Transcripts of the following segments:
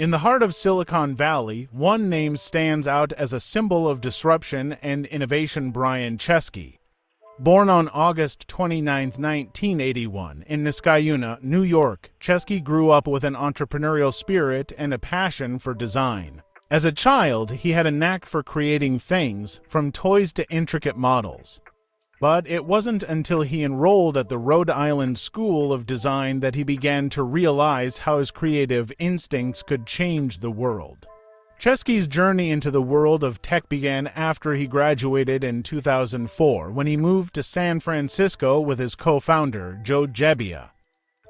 In the heart of Silicon Valley, one name stands out as a symbol of disruption and innovation: Brian Chesky. Born on August 29, 1981, in Niskayuna, New York, Chesky grew up with an entrepreneurial spirit and a passion for design. As a child, he had a knack for creating things, from toys to intricate models. But it wasn't until he enrolled at the Rhode Island School of Design that he began to realize how his creative instincts could change the world. Chesky's journey into the world of tech began after he graduated in 2004, when he moved to San Francisco with his co-founder, Joe Gebbia.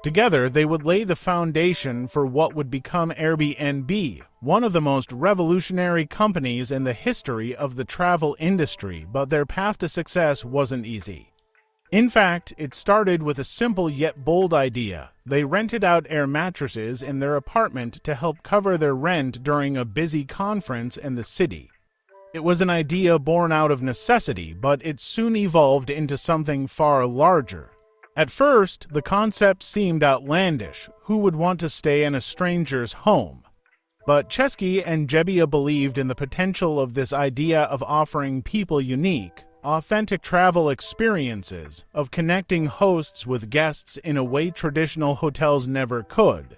Together, they would lay the foundation for what would become Airbnb, one of the most revolutionary companies in the history of the travel industry, but their path to success wasn't easy. In fact, it started with a simple yet bold idea. They rented out air mattresses in their apartment to help cover their rent during a busy conference in the city. It was an idea born out of necessity, but it soon evolved into something far larger. At first, the concept seemed outlandish. Who would want to stay in a stranger's home? But Chesky and Gebbia believed in the potential of this idea of offering people unique, authentic travel experiences, of connecting hosts with guests in a way traditional hotels never could.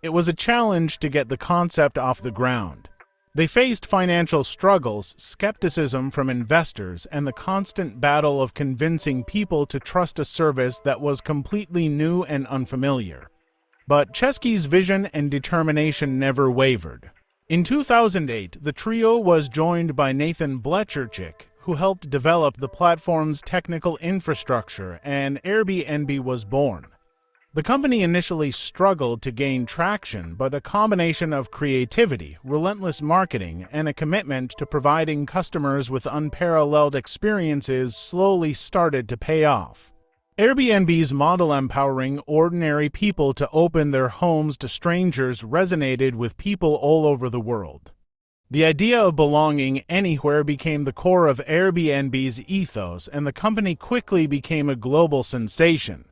It was a challenge to get the concept off the ground. They faced financial struggles, skepticism from investors, and the constant battle of convincing people to trust a service that was completely new and unfamiliar. But Chesky's vision and determination never wavered. In 2008, the trio was joined by Nathan Blecherczyk, who helped develop the platform's technical infrastructure, and Airbnb was born. The company initially struggled to gain traction, but a combination of creativity, relentless marketing, and a commitment to providing customers with unparalleled experiences slowly started to pay off. Airbnb's model, empowering ordinary people to open their homes to strangers, resonated with people all over the world. The idea of belonging anywhere became the core of Airbnb's ethos, and the company quickly became a global sensation.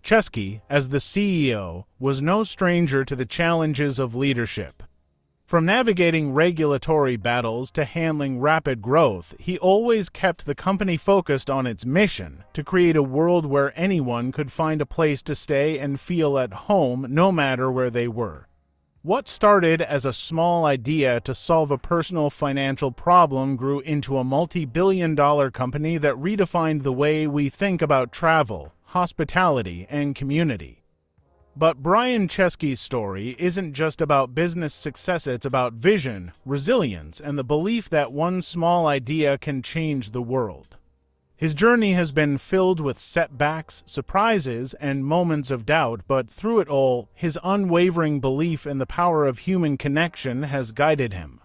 Chesky, as the CEO, was no stranger to the challenges of leadership. From navigating regulatory battles to handling rapid growth, he always kept the company focused on its mission: to create a world where anyone could find a place to stay and feel at home no matter where they were. What started as a small idea to solve a personal financial problem grew into a multi-billion-dollar company that redefined the way we think about travel, hospitality, and community. But Brian Chesky's story isn't just about business success, it's about vision, resilience, and the belief that one small idea can change the world. His journey has been filled with setbacks, surprises, and moments of doubt, but through it all, his unwavering belief in the power of human connection has guided him.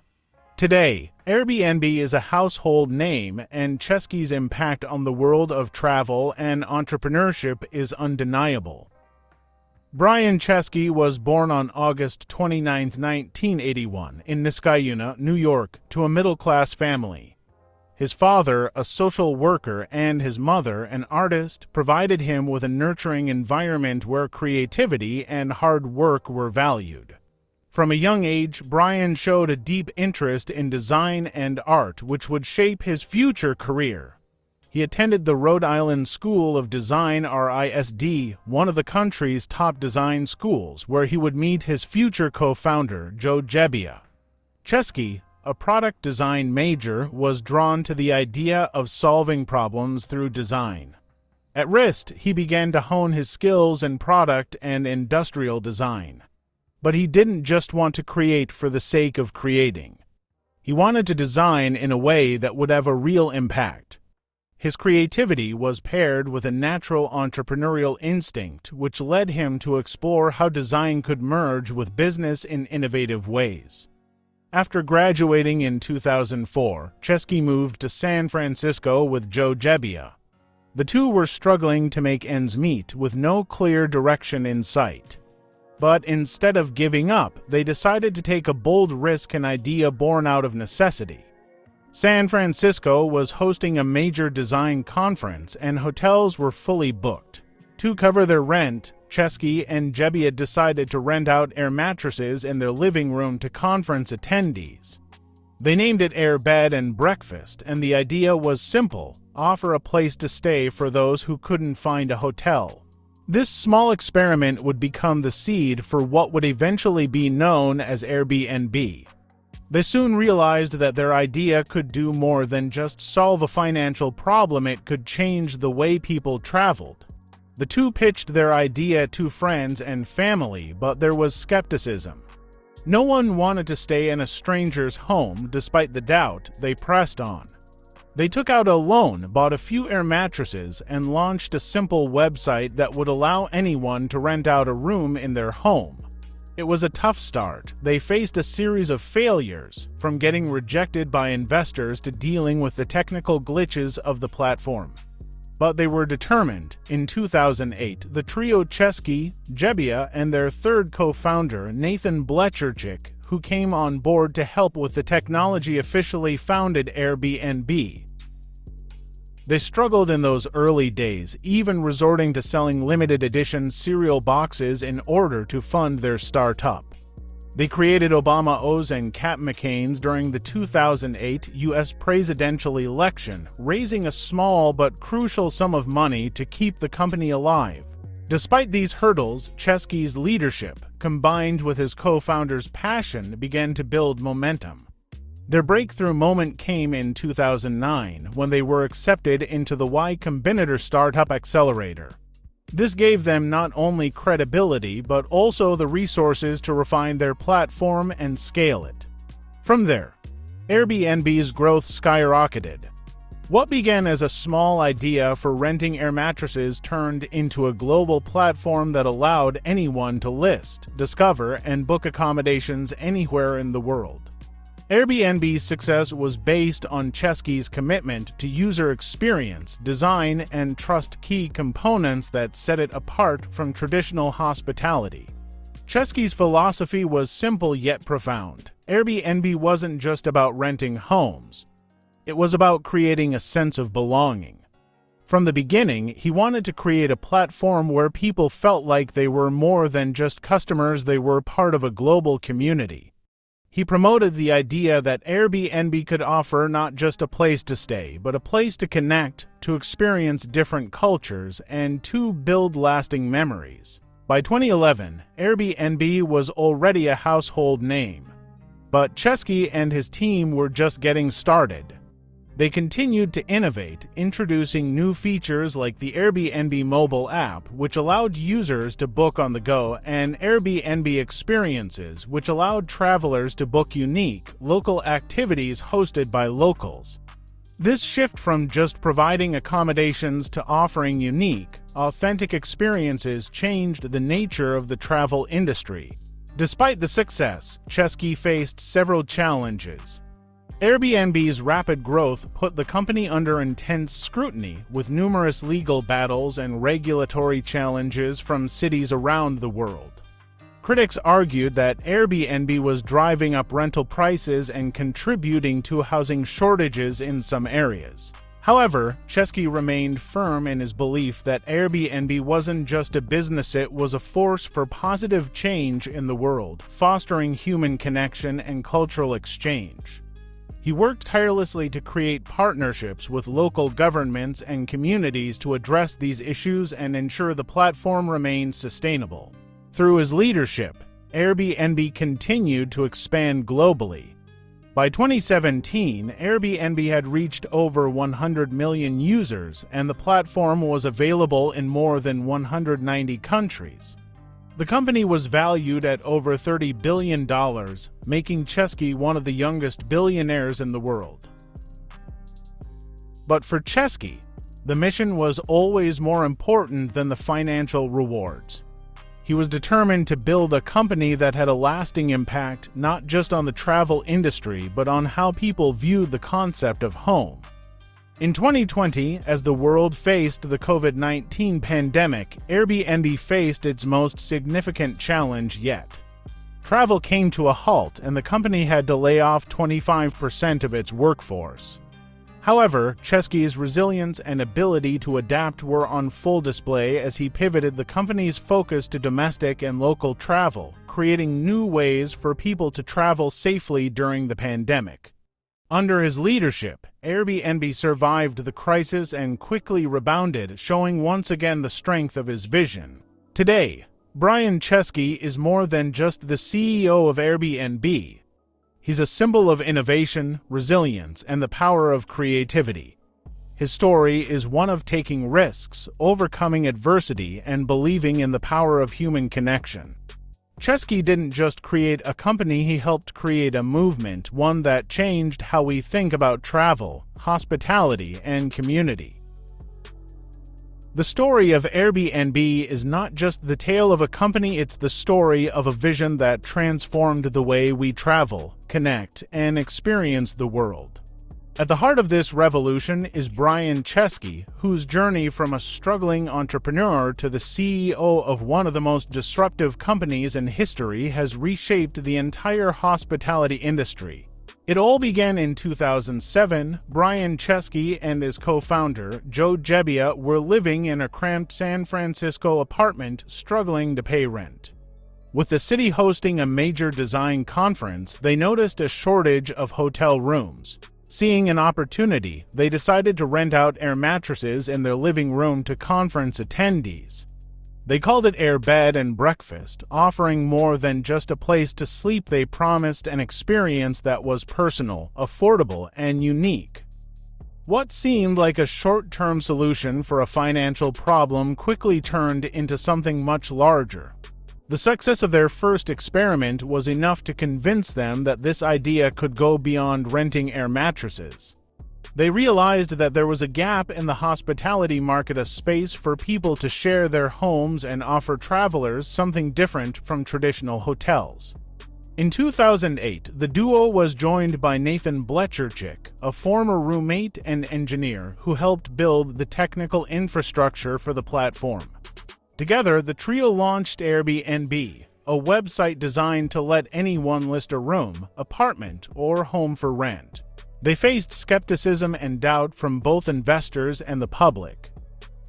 Today, Airbnb is a household name, and Chesky's impact on the world of travel and entrepreneurship is undeniable. Brian Chesky was born on August 29, 1981, in Niskayuna, New York, to a middle-class family. His father, a social worker, and his mother, an artist, provided him with a nurturing environment where creativity and hard work were valued. From a young age, Brian showed a deep interest in design and art, which would shape his future career. He attended the Rhode Island School of Design, RISD, one of the country's top design schools, where he would meet his future co-founder, Joe Gebbia. Chesky, a product design major, was drawn to the idea of solving problems through design. At RISD, he began to hone his skills in product and industrial design. But he didn't just want to create for the sake of creating. He wanted to design in a way that would have a real impact. His creativity was paired with a natural entrepreneurial instinct, which led him to explore how design could merge with business in innovative ways. After graduating in 2004, Chesky moved to San Francisco with Joe Gebbia. The two were struggling to make ends meet, with no clear direction in sight. But instead of giving up, they decided to take a bold risk, an idea born out of necessity. San Francisco was hosting a major design conference, and hotels were fully booked. To cover their rent, Chesky and Jebbia decided to rent out air mattresses in their living room to conference attendees. They named it Air Bed and Breakfast, and the idea was simple: offer a place to stay for those who couldn't find a hotel. This small experiment would become the seed for what would eventually be known as Airbnb. They soon realized that their idea could do more than just solve a financial problem. It could change the way people traveled. The two pitched their idea to friends and family, but there was skepticism. No one wanted to stay in a stranger's home. Despite the doubt, they pressed on. They took out a loan, bought a few air mattresses, and launched a simple website that would allow anyone to rent out a room in their home. It was a tough start. They faced a series of failures, from getting rejected by investors to dealing with the technical glitches of the platform. But they were determined. In 2008, the trio Chesky, Jebbia, and their third co-founder, Nathan Blecherczyk, who came on board to help with the technology, officially founded Airbnb. They struggled in those early days, even resorting to selling limited edition cereal boxes in order to fund their startup. They created Obama-O's and Cap McCain's during the 2008 U.S. presidential election, raising a small but crucial sum of money to keep the company alive. Despite these hurdles, Chesky's leadership, combined with his co-founder's passion, began to build momentum. Their breakthrough moment came in 2009, when they were accepted into the Y Combinator Startup Accelerator. This gave them not only credibility, but also the resources to refine their platform and scale it. From there, Airbnb's growth skyrocketed. What began as a small idea for renting air mattresses turned into a global platform that allowed anyone to list, discover, and book accommodations anywhere in the world. Airbnb's success was based on Chesky's commitment to user experience, design, and trust, key components that set it apart from traditional hospitality. Chesky's philosophy was simple yet profound. Airbnb wasn't just about renting homes. It was about creating a sense of belonging. From the beginning, he wanted to create a platform where people felt like they were more than just customers, they were part of a global community. He promoted the idea that Airbnb could offer not just a place to stay, but a place to connect, to experience different cultures, and to build lasting memories. By 2011, Airbnb was already a household name. But Chesky and his team were just getting started. They continued to innovate, introducing new features like the Airbnb mobile app, which allowed users to book on the go, and Airbnb experiences, which allowed travelers to book unique, local activities hosted by locals. This shift from just providing accommodations to offering unique, authentic experiences changed the nature of the travel industry. Despite the success, Chesky faced several challenges. Airbnb's rapid growth put the company under intense scrutiny, with numerous legal battles and regulatory challenges from cities around the world. Critics argued that Airbnb was driving up rental prices and contributing to housing shortages in some areas. However, Chesky remained firm in his belief that Airbnb wasn't just a business, it was a force for positive change in the world, fostering human connection and cultural exchange. He worked tirelessly to create partnerships with local governments and communities to address these issues and ensure the platform remained sustainable. Through his leadership, Airbnb continued to expand globally. By 2017, Airbnb had reached over 100 million users, and the platform was available in more than 190 countries. The company was valued at over $30 billion, making Chesky one of the youngest billionaires in the world. But for Chesky, the mission was always more important than the financial rewards. He was determined to build a company that had a lasting impact not just on the travel industry, but on how people viewed the concept of home. In 2020, as the world faced the COVID-19 pandemic, Airbnb faced its most significant challenge yet. Travel came to a halt, and the company had to lay off 25% of its workforce. However, Chesky's resilience and ability to adapt were on full display as he pivoted the company's focus to domestic and local travel, creating new ways for people to travel safely during the pandemic. Under his leadership, Airbnb survived the crisis and quickly rebounded, showing once again the strength of his vision. Today, Brian Chesky is more than just the CEO of Airbnb. He's a symbol of innovation, resilience, and the power of creativity. His story is one of taking risks, overcoming adversity, and believing in the power of human connection. Chesky didn't just create a company, he helped create a movement, one that changed how we think about travel, hospitality, and community. The story of Airbnb is not just the tale of a company, it's the story of a vision that transformed the way we travel, connect, and experience the world. At the heart of this revolution is Brian Chesky, whose journey from a struggling entrepreneur to the CEO of one of the most disruptive companies in history has reshaped the entire hospitality industry. It all began in 2007. Brian Chesky and his co-founder, Joe Gebbia, were living in a cramped San Francisco apartment, struggling to pay rent. With the city hosting a major design conference, they noticed a shortage of hotel rooms. Seeing an opportunity, they decided to rent out air mattresses in their living room to conference attendees. They called it Air Bed and Breakfast, offering more than just a place to sleep. They promised an experience that was personal, affordable, and unique. What seemed like a short-term solution for a financial problem quickly turned into something much larger. The success of their first experiment was enough to convince them that this idea could go beyond renting air mattresses. They realized that there was a gap in the hospitality market, a space for people to share their homes and offer travelers something different from traditional hotels. In 2008, the duo was joined by Nathan Blecherczyk, a former roommate and engineer who helped build the technical infrastructure for the platform. Together, the trio launched Airbnb, a website designed to let anyone list a room, apartment, or home for rent. They faced skepticism and doubt from both investors and the public.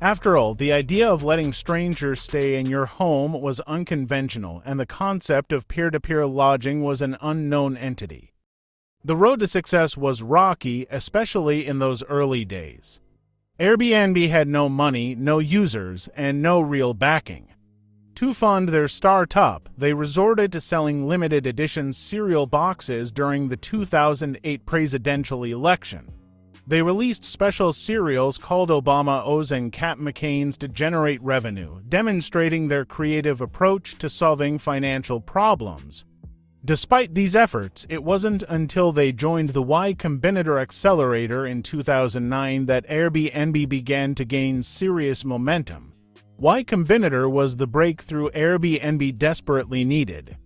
After all, the idea of letting strangers stay in your home was unconventional, and the concept of peer-to-peer lodging was an unknown entity. The road to success was rocky, especially in those early days. Airbnb had no money, no users, and no real backing. To fund their startup, they resorted to selling limited edition cereal boxes during the 2008 presidential election. They released special cereals called Obama-O's and Cap McCain's to generate revenue, demonstrating their creative approach to solving financial problems. Despite these efforts, it wasn't until they joined the Y Combinator Accelerator in 2009 that Airbnb began to gain serious momentum. Y Combinator was the breakthrough Airbnb desperately needed.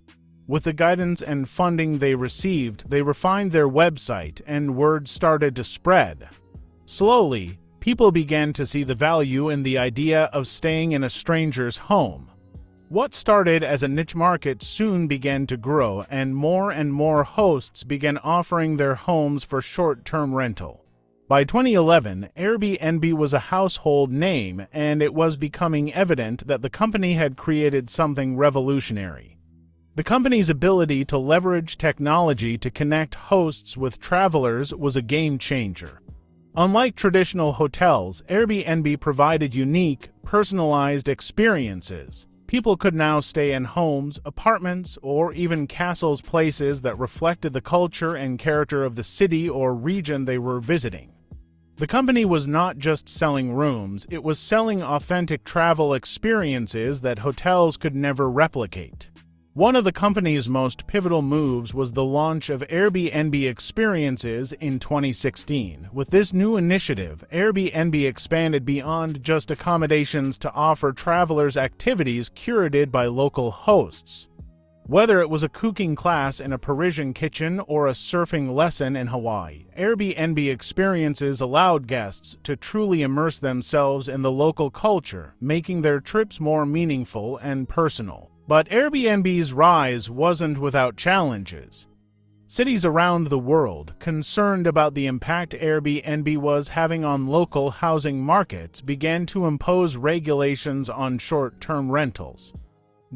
With the guidance and funding they received, they refined their website, and word started to spread. Slowly, people began to see the value in the idea of staying in a stranger's home. What started as a niche market soon began to grow, and more hosts began offering their homes for short-term rental. By 2011, Airbnb was a household name, and it was becoming evident that the company had created something revolutionary. The company's ability to leverage technology to connect hosts with travelers was a game changer. Unlike traditional hotels, Airbnb provided unique, personalized experiences. People could now stay in homes, apartments, or even castles, places that reflected the culture and character of the city or region they were visiting. The company was not just selling rooms, it was selling authentic travel experiences that hotels could never replicate. One of the company's most pivotal moves was the launch of Airbnb Experiences in 2016. With this new initiative, Airbnb expanded beyond just accommodations to offer travelers activities curated by local hosts. Whether it was a cooking class in a Parisian kitchen or a surfing lesson in Hawaii, Airbnb Experiences allowed guests to truly immerse themselves in the local culture, making their trips more meaningful and personal. But Airbnb's rise wasn't without challenges. Cities around the world, concerned about the impact Airbnb was having on local housing markets, began to impose regulations on short-term rentals.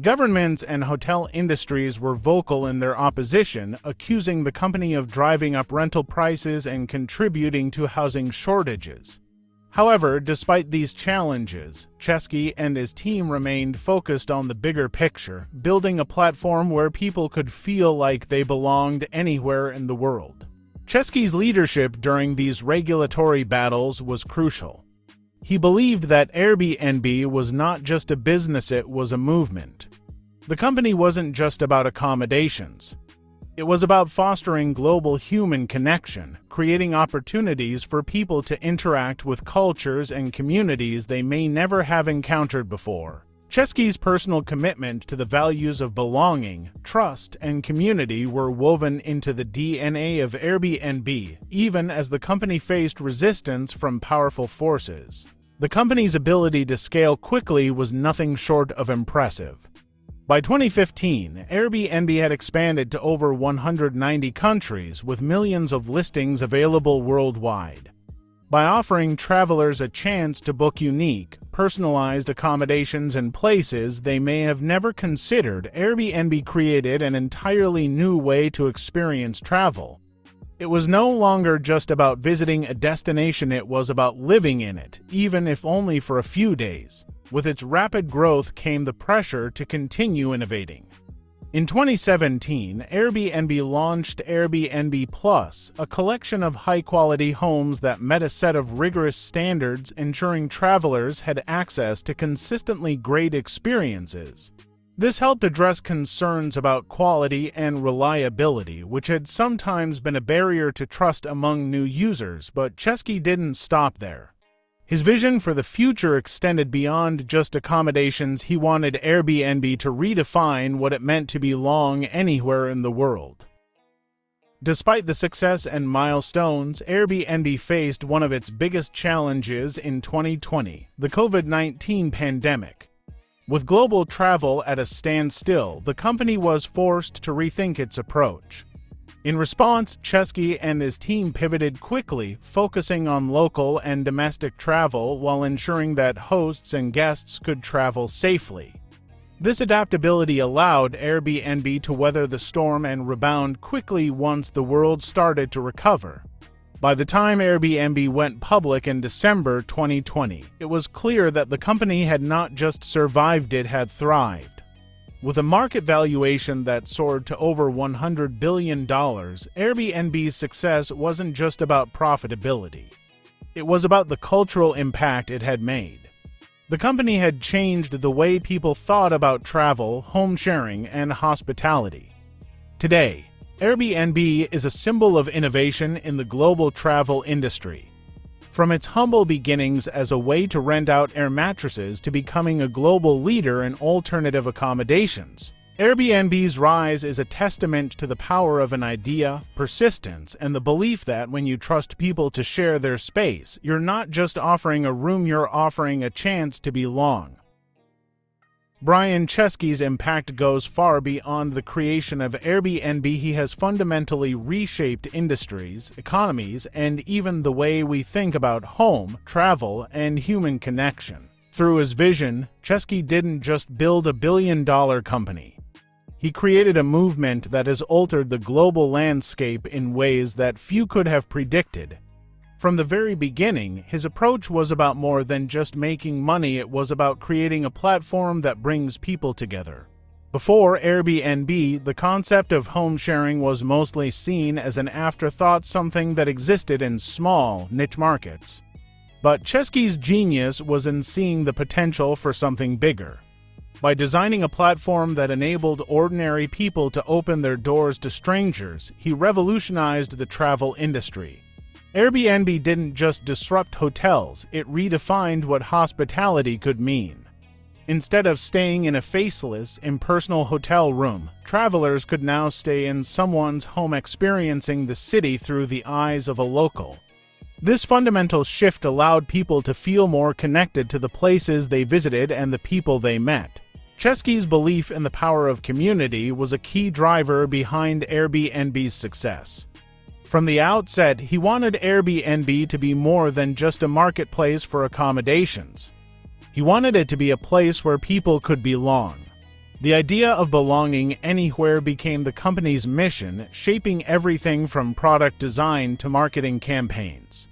Governments and hotel industries were vocal in their opposition, accusing the company of driving up rental prices and contributing to housing shortages. However, despite these challenges, Chesky and his team remained focused on the bigger picture, building a platform where people could feel like they belonged anywhere in the world. Chesky's leadership during these regulatory battles was crucial. He believed that Airbnb was not just a business, it was a movement. The company wasn't just about accommodations. It was about fostering global human connection, creating opportunities for people to interact with cultures and communities they may never have encountered before. Chesky's personal commitment to the values of belonging, trust, and community were woven into the DNA of Airbnb, even as the company faced resistance from powerful forces. The company's ability to scale quickly was nothing short of impressive. By 2015, Airbnb had expanded to over 190 countries with millions of listings available worldwide. By offering travelers a chance to book unique, personalized accommodations in places they may have never considered, Airbnb created an entirely new way to experience travel. It was no longer just about visiting a destination, it was about living in it, even if only for a few days. With its rapid growth came the pressure to continue innovating. In 2017, Airbnb launched Airbnb Plus, a collection of high-quality homes that met a set of rigorous standards, ensuring travelers had access to consistently great experiences. This helped address concerns about quality and reliability, which had sometimes been a barrier to trust among new users, but Chesky didn't stop there. His vision for the future extended beyond just accommodations. He wanted Airbnb to redefine what it meant to belong anywhere in the world. Despite the success and milestones, Airbnb faced one of its biggest challenges in 2020, the COVID-19 pandemic. With global travel at a standstill, the company was forced to rethink its approach. In response, Chesky and his team pivoted quickly, focusing on local and domestic travel while ensuring that hosts and guests could travel safely. This adaptability allowed Airbnb to weather the storm and rebound quickly once the world started to recover. By the time Airbnb went public in December 2020, it was clear that the company had not just survived, it had thrived. With a market valuation that soared to over $100 billion, Airbnb's success wasn't just about profitability. It was about the cultural impact it had made. The company had changed the way people thought about travel, home sharing, and hospitality. Today, Airbnb is a symbol of innovation in the global travel industry. From its humble beginnings as a way to rent out air mattresses to becoming a global leader in alternative accommodations, Airbnb's rise is a testament to the power of an idea, persistence, and the belief that when you trust people to share their space, you're not just offering a room, you're offering a chance to belong. Brian Chesky's impact goes far beyond the creation of Airbnb. He has fundamentally reshaped industries, economies, and even the way we think about home, travel, and human connection. Through his vision, Chesky didn't just build a billion-dollar company. He created a movement that has altered the global landscape in ways that few could have predicted. From the very beginning, his approach was about more than just making money. It was about creating a platform that brings people together. Before Airbnb, the concept of home sharing was mostly seen as an afterthought, something that existed in small, niche markets. But Chesky's genius was in seeing the potential for something bigger. By designing a platform that enabled ordinary people to open their doors to strangers, he revolutionized the travel industry. Airbnb didn't just disrupt hotels, it redefined what hospitality could mean. Instead of staying in a faceless, impersonal hotel room, travelers could now stay in someone's home, experiencing the city through the eyes of a local. This fundamental shift allowed people to feel more connected to the places they visited and the people they met. Chesky's belief in the power of community was a key driver behind Airbnb's success. From the outset, he wanted Airbnb to be more than just a marketplace for accommodations. He wanted it to be a place where people could belong. The idea of belonging anywhere became the company's mission, shaping everything from product design to marketing campaigns.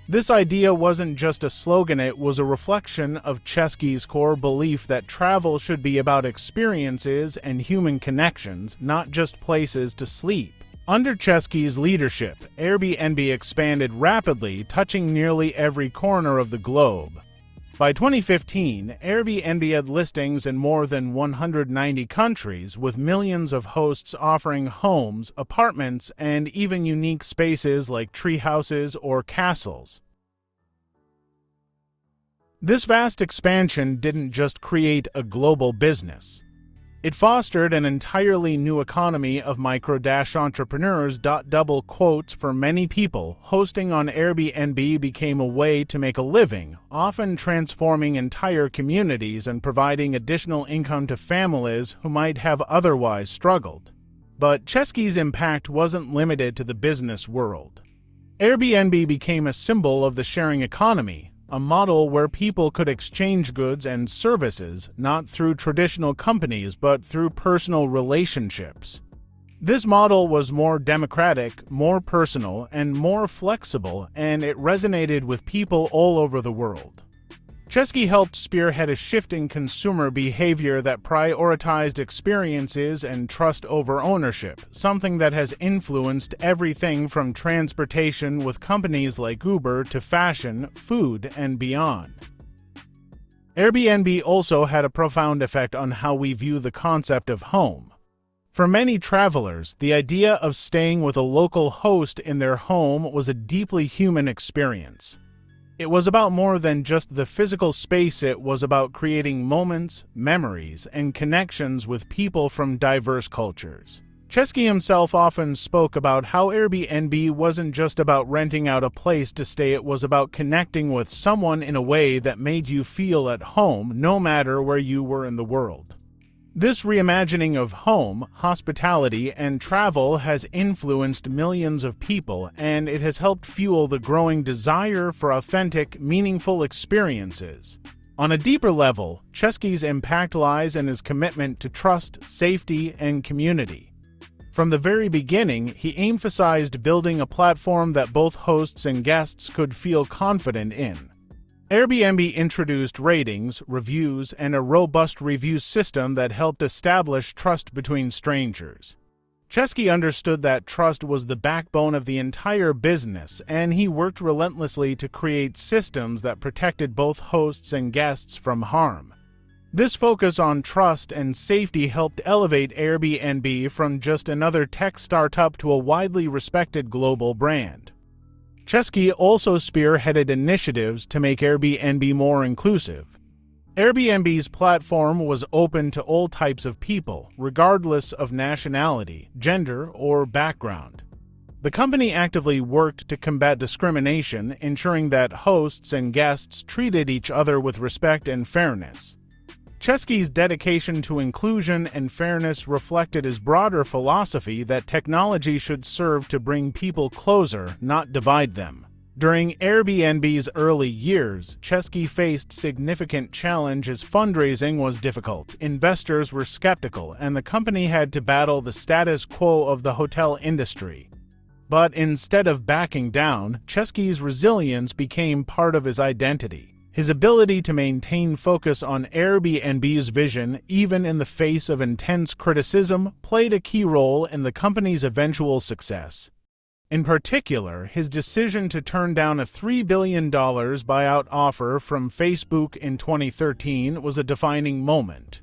This idea wasn't just a slogan, it was a reflection of Chesky's core belief that travel should be about experiences and human connections, not just places to sleep. Under Chesky's leadership, Airbnb expanded rapidly, touching nearly every corner of the globe. By 2015, Airbnb had listings in more than 190 countries, with millions of hosts offering homes, apartments, and even unique spaces like tree houses or castles. This vast expansion didn't just create a global business. It fostered an entirely new economy of micro-entrepreneurs. Double quotes for many people, hosting on Airbnb became a way to make a living, often transforming entire communities and providing additional income to families who might have otherwise struggled. But Chesky's impact wasn't limited to the business world. Airbnb became a symbol of the sharing economy, a model where people could exchange goods and services not through traditional companies but through personal relationships. This model was more democratic, more personal, and more flexible, and it resonated with people all over the world. Chesky helped spearhead a shift in consumer behavior that prioritized experiences and trust over ownership, something that has influenced everything from transportation with companies like Uber to fashion, food, and beyond. Airbnb also had a profound effect on how we view the concept of home. For many travelers, the idea of staying with a local host in their home was a deeply human experience. It was about more than just the physical space, it was about creating moments, memories, and connections with people from diverse cultures. Chesky himself often spoke about how Airbnb wasn't just about renting out a place to stay, it was about connecting with someone in a way that made you feel at home no matter where you were in the world. This reimagining of home, hospitality, and travel has influenced millions of people, and it has helped fuel the growing desire for authentic, meaningful experiences. On a deeper level, Chesky's impact lies in his commitment to trust, safety, and community. From the very beginning, he emphasized building a platform that both hosts and guests could feel confident in. Airbnb introduced ratings, reviews, and a robust review system that helped establish trust between strangers. Chesky understood that trust was the backbone of the entire business, and he worked relentlessly to create systems that protected both hosts and guests from harm. This focus on trust and safety helped elevate Airbnb from just another tech startup to a widely respected global brand. Chesky also spearheaded initiatives to make Airbnb more inclusive. Airbnb's platform was open to all types of people, regardless of nationality, gender, or background. The company actively worked to combat discrimination, ensuring that hosts and guests treated each other with respect and fairness. Chesky's dedication to inclusion and fairness reflected his broader philosophy that technology should serve to bring people closer, not divide them. During Airbnb's early years, Chesky faced significant challenges. Fundraising was difficult, investors were skeptical, and the company had to battle the status quo of the hotel industry. But instead of backing down, Chesky's resilience became part of his identity. His ability to maintain focus on Airbnb's vision, even in the face of intense criticism, played a key role in the company's eventual success. In particular, his decision to turn down a $3 billion buyout offer from Facebook in 2013 was a defining moment.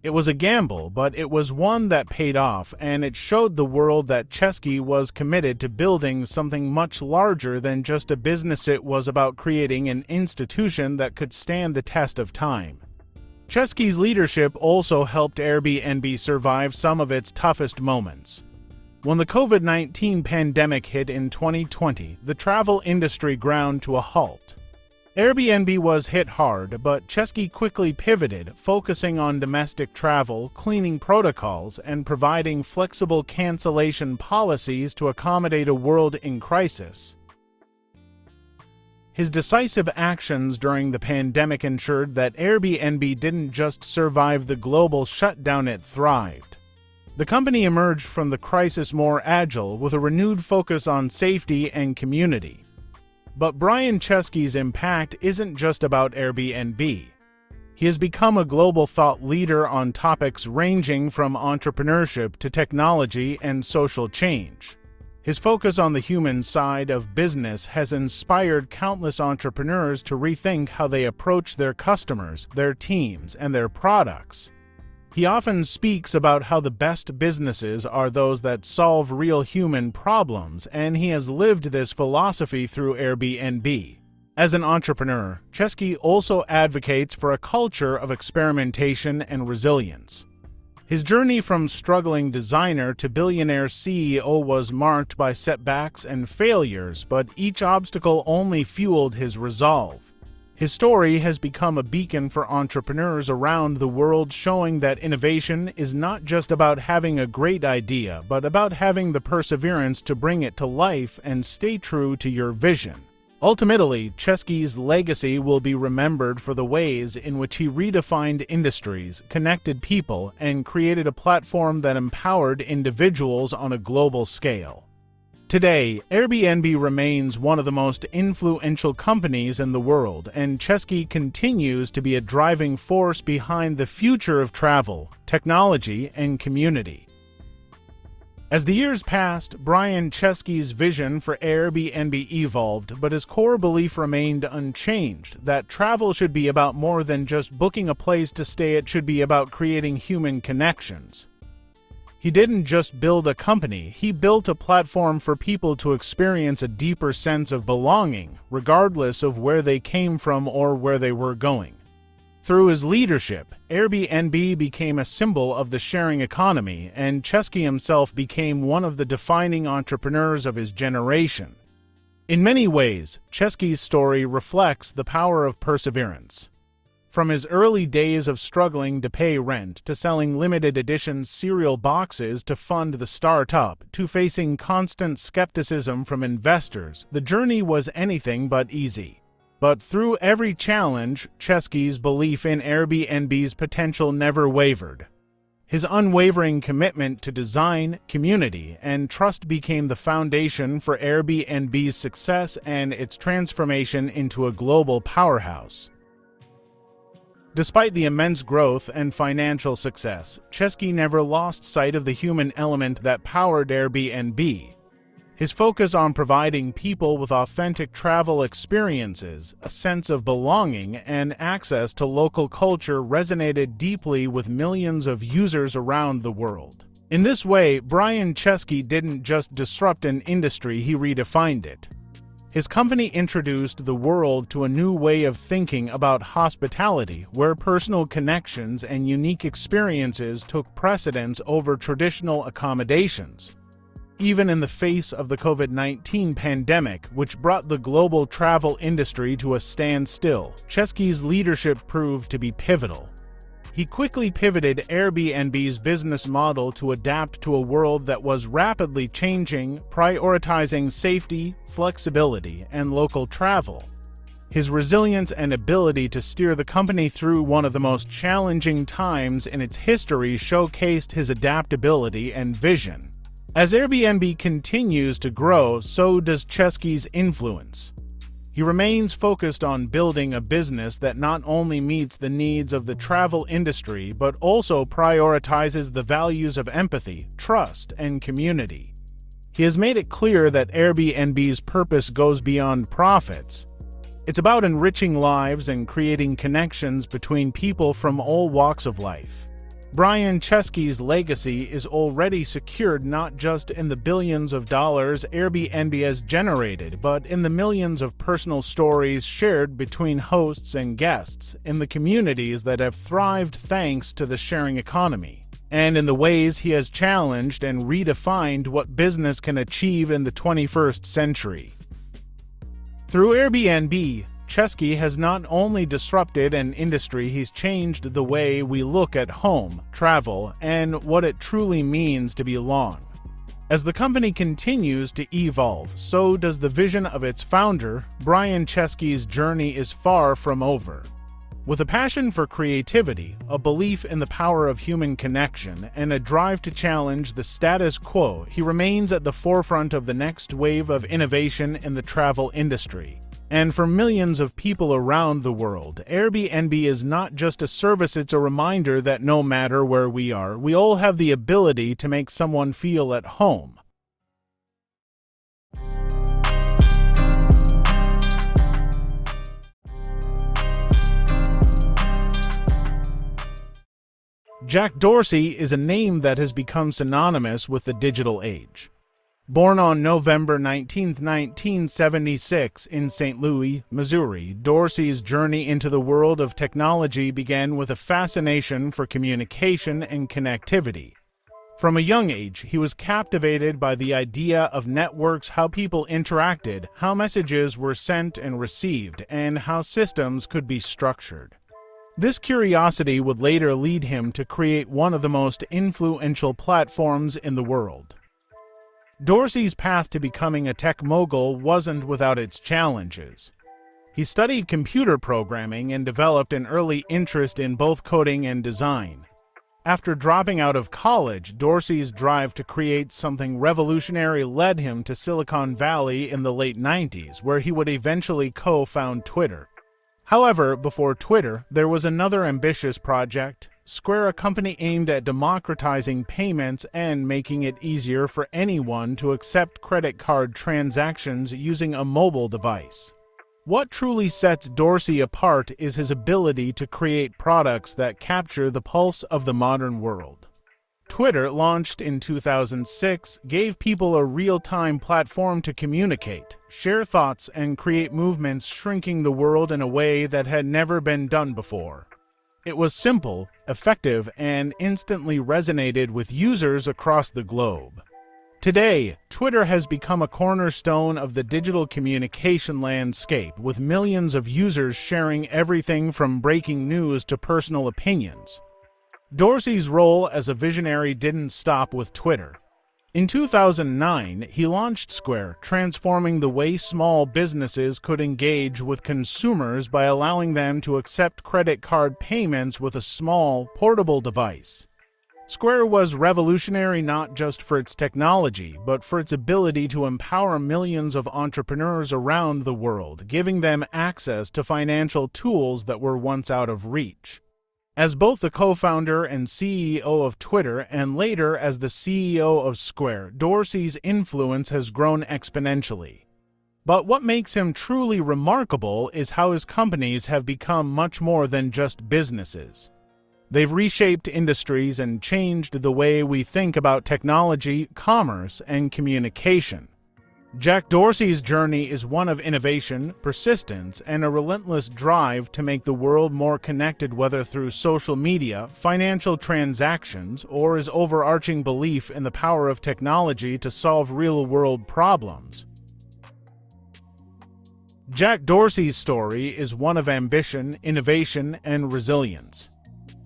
It was a gamble, but it was one that paid off, and it showed the world that Chesky was committed to building something much larger than just a business. It was about creating an institution that could stand the test of time. Chesky's leadership also helped Airbnb survive some of its toughest moments. When the COVID-19 pandemic hit in 2020, the travel industry ground to a halt. Airbnb was hit hard, but Chesky quickly pivoted, focusing on domestic travel, cleaning protocols, and providing flexible cancellation policies to accommodate a world in crisis. His decisive actions during the pandemic ensured that Airbnb didn't just survive the global shutdown, it thrived. The company emerged from the crisis more agile, with a renewed focus on safety and community. But Brian Chesky's impact isn't just about Airbnb. He has become a global thought leader on topics ranging from entrepreneurship to technology and social change. His focus on the human side of business has inspired countless entrepreneurs to rethink how they approach their customers, their teams, and their products. He often speaks about how the best businesses are those that solve real human problems, and he has lived this philosophy through Airbnb. As an entrepreneur, Chesky also advocates for a culture of experimentation and resilience. His journey from struggling designer to billionaire CEO was marked by setbacks and failures, but each obstacle only fueled his resolve. His story has become a beacon for entrepreneurs around the world, showing that innovation is not just about having a great idea, but about having the perseverance to bring it to life and stay true to your vision. Ultimately, Chesky's legacy will be remembered for the ways in which he redefined industries, connected people, and created a platform that empowered individuals on a global scale. Today, Airbnb remains one of the most influential companies in the world, and Chesky continues to be a driving force behind the future of travel, technology, and community. As the years passed, Brian Chesky's vision for Airbnb evolved, but his core belief remained unchanged, that travel should be about more than just booking a place to stay. It should be about creating human connections. He didn't just build a company, he built a platform for people to experience a deeper sense of belonging, regardless of where they came from or where they were going. Through his leadership, Airbnb became a symbol of the sharing economy, and Chesky himself became one of the defining entrepreneurs of his generation. In many ways, Chesky's story reflects the power of perseverance. From his early days of struggling to pay rent, to selling limited edition cereal boxes to fund the startup, to facing constant skepticism from investors, the journey was anything but easy. But through every challenge, Chesky's belief in Airbnb's potential never wavered. His unwavering commitment to design, community, and trust became the foundation for Airbnb's success and its transformation into a global powerhouse. Despite the immense growth and financial success, Chesky never lost sight of the human element that powered Airbnb. His focus on providing people with authentic travel experiences, a sense of belonging, and access to local culture resonated deeply with millions of users around the world. In this way, Brian Chesky didn't just disrupt an industry, he redefined it. His company introduced the world to a new way of thinking about hospitality, where personal connections and unique experiences took precedence over traditional accommodations. Even in the face of the COVID-19 pandemic, which brought the global travel industry to a standstill, Chesky's leadership proved to be pivotal. He quickly pivoted Airbnb's business model to adapt to a world that was rapidly changing, prioritizing safety, flexibility, and local travel. His resilience and ability to steer the company through one of the most challenging times in its history showcased his adaptability and vision. As Airbnb continues to grow, so does Chesky's influence. He remains focused on building a business that not only meets the needs of the travel industry, but also prioritizes the values of empathy, trust, and community. He has made it clear that Airbnb's purpose goes beyond profits. It's about enriching lives and creating connections between people from all walks of life. Brian Chesky's legacy is already secured not just in the billions of dollars Airbnb has generated, but in the millions of personal stories shared between hosts and guests, in the communities that have thrived thanks to the sharing economy, and in the ways he has challenged and redefined what business can achieve in the 21st century. Through Airbnb, Chesky has not only disrupted an industry, he's changed the way we look at home, travel, and what it truly means to belong. As the company continues to evolve, so does the vision of its founder. Brian Chesky's journey is far from over. With a passion for creativity, a belief in the power of human connection, and a drive to challenge the status quo, he remains at the forefront of the next wave of innovation in the travel industry. And for millions of people around the world, Airbnb is not just a service, it's a reminder that no matter where we are, we all have the ability to make someone feel at home. Jack Dorsey is a name that has become synonymous with the digital age. Born on November 19, 1976 in St. Louis, Missouri, Dorsey's journey into the world of technology began with a fascination for communication and connectivity. From a young age, he was captivated by the idea of networks, how people interacted, how messages were sent and received, and how systems could be structured. This curiosity would later lead him to create one of the most influential platforms in the world. Dorsey's path to becoming a tech mogul wasn't without its challenges. He studied computer programming and developed an early interest in both coding and design. After dropping out of college, Dorsey's drive to create something revolutionary led him to Silicon Valley in the late 90s, where he would eventually co-found Twitter. However, before Twitter, there was another ambitious project, Square, a company aimed at democratizing payments and making it easier for anyone to accept credit card transactions using a mobile device. What truly sets Dorsey apart is his ability to create products that capture the pulse of the modern world. Twitter, launched in 2006, gave people a real-time platform to communicate, share thoughts, and create movements, shrinking the world in a way that had never been done before. It was simple, effective, and instantly resonated with users across the globe. Today, Twitter has become a cornerstone of the digital communication landscape, with millions of users sharing everything from breaking news to personal opinions. Dorsey's role as a visionary didn't stop with Twitter. In 2009, he launched Square, transforming the way small businesses could engage with consumers by allowing them to accept credit card payments with a small, portable device. Square was revolutionary not just for its technology, but for its ability to empower millions of entrepreneurs around the world, giving them access to financial tools that were once out of reach. As both the co-founder and CEO of Twitter and later as the CEO of Square, Dorsey's influence has grown exponentially. But what makes him truly remarkable is how his companies have become much more than just businesses. They've reshaped industries and changed the way we think about technology, commerce, and communication. Jack Dorsey's journey is one of innovation, persistence, and a relentless drive to make the world more connected, whether through social media, financial transactions, or his overarching belief in the power of technology to solve real-world problems. Jack Dorsey's story is one of ambition, innovation, and resilience.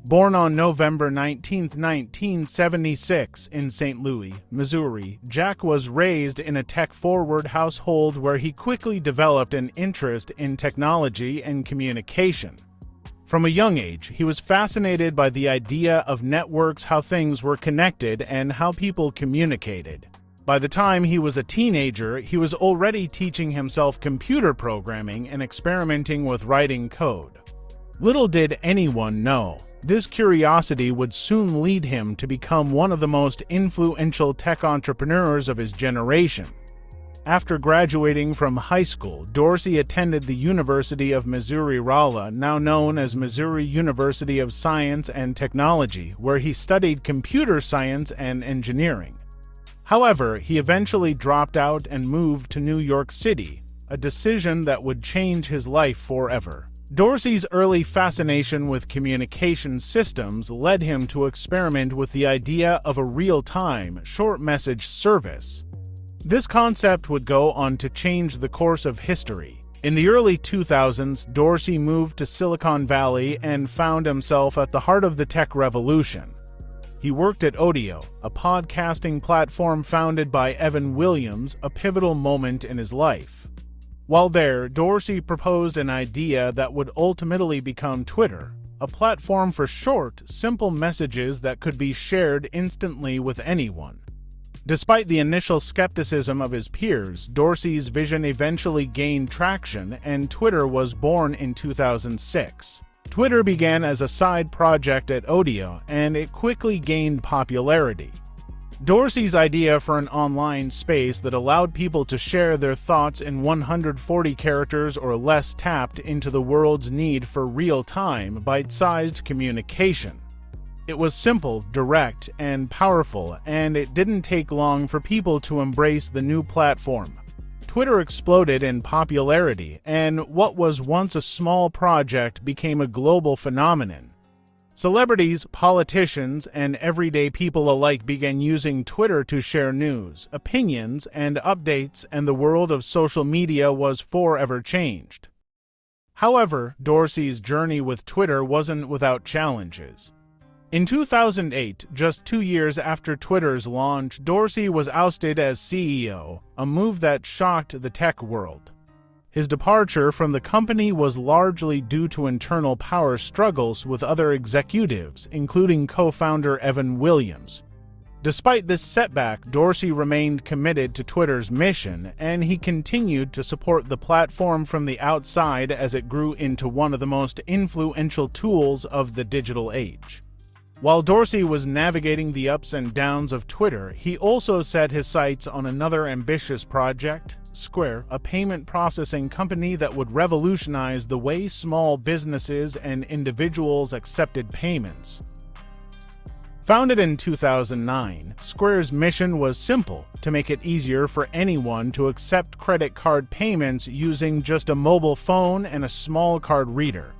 Born on November 19, 1976 in St. Louis, Missouri, Jack was raised in a tech-forward household where he quickly developed an interest in technology and communication. From a young age, he was fascinated by the idea of networks, how things were connected, and how people communicated. By the time he was a teenager, he was already teaching himself computer programming and experimenting with writing code. Little did anyone know, this curiosity would soon lead him to become one of the most influential tech entrepreneurs of his generation. After graduating from high school, Dorsey attended the University of Missouri-Rolla, now known as Missouri University of Science and Technology, where he studied computer science and engineering. However, he eventually dropped out and moved to New York City, a decision that would change his life forever. Dorsey's early fascination with communication systems led him to experiment with the idea of a real-time, short-message service. This concept would go on to change the course of history. In the early 2000s, Dorsey moved to Silicon Valley and found himself at the heart of the tech revolution. He worked at Odeo, a podcasting platform founded by Evan Williams, a pivotal moment in his life. While there, Dorsey proposed an idea that would ultimately become Twitter, a platform for short, simple messages that could be shared instantly with anyone. Despite the initial skepticism of his peers, Dorsey's vision eventually gained traction, and Twitter was born in 2006. Twitter began as a side project at Odeo, and it quickly gained popularity. Dorsey's idea for an online space that allowed people to share their thoughts in 140 characters or less tapped into the world's need for real-time, bite-sized communication. It was simple, direct, and powerful, and it didn't take long for people to embrace the new platform. Twitter exploded in popularity, and what was once a small project became a global phenomenon. Celebrities, politicians, and everyday people alike began using Twitter to share news, opinions, and updates, and the world of social media was forever changed. However, Dorsey's journey with Twitter wasn't without challenges. In 2008, just 2 years after Twitter's launch, Dorsey was ousted as CEO, a move that shocked the tech world. His departure from the company was largely due to internal power struggles with other executives, including co-founder Evan Williams. Despite this setback, Dorsey remained committed to Twitter's mission, and he continued to support the platform from the outside as it grew into one of the most influential tools of the digital age. While Dorsey was navigating the ups and downs of Twitter, he also set his sights on another ambitious project, Square, a payment processing company that would revolutionize the way small businesses and individuals accepted payments. Founded in 2009, Square's mission was simple: to make it easier for anyone to accept credit card payments using just a mobile phone and a small card reader.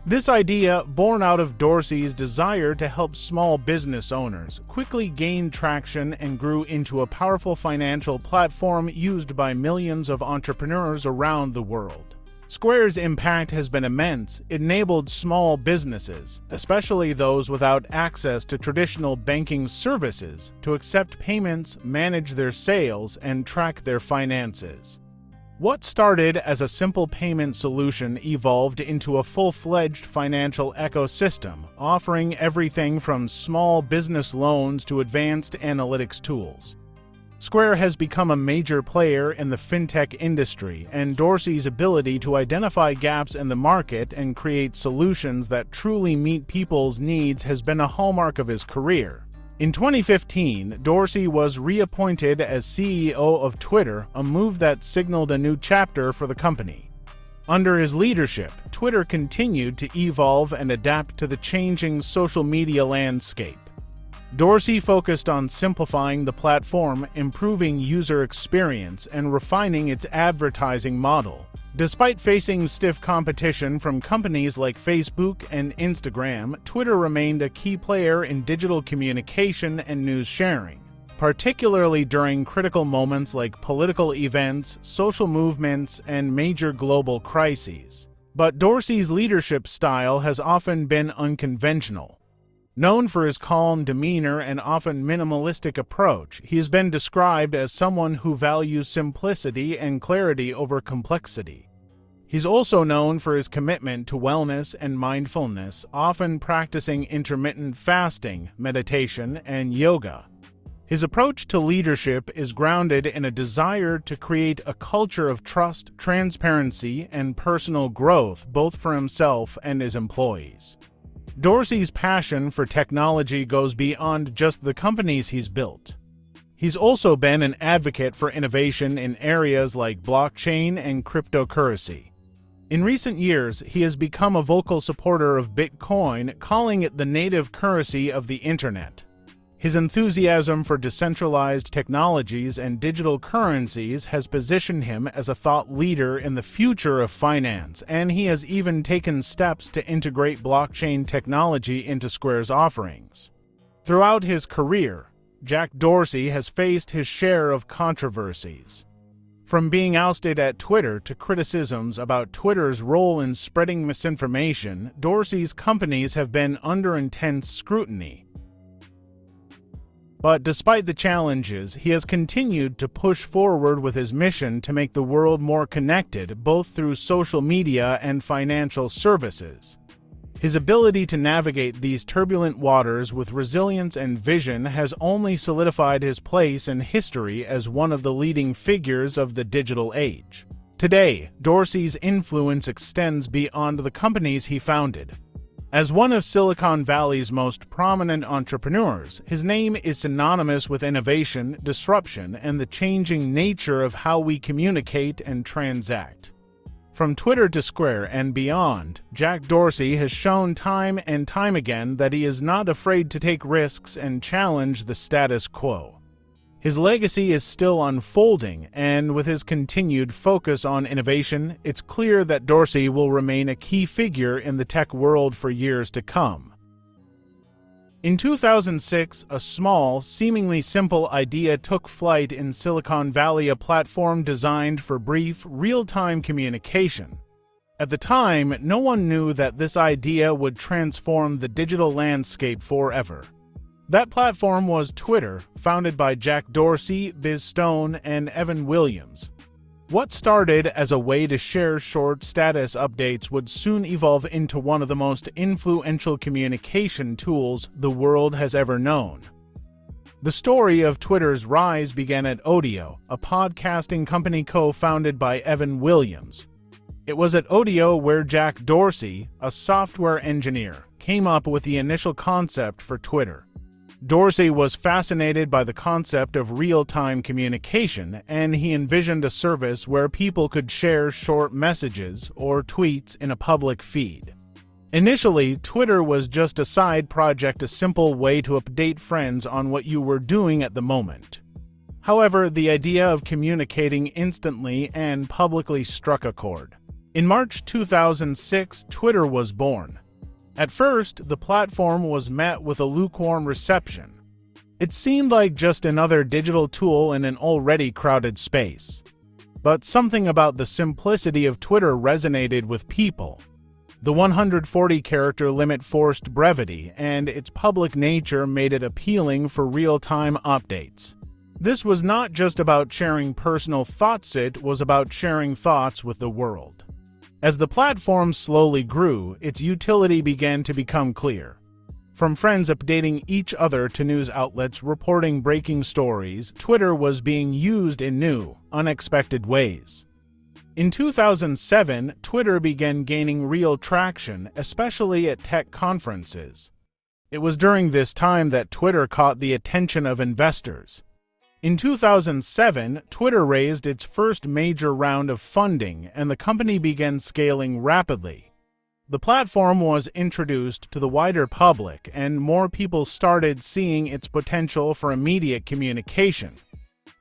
This idea, born out of Dorsey's desire to help small business owners, quickly gained traction and grew into a powerful financial platform used by millions of entrepreneurs around the world. Square's impact has been immense. It enabled small businesses, especially those without access to traditional banking services, to accept payments, manage their sales, and track their finances. What started as a simple payment solution evolved into a full-fledged financial ecosystem, offering everything from small business loans to advanced analytics tools. Square has become a major player in the fintech industry, and Dorsey's ability to identify gaps in the market and create solutions that truly meet people's needs has been a hallmark of his career. In 2015, Dorsey was reappointed as CEO of Twitter, a move that signaled a new chapter for the company. Under his leadership, Twitter continued to evolve and adapt to the changing social media landscape. Dorsey focused on simplifying the platform, improving user experience, and refining its advertising model. Despite facing stiff competition from companies like Facebook and Instagram, Twitter remained a key player in digital communication and news sharing, particularly during critical moments like political events, social movements, and major global crises. But Dorsey's leadership style has often been unconventional. Known for his calm demeanor and often minimalistic approach, he has been described as someone who values simplicity and clarity over complexity. He's also known for his commitment to wellness and mindfulness, often practicing intermittent fasting, meditation, and yoga. His approach to leadership is grounded in a desire to create a culture of trust, transparency, and personal growth, both for himself and his employees. Dorsey's passion for technology goes beyond just the companies he's built. He's also been an advocate for innovation in areas like blockchain and cryptocurrency. In recent years, he has become a vocal supporter of Bitcoin, calling it the native currency of the Internet. His enthusiasm for decentralized technologies and digital currencies has positioned him as a thought leader in the future of finance, and he has even taken steps to integrate blockchain technology into Square's offerings. Throughout his career, Jack Dorsey has faced his share of controversies. From being ousted at Twitter to criticisms about Twitter's role in spreading misinformation, Dorsey's companies have been under intense scrutiny. But despite the challenges, he has continued to push forward with his mission to make the world more connected, both through social media and financial services. His ability to navigate these turbulent waters with resilience and vision has only solidified his place in history as one of the leading figures of the digital age. Today, Dorsey's influence extends beyond the companies he founded. As one of Silicon Valley's most prominent entrepreneurs, his name is synonymous with innovation, disruption, and the changing nature of how we communicate and transact. From Twitter to Square and beyond, Jack Dorsey has shown time and time again that he is not afraid to take risks and challenge the status quo. His legacy is still unfolding, and with his continued focus on innovation, it's clear that Dorsey will remain a key figure in the tech world for years to come. In 2006, a small, seemingly simple idea took flight in Silicon Valley, a platform designed for brief, real-time communication. At the time, no one knew that this idea would transform the digital landscape forever. That platform was Twitter, founded by Jack Dorsey, Biz Stone, and Evan Williams. What started as a way to share short status updates would soon evolve into one of the most influential communication tools the world has ever known. The story of Twitter's rise began at Odeo, a podcasting company co-founded by Evan Williams. It was at Odeo where Jack Dorsey, a software engineer, came up with the initial concept for Twitter. Dorsey was fascinated by the concept of real-time communication, and he envisioned a service where people could share short messages or tweets in a public feed. Initially, Twitter was just a side project, a simple way to update friends on what you were doing at the moment. However, the idea of communicating instantly and publicly struck a chord. In March 2006, Twitter was born. At first, the platform was met with a lukewarm reception. It seemed like just another digital tool in an already crowded space. But something about the simplicity of Twitter resonated with people. The 140-character limit forced brevity, and its public nature made it appealing for real-time updates. This was not just about sharing personal thoughts, it was about sharing thoughts with the world. As the platform slowly grew, its utility began to become clear. From friends updating each other to news outlets reporting breaking stories, Twitter was being used in new, unexpected ways. In 2007, Twitter began gaining real traction, especially at tech conferences. It was during this time that Twitter caught the attention of investors. In 2007, Twitter raised its first major round of funding, and the company began scaling rapidly. The platform was introduced to the wider public, and more people started seeing its potential for immediate communication.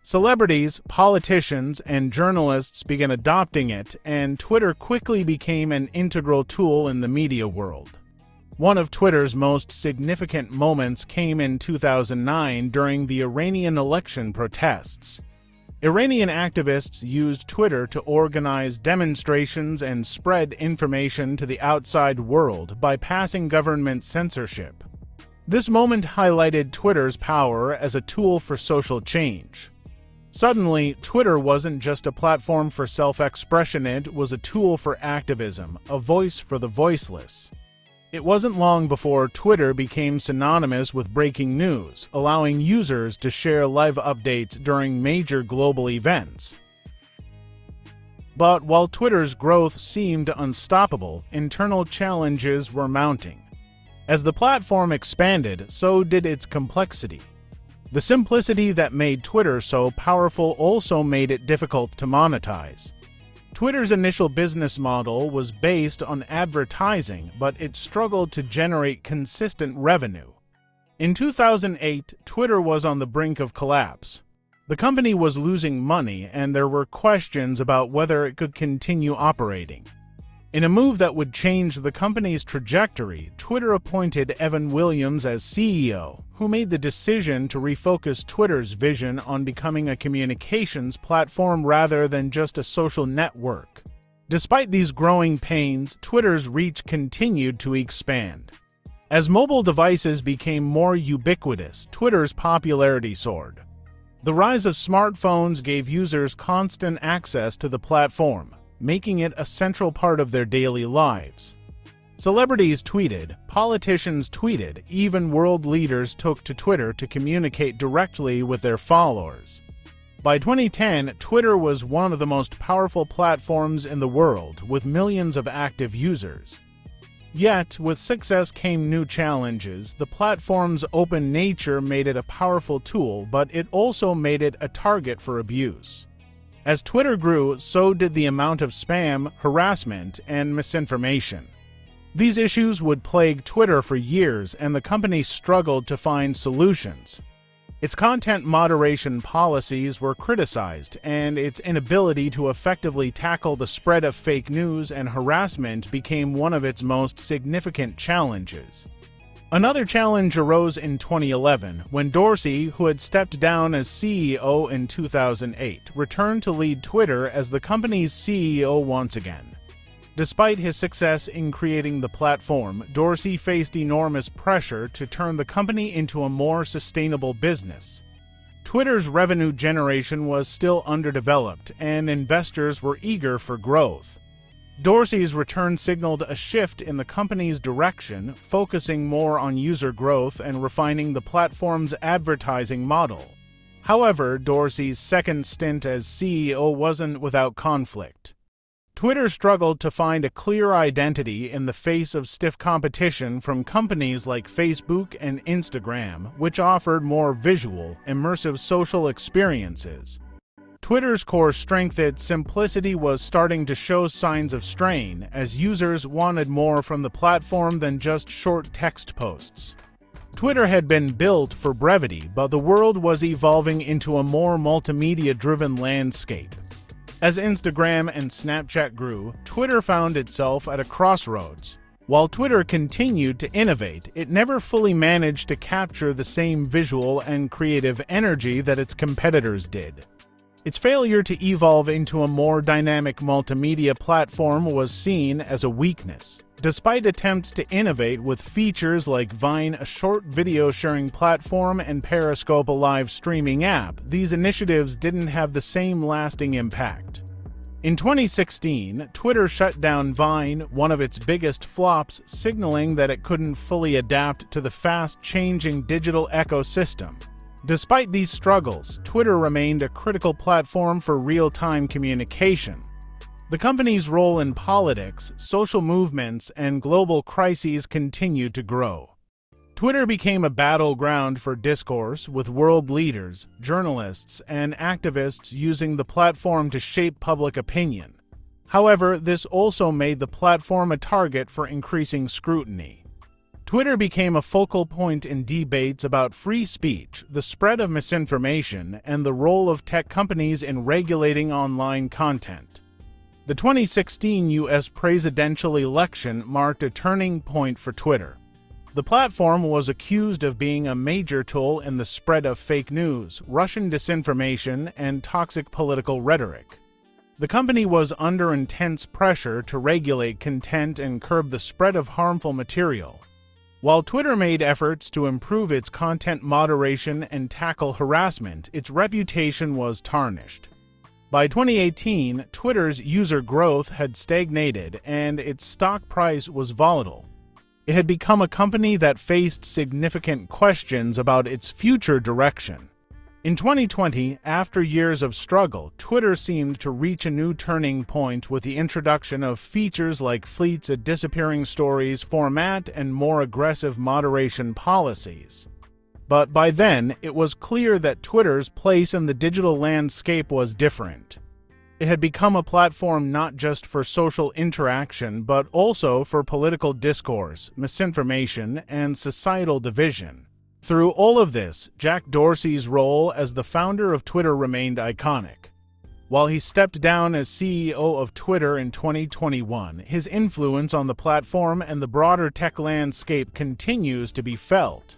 Celebrities, politicians, and journalists began adopting it, and Twitter quickly became an integral tool in the media world. One of Twitter's most significant moments came in 2009 during the Iranian election protests. Iranian activists used Twitter to organize demonstrations and spread information to the outside world, bypassing government censorship. This moment highlighted Twitter's power as a tool for social change. Suddenly, Twitter wasn't just a platform for self-expression, it was a tool for activism, a voice for the voiceless. It wasn't long before Twitter became synonymous with breaking news, allowing users to share live updates during major global events. But while Twitter's growth seemed unstoppable, internal challenges were mounting. As the platform expanded, so did its complexity. The simplicity that made Twitter so powerful also made it difficult to monetize. Twitter's initial business model was based on advertising, but it struggled to generate consistent revenue. In 2008, Twitter was on the brink of collapse. The company was losing money, and there were questions about whether it could continue operating. In a move that would change the company's trajectory, Twitter appointed Evan Williams as CEO, who made the decision to refocus Twitter's vision on becoming a communications platform rather than just a social network. Despite these growing pains, Twitter's reach continued to expand. As mobile devices became more ubiquitous, Twitter's popularity soared. The rise of smartphones gave users constant access to the platform, making it a central part of their daily lives. Celebrities tweeted, politicians tweeted, even world leaders took to Twitter to communicate directly with their followers. By 2010, Twitter was one of the most powerful platforms in the world, with millions of active users. Yet, with success came new challenges. The platform's open nature made it a powerful tool, but it also made it a target for abuse. As Twitter grew, so did the amount of spam, harassment, and misinformation. These issues would plague Twitter for years, and the company struggled to find solutions. Its content moderation policies were criticized, and its inability to effectively tackle the spread of fake news and harassment became one of its most significant challenges. Another challenge arose in 2011 when Dorsey, who had stepped down as CEO in 2008, returned to lead Twitter as the company's CEO once again. Despite his success in creating the platform, Dorsey faced enormous pressure to turn the company into a more sustainable business. Twitter's revenue generation was still underdeveloped, and investors were eager for growth. Dorsey's return signaled a shift in the company's direction, focusing more on user growth and refining the platform's advertising model. However, Dorsey's second stint as CEO wasn't without conflict. Twitter struggled to find a clear identity in the face of stiff competition from companies like Facebook and Instagram, which offered more visual, immersive social experiences. Twitter's core strength, its simplicity, was starting to show signs of strain, as users wanted more from the platform than just short text posts. Twitter had been built for brevity, but the world was evolving into a more multimedia-driven landscape. As Instagram and Snapchat grew, Twitter found itself at a crossroads. While Twitter continued to innovate, it never fully managed to capture the same visual and creative energy that its competitors did. Its failure to evolve into a more dynamic multimedia platform was seen as a weakness. Despite attempts to innovate with features like Vine, a short video sharing platform, and Periscope, a live streaming app, these initiatives didn't have the same lasting impact. In 2016, Twitter shut down Vine, one of its biggest flops, signaling that it couldn't fully adapt to the fast-changing digital ecosystem. Despite these struggles, Twitter remained a critical platform for real-time communication. The company's role in politics, social movements, and global crises continued to grow. Twitter became a battleground for discourse, with world leaders, journalists, and activists using the platform to shape public opinion. However, this also made the platform a target for increasing scrutiny. Twitter became a focal point in debates about free speech, the spread of misinformation, and the role of tech companies in regulating online content. The 2016 U.S. presidential election marked a turning point for Twitter. The platform was accused of being a major tool in the spread of fake news, Russian disinformation, and toxic political rhetoric. The company was under intense pressure to regulate content and curb the spread of harmful material. While Twitter made efforts to improve its content moderation and tackle harassment, its reputation was tarnished. By 2018, Twitter's user growth had stagnated and its stock price was volatile. It had become a company that faced significant questions about its future direction. In 2020, after years of struggle, Twitter seemed to reach a new turning point with the introduction of features like Fleets, a disappearing stories format, and more aggressive moderation policies. But by then, it was clear that Twitter's place in the digital landscape was different. It had become a platform not just for social interaction, but also for political discourse, misinformation, and societal division. Through all of this, Jack Dorsey's role as the founder of Twitter remained iconic. While he stepped down as CEO of Twitter in 2021, his influence on the platform and the broader tech landscape continues to be felt.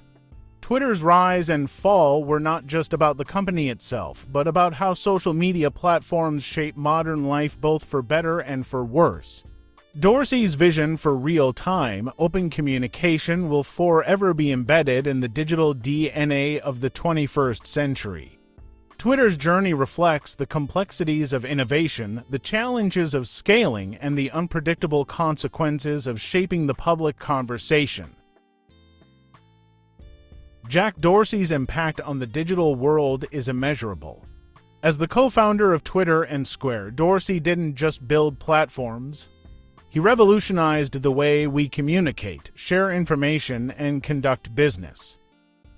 Twitter's rise and fall were not just about the company itself, but about how social media platforms shape modern life both for better and for worse. Dorsey's vision for real-time, open communication will forever be embedded in the digital DNA of the 21st century. Twitter's journey reflects the complexities of innovation, the challenges of scaling, and the unpredictable consequences of shaping the public conversation. Jack Dorsey's impact on the digital world is immeasurable. As the co-founder of Twitter and Square, Dorsey didn't just build platforms. He revolutionized the way we communicate, share information, and conduct business.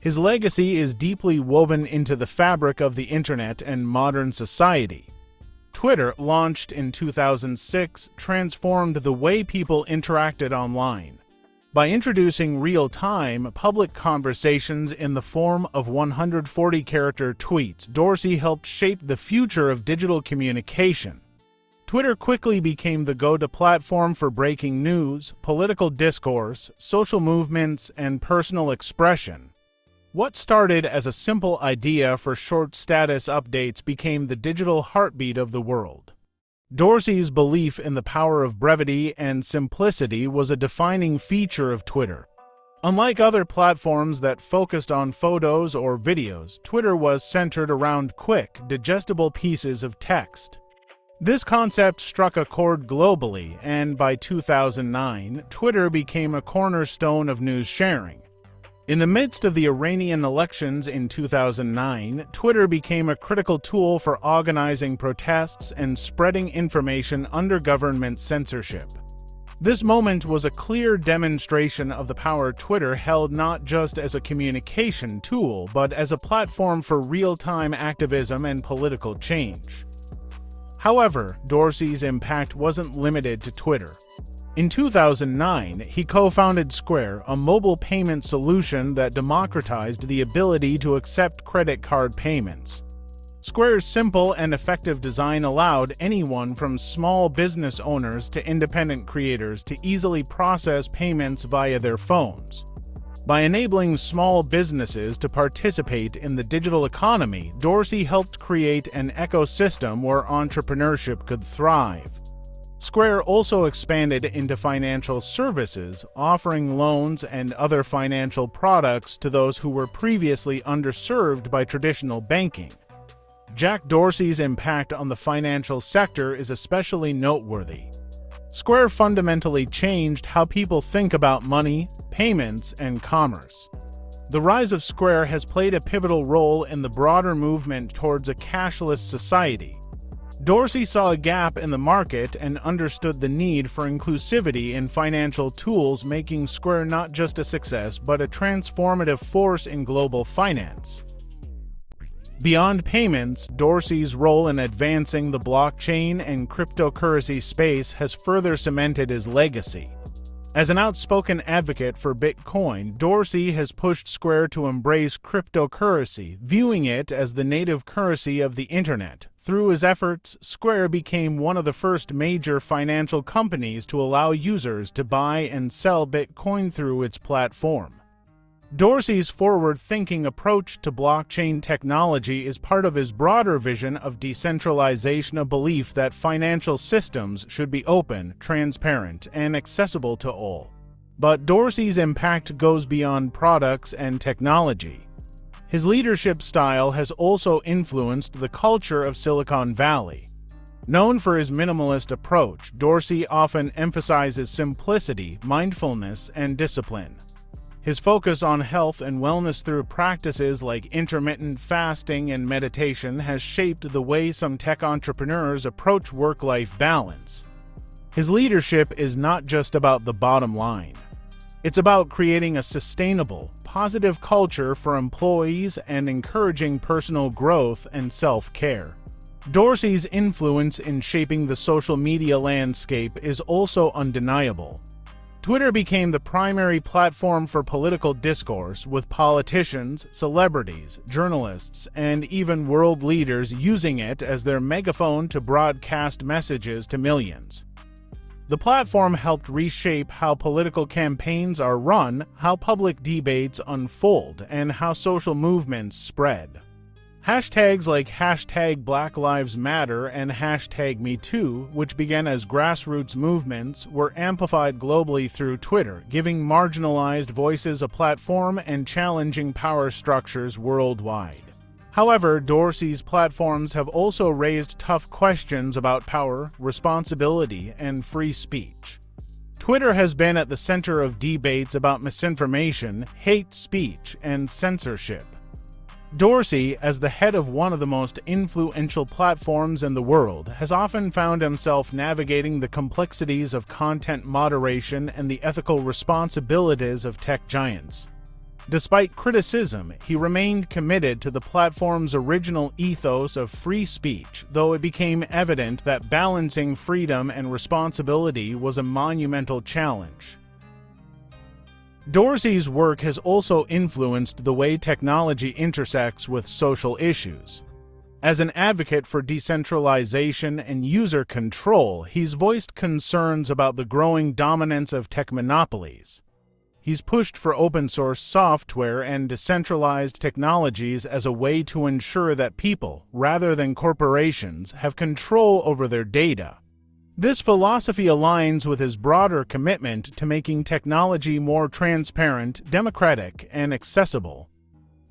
His legacy is deeply woven into the fabric of the internet and modern society. Twitter, launched in 2006, transformed the way people interacted online. By introducing real-time, public conversations in the form of 140-character tweets, Dorsey helped shape the future of digital communication. Twitter quickly became the go-to platform for breaking news, political discourse, social movements, and personal expression. What started as a simple idea for short status updates became the digital heartbeat of the world. Dorsey's belief in the power of brevity and simplicity was a defining feature of Twitter. Unlike other platforms that focused on photos or videos, Twitter was centered around quick, digestible pieces of text. This concept struck a chord globally, and by 2009, Twitter became a cornerstone of news sharing. In the midst of the Iranian elections in 2009, Twitter became a critical tool for organizing protests and spreading information under government censorship. This moment was a clear demonstration of the power Twitter held not just as a communication tool, but as a platform for real-time activism and political change. However, Dorsey's impact wasn't limited to Twitter. In 2009, he co-founded Square, a mobile payment solution that democratized the ability to accept credit card payments. Square's simple and effective design allowed anyone from small business owners to independent creators to easily process payments via their phones. By enabling small businesses to participate in the digital economy, Dorsey helped create an ecosystem where entrepreneurship could thrive. Square also expanded into financial services, offering loans and other financial products to those who were previously underserved by traditional banking. Jack Dorsey's impact on the financial sector is especially noteworthy. Square fundamentally changed how people think about money, payments, and commerce. The rise of Square has played a pivotal role in the broader movement towards a cashless society. Dorsey saw a gap in the market and understood the need for inclusivity in financial tools, making Square not just a success but a transformative force in global finance. Beyond payments, Dorsey's role in advancing the blockchain and cryptocurrency space has further cemented his legacy. As an outspoken advocate for Bitcoin, Dorsey has pushed Square to embrace cryptocurrency, viewing it as the native currency of the internet. Through his efforts, Square became one of the first major financial companies to allow users to buy and sell Bitcoin through its platform. Dorsey's forward-thinking approach to blockchain technology is part of his broader vision of decentralization, a belief that financial systems should be open, transparent, and accessible to all. But Dorsey's impact goes beyond products and technology. His leadership style has also influenced the culture of Silicon Valley. Known for his minimalist approach, Dorsey often emphasizes simplicity, mindfulness, and discipline. His focus on health and wellness through practices like intermittent fasting and meditation has shaped the way some tech entrepreneurs approach work-life balance. His leadership is not just about the bottom line. It's about creating a sustainable, positive culture for employees and encouraging personal growth and self-care. Dorsey's influence in shaping the social media landscape is also undeniable. Twitter became the primary platform for political discourse, with politicians, celebrities, journalists, and even world leaders using it as their megaphone to broadcast messages to millions. The platform helped reshape how political campaigns are run, how public debates unfold, and how social movements spread. Hashtags like #BlackLivesMatter and #MeToo, which began as grassroots movements, were amplified globally through Twitter, giving marginalized voices a platform and challenging power structures worldwide. However, Dorsey's platforms have also raised tough questions about power, responsibility, and free speech. Twitter has been at the center of debates about misinformation, hate speech, and censorship. Dorsey, as the head of one of the most influential platforms in the world, has often found himself navigating the complexities of content moderation and the ethical responsibilities of tech giants. Despite criticism, he remained committed to the platform's original ethos of free speech, though it became evident that balancing freedom and responsibility was a monumental challenge. Dorsey's work has also influenced the way technology intersects with social issues. As an advocate for decentralization and user control, he's voiced concerns about the growing dominance of tech monopolies. He's pushed for open-source software and decentralized technologies as a way to ensure that people, rather than corporations, have control over their data. This philosophy aligns with his broader commitment to making technology more transparent, democratic, and accessible.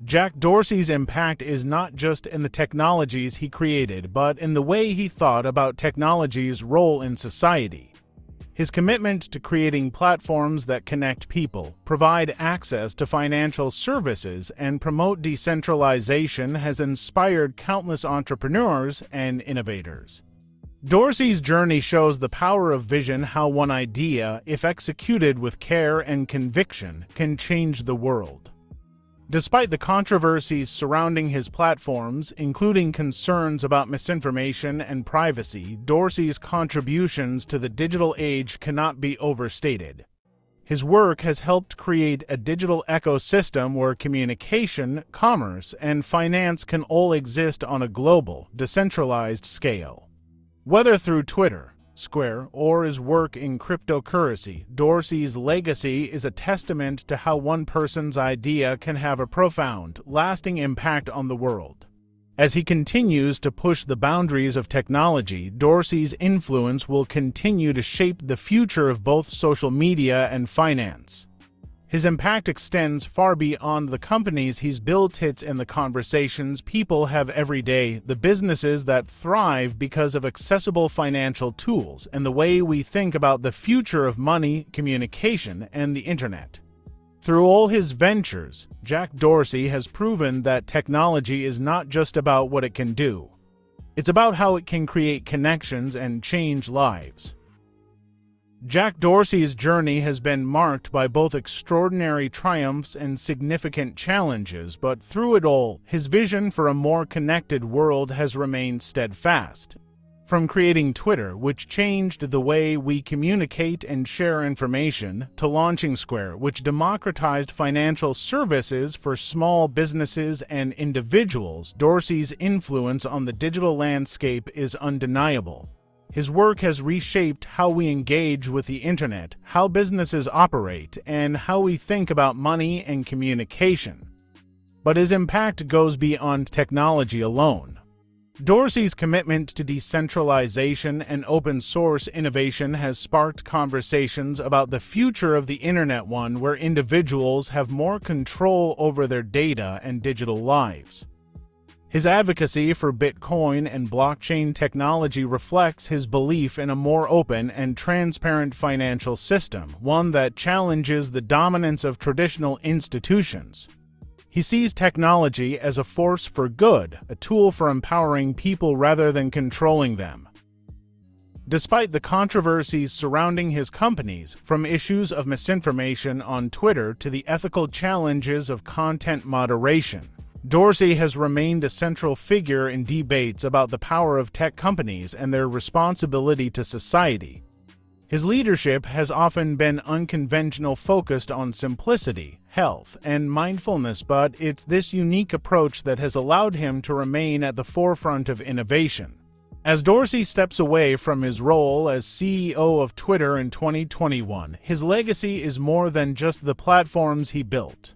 Jack Dorsey's impact is not just in the technologies he created, but in the way he thought about technology's role in society. His commitment to creating platforms that connect people, provide access to financial services, and promote decentralization has inspired countless entrepreneurs and innovators. Dorsey's journey shows the power of vision, how one idea, if executed with care and conviction, can change the world. Despite the controversies surrounding his platforms, including concerns about misinformation and privacy, Dorsey's contributions to the digital age cannot be overstated. His work has helped create a digital ecosystem where communication, commerce, and finance can all exist on a global, decentralized scale. Whether through Twitter, Square, or his work in cryptocurrency, Dorsey's legacy is a testament to how one person's idea can have a profound, lasting impact on the world. As he continues to push the boundaries of technology, Dorsey's influence will continue to shape the future of both social media and finance. His impact extends far beyond the companies he's built. It's in the conversations people have every day, the businesses that thrive because of accessible financial tools, and the way we think about the future of money, communication, and the internet. Through all his ventures, Jack Dorsey has proven that technology is not just about what it can do. It's about how it can create connections and change lives. Jack Dorsey's journey has been marked by both extraordinary triumphs and significant challenges, but through it all, his vision for a more connected world has remained steadfast. From creating Twitter, which changed the way we communicate and share information, to launching Square, which democratized financial services for small businesses and individuals, Dorsey's influence on the digital landscape is undeniable. His work has reshaped how we engage with the internet, how businesses operate, and how we think about money and communication. But his impact goes beyond technology alone. Dorsey's commitment to decentralization and open-source innovation has sparked conversations about the future of the internet, one where individuals have more control over their data and digital lives. His advocacy for Bitcoin and blockchain technology reflects his belief in a more open and transparent financial system, one that challenges the dominance of traditional institutions. He sees technology as a force for good, a tool for empowering people rather than controlling them. Despite the controversies surrounding his companies, from issues of misinformation on Twitter to the ethical challenges of content moderation, Dorsey has remained a central figure in debates about the power of tech companies and their responsibility to society. His leadership has often been unconventional, focused on simplicity, health, and mindfulness, but it's this unique approach that has allowed him to remain at the forefront of innovation. As Dorsey steps away from his role as CEO of Twitter in 2021, his legacy is more than just the platforms he built.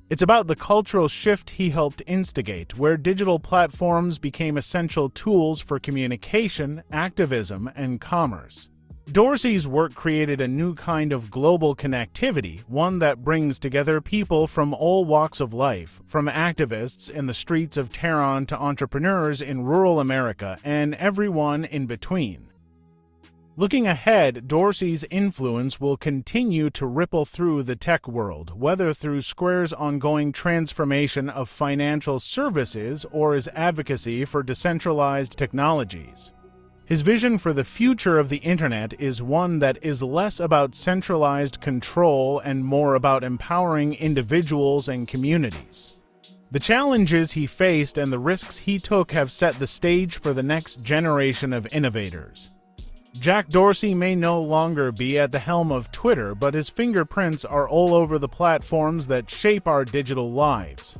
It's about the cultural shift he helped instigate, where digital platforms became essential tools for communication, activism, and commerce. Dorsey's work created a new kind of global connectivity, one that brings together people from all walks of life, from activists in the streets of Tehran to entrepreneurs in rural America and everyone in between. Looking ahead, Dorsey's influence will continue to ripple through the tech world, whether through Square's ongoing transformation of financial services or his advocacy for decentralized technologies. His vision for the future of the Internet is one that is less about centralized control and more about empowering individuals and communities. The challenges he faced and the risks he took have set the stage for the next generation of innovators. Jack Dorsey may no longer be at the helm of Twitter, but his fingerprints are all over the platforms that shape our digital lives.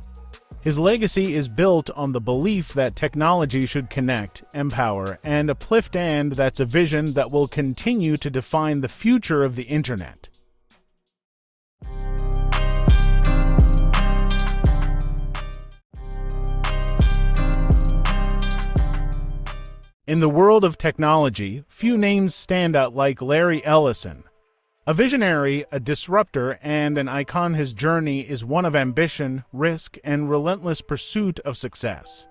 His legacy is built on the belief that technology should connect, empower, and uplift, and that's a vision that will continue to define the future of the Internet. In the world of technology, few names stand out like Larry Ellison. A visionary, a disruptor, and an icon, his journey is one of ambition, risk, and relentless pursuit of success.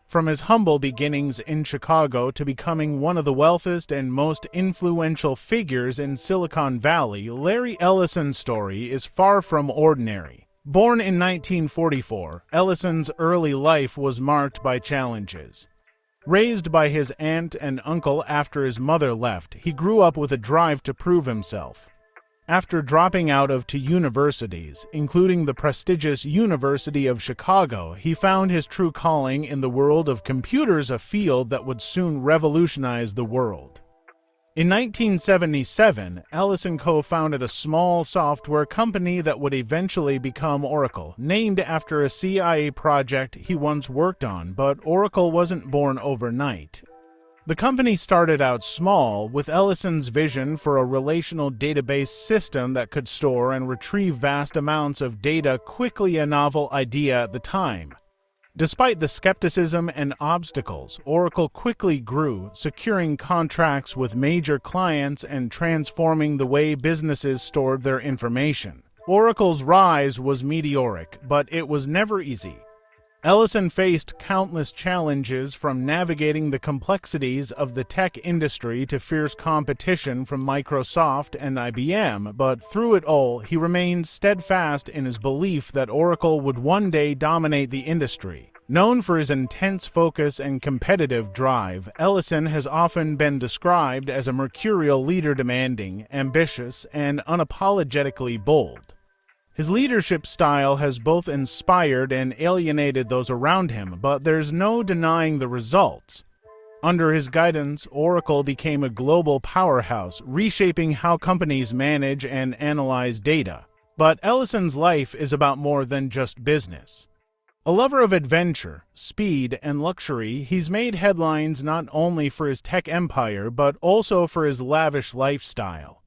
From his humble beginnings in Chicago to becoming one of the wealthiest and most influential figures in Silicon Valley, Larry Ellison's story is far from ordinary. Born in 1944, Ellison's early life was marked by challenges. Raised by his aunt and uncle after his mother left, he grew up with a drive to prove himself. After dropping out of two universities, including the prestigious University of Chicago, he found his true calling in the world of computers, a field that would soon revolutionize the world. In 1977, Ellison co-founded a small software company that would eventually become Oracle, named after a CIA project he once worked on, but Oracle wasn't born overnight. The company started out small, with Ellison's vision for a relational database system that could store and retrieve vast amounts of data quickly, a novel idea at the time. Despite the skepticism and obstacles, Oracle quickly grew, securing contracts with major clients and transforming the way businesses stored their information. Oracle's rise was meteoric, but it was never easy. Ellison faced countless challenges, from navigating the complexities of the tech industry to fierce competition from Microsoft and IBM, but through it all, he remained steadfast in his belief that Oracle would one day dominate the industry. Known for his intense focus and competitive drive, Ellison has often been described as a mercurial leader, demanding, ambitious, and unapologetically bold. His leadership style has both inspired and alienated those around him, but there's no denying the results. Under his guidance, Oracle became a global powerhouse, reshaping how companies manage and analyze data. But Ellison's life is about more than just business. A lover of adventure, speed, and luxury, he's made headlines not only for his tech empire, but also for his lavish lifestyle.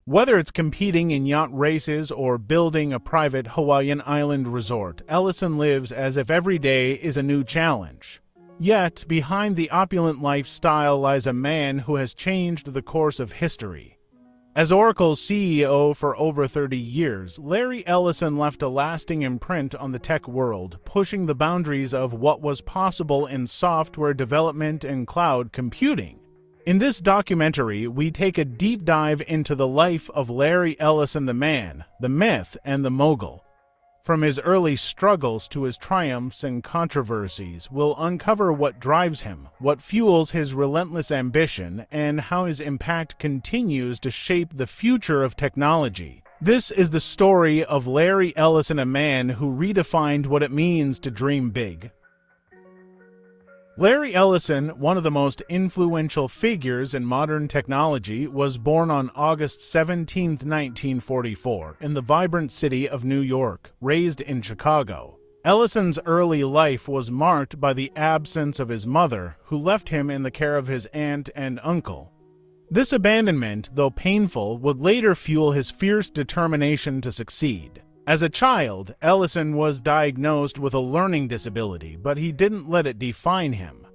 Whether it's competing in yacht races or building a private Hawaiian island resort, Ellison lives as if every day is a new challenge. Yet, behind the opulent lifestyle lies a man who has changed the course of history. As Oracle's CEO for over 30 years, Larry Ellison left a lasting imprint on the tech world, pushing the boundaries of what was possible in software development and cloud computing. In this documentary, we take a deep dive into the life of Larry Ellison, the man, the myth, and the mogul. From his early struggles to his triumphs and controversies, we'll uncover what drives him, what fuels his relentless ambition, and how his impact continues to shape the future of technology. This is the story of Larry Ellison, a man who redefined what it means to dream big. Larry Ellison, one of the most influential figures in modern technology, was born on August 17, 1944, in the vibrant city of New York, raised in Chicago. Ellison's early life was marked by the absence of his mother, who left him in the care of his aunt and uncle. This abandonment, though painful, would later fuel his fierce determination to succeed. As a child, Ellison was diagnosed with a learning disability, but he didn't let it define him.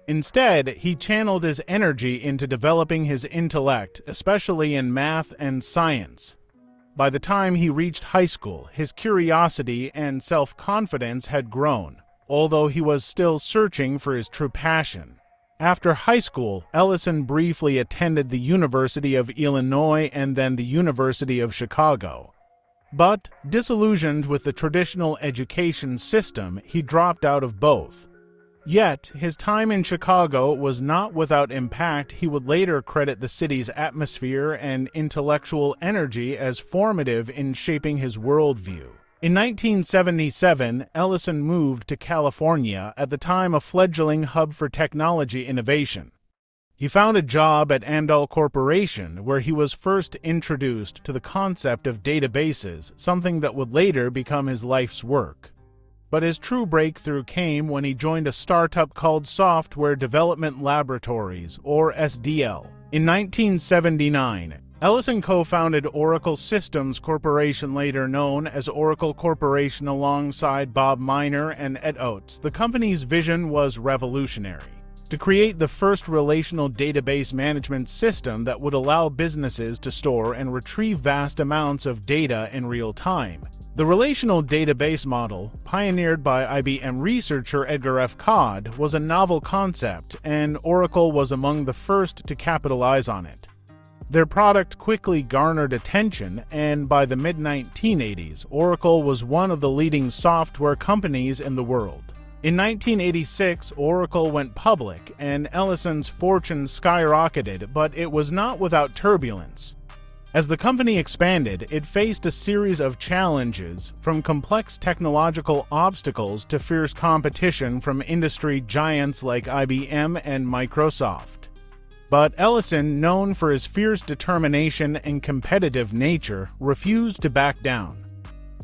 Instead, he channeled his energy into developing his intellect, especially in math and science. By the time he reached high school, his curiosity and self-confidence had grown, although he was still searching for his true passion. After high school, Ellison briefly attended the University of Illinois and then the University of Chicago. But, disillusioned with the traditional education system, he dropped out of both. Yet, his time in Chicago was not without impact. He would later credit the city's atmosphere and intellectual energy as formative in shaping his worldview. In 1977, Ellison moved to California, at the time a fledgling hub for technology innovation. He found a job at Andal Corporation, where he was first introduced to the concept of databases, something that would later become his life's work. But his true breakthrough came when he joined a startup called Software Development Laboratories, or SDL. In 1979, Ellison co-founded Oracle Systems Corporation, later known as Oracle Corporation, alongside Bob Miner and Ed Oates. The company's vision was revolutionary: to create the first relational database management system that would allow businesses to store and retrieve vast amounts of data in real time. The relational database model, pioneered by IBM researcher Edgar F. Codd, was a novel concept, and Oracle was among the first to capitalize on it. Their product quickly garnered attention, and by the mid-1980s, Oracle was one of the leading software companies in the world. In 1986, Oracle went public, and Ellison's fortune skyrocketed, but it was not without turbulence. As the company expanded, it faced a series of challenges, from complex technological obstacles to fierce competition from industry giants like IBM and Microsoft. But Ellison, known for his fierce determination and competitive nature, refused to back down.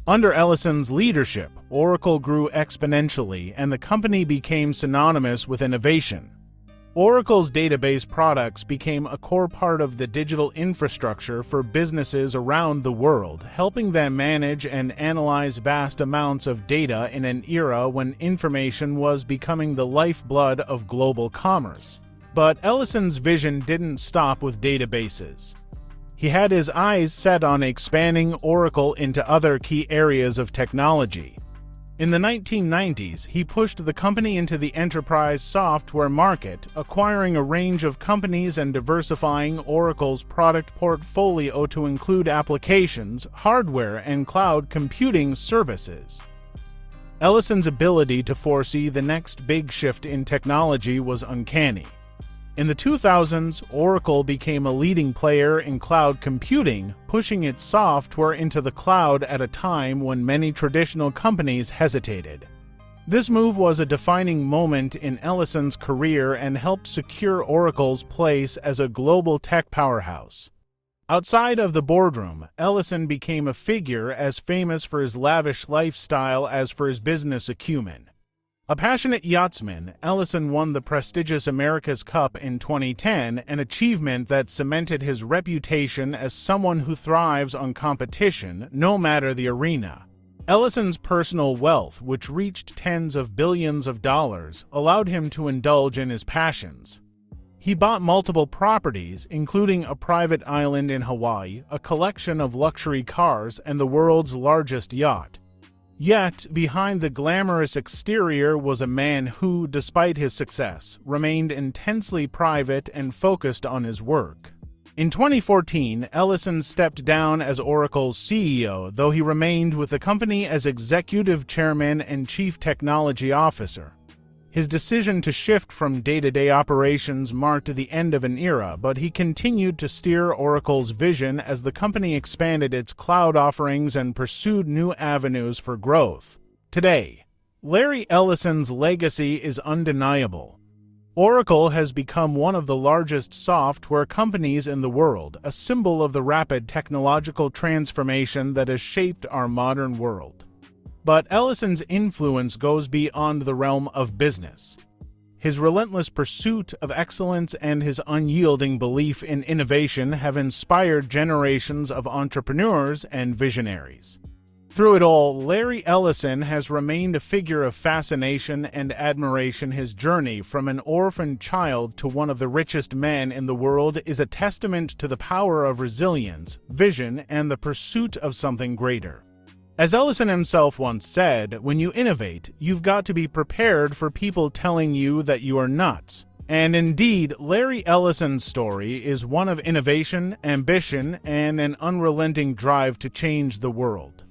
Under Ellison's leadership, Oracle grew exponentially, and the company became synonymous with innovation. Oracle's database products became a core part of the digital infrastructure for businesses around the world, helping them manage and analyze vast amounts of data in an era when information was becoming the lifeblood of global commerce. But Ellison's vision didn't stop with databases. He had his eyes set on expanding Oracle into other key areas of technology. In the 1990s, he pushed the company into the enterprise software market, acquiring a range of companies and diversifying Oracle's product portfolio to include applications, hardware, and cloud computing services. Ellison's ability to foresee the next big shift in technology was uncanny. In the 2000s, Oracle became a leading player in cloud computing, pushing its software into the cloud at a time when many traditional companies hesitated. This move was a defining moment in Ellison's career and helped secure Oracle's place as a global tech powerhouse. Outside of the boardroom, Ellison became a figure as famous for his lavish lifestyle as for his business acumen. A passionate yachtsman, Ellison won the prestigious America's Cup in 2010, an achievement that cemented his reputation as someone who thrives on competition, no matter the arena. Ellison's personal wealth, which reached tens of billions of dollars, allowed him to indulge in his passions. He bought multiple properties, including a private island in Hawaii, a collection of luxury cars, and the world's largest yacht. Yet, behind the glamorous exterior was a man who, despite his success, remained intensely private and focused on his work. In 2014, Ellison stepped down as Oracle's CEO, though he remained with the company as executive chairman and chief technology officer. His decision to shift from day-to-day operations marked the end of an era, but he continued to steer Oracle's vision as the company expanded its cloud offerings and pursued new avenues for growth. Today, Larry Ellison's legacy is undeniable. Oracle has become one of the largest software companies in the world, a symbol of the rapid technological transformation that has shaped our modern world. But Ellison's influence goes beyond the realm of business. His relentless pursuit of excellence and his unyielding belief in innovation have inspired generations of entrepreneurs and visionaries. Through it all, Larry Ellison has remained a figure of fascination and admiration. His journey from an orphaned child to one of the richest men in the world is a testament to the power of resilience, vision, and the pursuit of something greater. As Ellison himself once said, when you innovate, you've got to be prepared for people telling you that you are nuts. And indeed, Larry Ellison's story is one of innovation, ambition, and an unrelenting drive to change the world.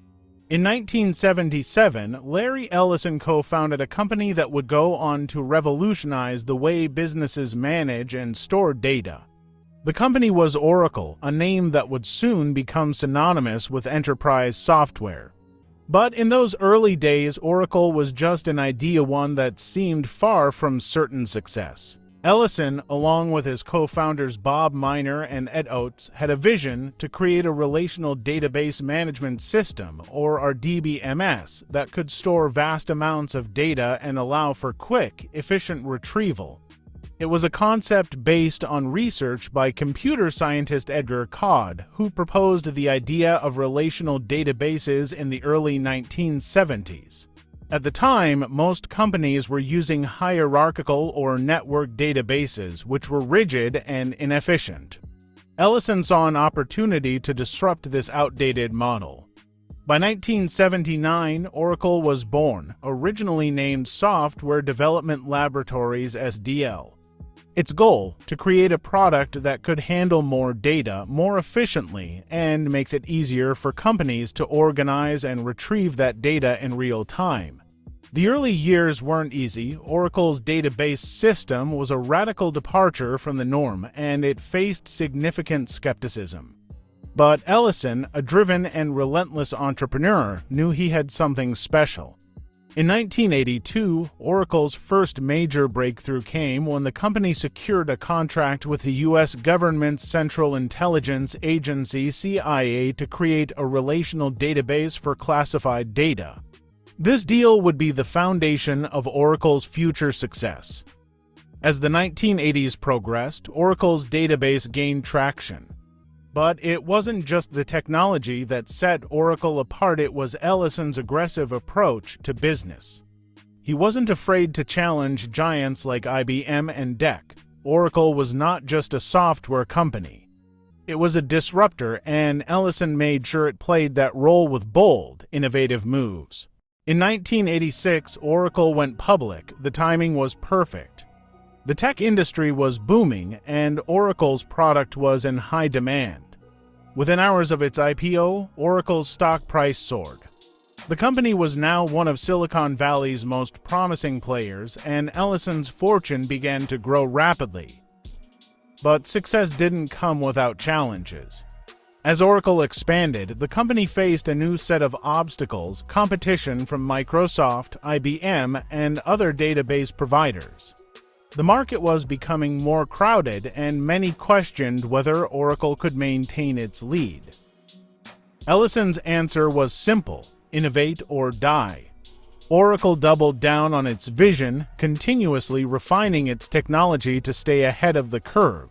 In 1977, Larry Ellison co-founded a company that would go on to revolutionize the way businesses manage and store data. The company was Oracle, a name that would soon become synonymous with enterprise software. But in those early days, Oracle was just an idea, one that seemed far from certain success. Ellison, along with his co-founders Bob Miner and Ed Oates, had a vision to create a relational database management system, or RDBMS, that could store vast amounts of data and allow for quick, efficient retrieval. It was a concept based on research by computer scientist Edgar Codd, who proposed the idea of relational databases in the early 1970s. At the time, most companies were using hierarchical or network databases, which were rigid and inefficient. Ellison saw an opportunity to disrupt this outdated model. By 1979, Oracle was born, originally named Software Development Laboratories (SDL). Its goal, to create a product that could handle more data more efficiently and makes it easier for companies to organize and retrieve that data in real time. The early years weren't easy. Oracle's database system was a radical departure from the norm, and it faced significant skepticism. But Ellison, a driven and relentless entrepreneur, knew he had something special. In 1982, Oracle's first major breakthrough came when the company secured a contract with the U.S. government's Central Intelligence Agency (CIA) to create a relational database for classified data. This deal would be the foundation of Oracle's future success. As the 1980s progressed, Oracle's database gained traction. But it wasn't just the technology that set Oracle apart, it was Ellison's aggressive approach to business. He wasn't afraid to challenge giants like IBM and DEC. Oracle was not just a software company. It was a disruptor, and Ellison made sure it played that role with bold, innovative moves. In 1986, Oracle went public. The timing was perfect. The tech industry was booming, and Oracle's product was in high demand. Within hours of its IPO, Oracle's stock price soared. The company was now one of Silicon Valley's most promising players, and Ellison's fortune began to grow rapidly. But success didn't come without challenges. As Oracle expanded, the company faced a new set of obstacles: competition from Microsoft, IBM, and other database providers. The market was becoming more crowded, and many questioned whether Oracle could maintain its lead. Ellison's answer was simple: innovate or die. Oracle doubled down on its vision, continuously refining its technology to stay ahead of the curve.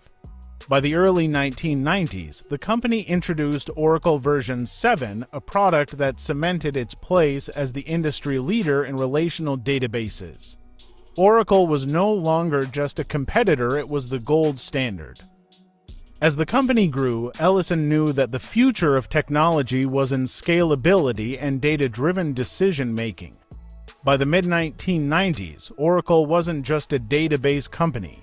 By the early 1990s, the company introduced Oracle version 7, a product that cemented its place as the industry leader in relational databases. Oracle was no longer just a competitor, it was the gold standard. As the company grew, Ellison knew that the future of technology was in scalability and data-driven decision-making. By the mid-1990s, Oracle wasn't just a database company.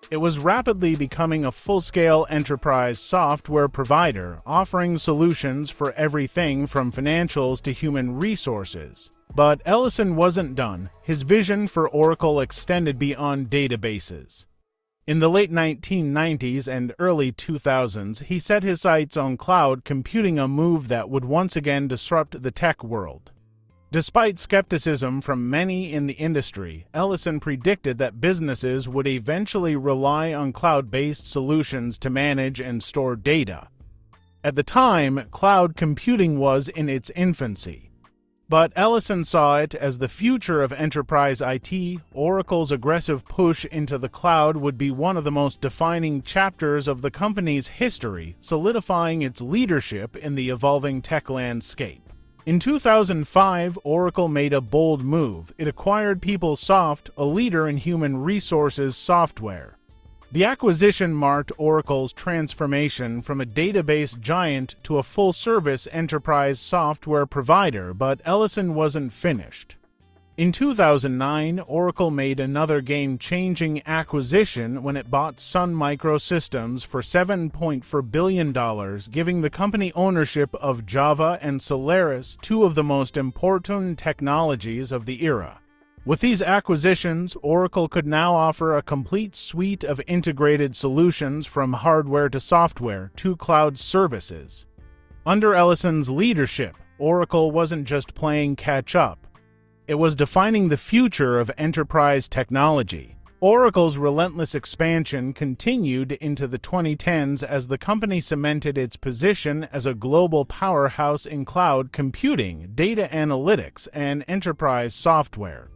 It was rapidly becoming a full-scale enterprise software provider, offering solutions for everything from financials to human resources. But Ellison wasn't done. His vision for Oracle extended beyond databases. In the late 1990s and early 2000s, he set his sights on cloud computing, a move that would once again disrupt the tech world. Despite skepticism from many in the industry, Ellison predicted that businesses would eventually rely on cloud-based solutions to manage and store data. At the time, cloud computing was in its infancy. But Ellison saw it as the future of enterprise IT. Oracle's aggressive push into the cloud would be one of the most defining chapters of the company's history, solidifying its leadership in the evolving tech landscape. In 2005, Oracle made a bold move. It acquired PeopleSoft, a leader in human resources software. The acquisition marked Oracle's transformation from a database giant to a full-service enterprise software provider, but Ellison wasn't finished. In 2009, Oracle made another game-changing acquisition when it bought Sun Microsystems for $7.4 billion, giving the company ownership of Java and Solaris, two of the most important technologies of the era. With these acquisitions, Oracle could now offer a complete suite of integrated solutions from hardware to software to cloud services. Under Ellison's leadership, Oracle wasn't just playing catch-up. It was defining the future of enterprise technology. Oracle's relentless expansion continued into the 2010s as the company cemented its position as a global powerhouse in cloud computing, data analytics, and enterprise software.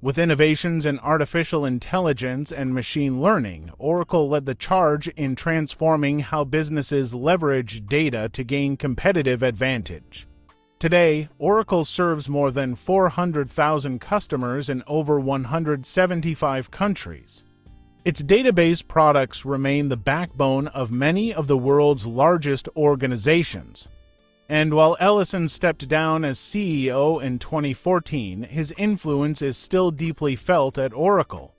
With innovations in artificial intelligence and machine learning, Oracle led the charge in transforming how businesses leverage data to gain competitive advantage. Today, Oracle serves more than 400,000 customers in over 175 countries. Its database products remain the backbone of many of the world's largest organizations. And while Ellison stepped down as CEO in 2014, his influence is still deeply felt at Oracle.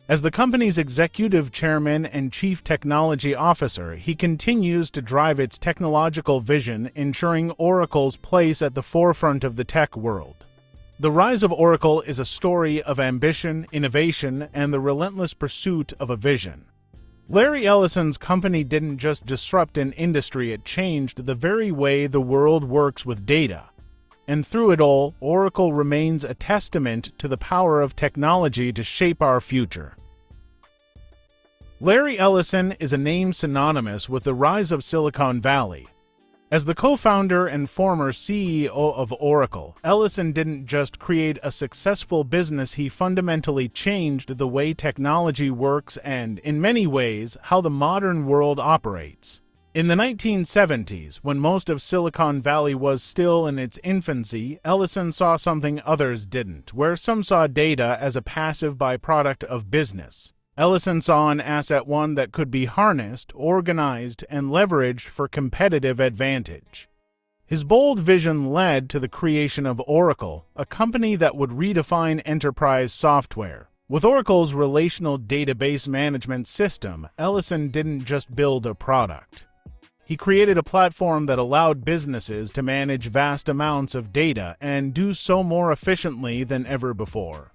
As the company's executive chairman and chief technology officer, he continues to drive its technological vision, ensuring Oracle's place at the forefront of the tech world. The rise of Oracle is a story of ambition, innovation, and the relentless pursuit of a vision. Larry Ellison's company didn't just disrupt an industry, it changed the very way the world works with data. And through it all, Oracle remains a testament to the power of technology to shape our future. Larry Ellison is a name synonymous with the rise of Silicon Valley. As the co-founder and former CEO of Oracle, Ellison didn't just create a successful business, he fundamentally changed the way technology works and, in many ways, how the modern world operates. In the 1970s, when most of Silicon Valley was still in its infancy, Ellison saw something others didn't. Where some saw data as a passive byproduct of business, Ellison saw an asset, one that could be harnessed, organized, and leveraged for competitive advantage. His bold vision led to the creation of Oracle, a company that would redefine enterprise software. With Oracle's relational database management system, Ellison didn't just build a product. He created a platform that allowed businesses to manage vast amounts of data and do so more efficiently than ever before.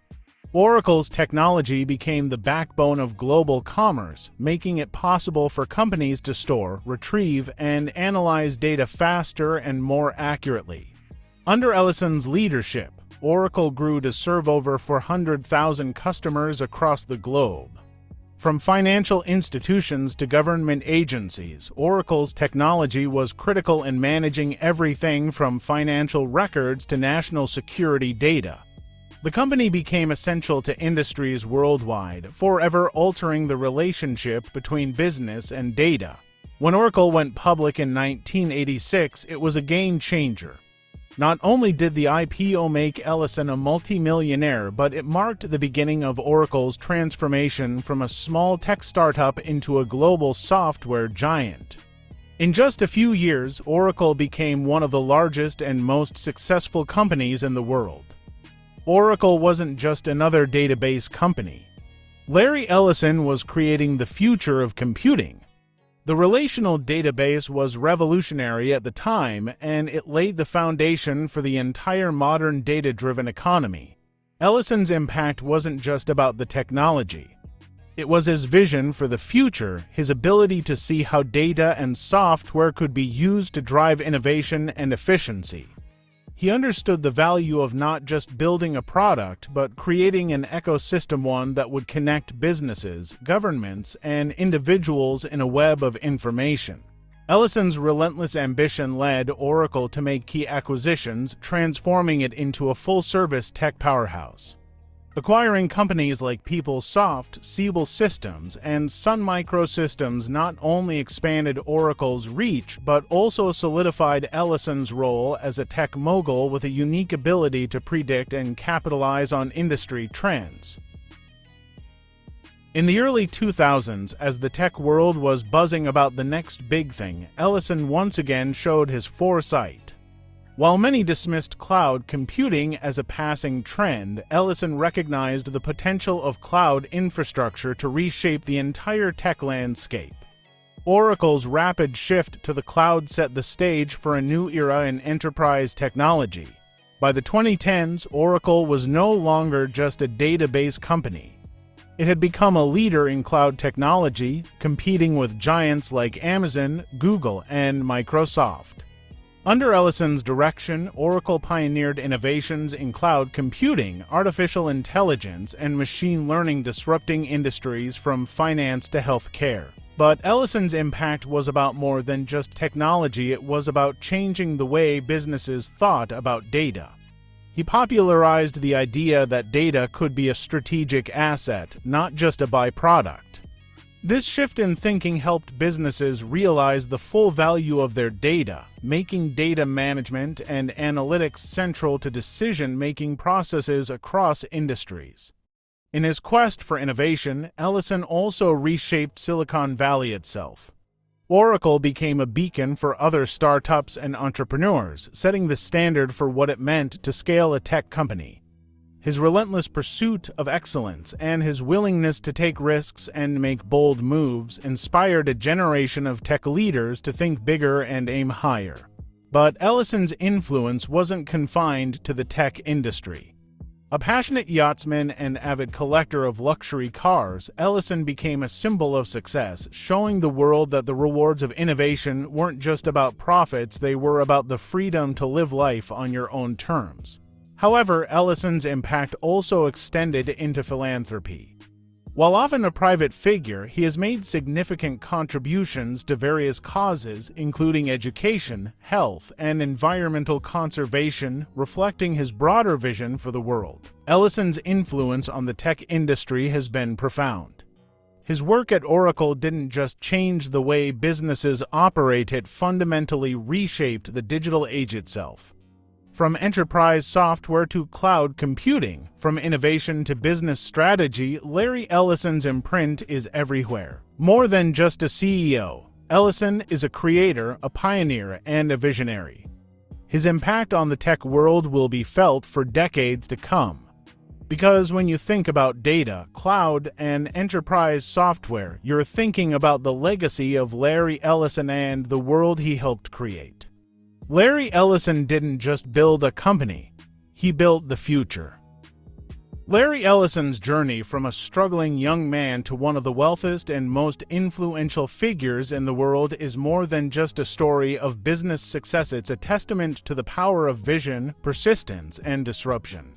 Oracle's technology became the backbone of global commerce, making it possible for companies to store, retrieve, and analyze data faster and more accurately. Under Ellison's leadership, Oracle grew to serve over 400,000 customers across the globe. From financial institutions to government agencies, Oracle's technology was critical in managing everything from financial records to national security data. The company became essential to industries worldwide, forever altering the relationship between business and data. When Oracle went public in 1986, it was a game changer. Not only did the IPO make Ellison a multimillionaire, but it marked the beginning of Oracle's transformation from a small tech startup into a global software giant. In just a few years, Oracle became one of the largest and most successful companies in the world. Oracle wasn't just another database company. Larry Ellison was creating the future of computing. The relational database was revolutionary at the time, and it laid the foundation for the entire modern data-driven economy. Ellison's impact wasn't just about the technology. It was his vision for the future, his ability to see how data and software could be used to drive innovation and efficiency. He understood the value of not just building a product, but creating an ecosystem, one that would connect businesses, governments, and individuals in a web of information. Ellison's relentless ambition led Oracle to make key acquisitions, transforming it into a full-service tech powerhouse. Acquiring companies like PeopleSoft, Siebel Systems, and Sun Microsystems not only expanded Oracle's reach, but also solidified Ellison's role as a tech mogul with a unique ability to predict and capitalize on industry trends. In the early 2000s, as the tech world was buzzing about the next big thing, Ellison once again showed his foresight. While many dismissed cloud computing as a passing trend, Ellison recognized the potential of cloud infrastructure to reshape the entire tech landscape. Oracle's rapid shift to the cloud set the stage for a new era in enterprise technology. By the 2010s, Oracle was no longer just a database company. It had become a leader in cloud technology, competing with giants like Amazon, Google, and Microsoft. Under Ellison's direction, Oracle pioneered innovations in cloud computing, artificial intelligence, and machine learning, disrupting industries from finance to healthcare. But Ellison's impact was about more than just technology. It was about changing the way businesses thought about data. He popularized the idea that data could be a strategic asset, not just a byproduct. This shift in thinking helped businesses realize the full value of their data, making data management and analytics central to decision-making processes across industries. In his quest for innovation, Ellison also reshaped Silicon Valley itself. Oracle became a beacon for other startups and entrepreneurs, setting the standard for what it meant to scale a tech company. His relentless pursuit of excellence and his willingness to take risks and make bold moves inspired a generation of tech leaders to think bigger and aim higher. But Ellison's influence wasn't confined to the tech industry. A passionate yachtsman and avid collector of luxury cars, Ellison became a symbol of success, showing the world that the rewards of innovation weren't just about profits, they were about the freedom to live life on your own terms. However, Ellison's impact also extended into philanthropy. While often a private figure, he has made significant contributions to various causes, including education, health, and environmental conservation, reflecting his broader vision for the world. Ellison's influence on the tech industry has been profound. His work at Oracle didn't just change the way businesses operate, it fundamentally reshaped the digital age itself. From enterprise software to cloud computing, from innovation to business strategy, Larry Ellison's imprint is everywhere. More than just a CEO, Ellison is a creator, a pioneer, and a visionary. His impact on the tech world will be felt for decades to come. Because when you think about data, cloud, and enterprise software, you're thinking about the legacy of Larry Ellison and the world he helped create. Larry Ellison didn't just build a company, he built the future. Larry Ellison's journey from a struggling young man to one of the wealthiest and most influential figures in the world is more than just a story of business success. It's a testament to the power of vision, persistence, and disruption.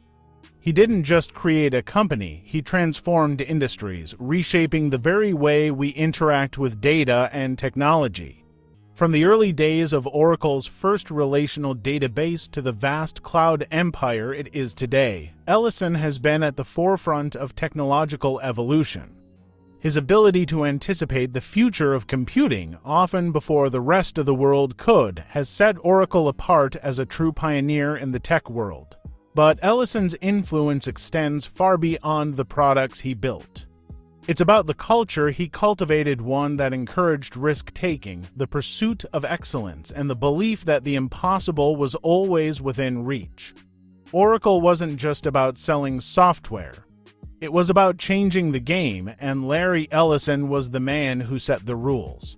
He didn't just create a company, he transformed industries, reshaping the very way we interact with data and technology. From the early days of Oracle's first relational database to the vast cloud empire it is today, Ellison has been at the forefront of technological evolution. His ability to anticipate the future of computing, often before the rest of the world could, has set Oracle apart as a true pioneer in the tech world. But Ellison's influence extends far beyond the products he built. It's about the culture he cultivated, one that encouraged risk-taking, the pursuit of excellence, and the belief that the impossible was always within reach. Oracle wasn't just about selling software. It was about changing the game, and Larry Ellison was the man who set the rules.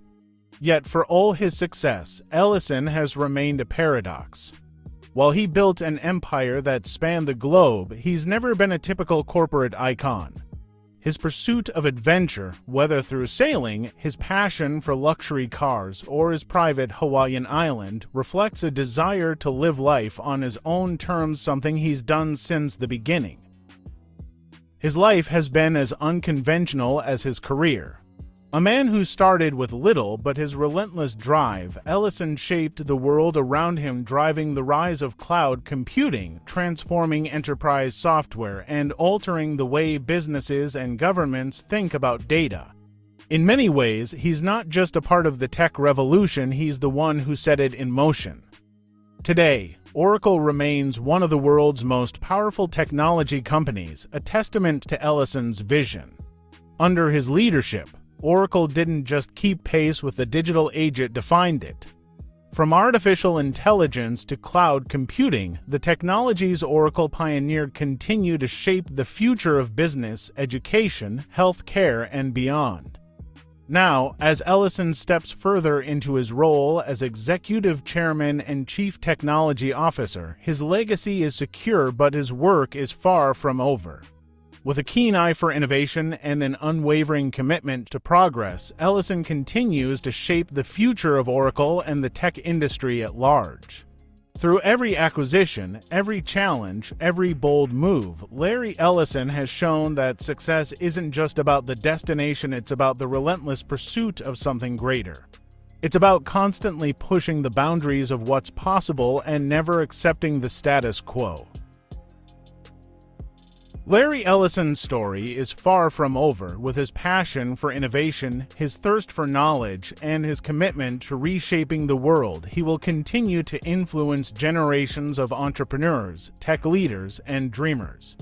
Yet for all his success, Ellison has remained a paradox. While he built an empire that spanned the globe, he's never been a typical corporate icon. His pursuit of adventure, whether through sailing, his passion for luxury cars, or his private Hawaiian island, reflects a desire to live life on his own terms, something he's done since the beginning. His life has been as unconventional as his career. A man who started with little, but his relentless drive, Ellison shaped the world around him, driving the rise of cloud computing, transforming enterprise software, and altering the way businesses and governments think about data. In many ways, he's not just a part of the tech revolution, he's the one who set it in motion. Today, Oracle remains one of the world's most powerful technology companies, a testament to Ellison's vision. Under his leadership, Oracle didn't just keep pace with the digital age, it defined it. From artificial intelligence to cloud computing, the technologies Oracle pioneered continue to shape the future of business, education, healthcare, and beyond. Now, as Ellison steps further into his role as Executive Chairman and Chief Technology Officer, his legacy is secure, but his work is far from over. With a keen eye for innovation and an unwavering commitment to progress, Ellison continues to shape the future of Oracle and the tech industry at large. Through every acquisition, every challenge, every bold move, Larry Ellison has shown that success isn't just about the destination, it's about the relentless pursuit of something greater. It's about constantly pushing the boundaries of what's possible and never accepting the status quo. Larry Ellison's story is far from over. With his passion for innovation, his thirst for knowledge, and his commitment to reshaping the world, he will continue to influence generations of entrepreneurs, tech leaders, and dreamers.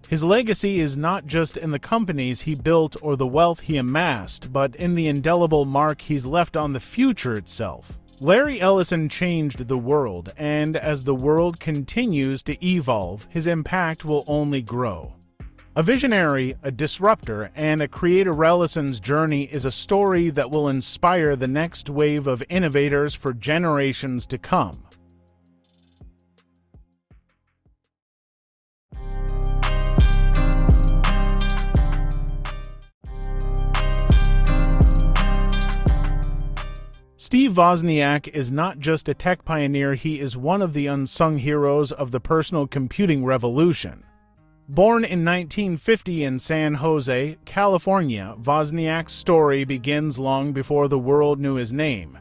His legacy is not just in the companies he built or the wealth he amassed, but in the indelible mark he's left on the future itself. Larry Ellison changed the world, and as the world continues to evolve, his impact will only grow. A visionary, a disruptor, and a creator, Ellison's journey is a story that will inspire the next wave of innovators for generations to come. Steve Wozniak is not just a tech pioneer, he is one of the unsung heroes of the personal computing revolution. Born in 1950 in San Jose, California, Wozniak's story begins long before the world knew his name.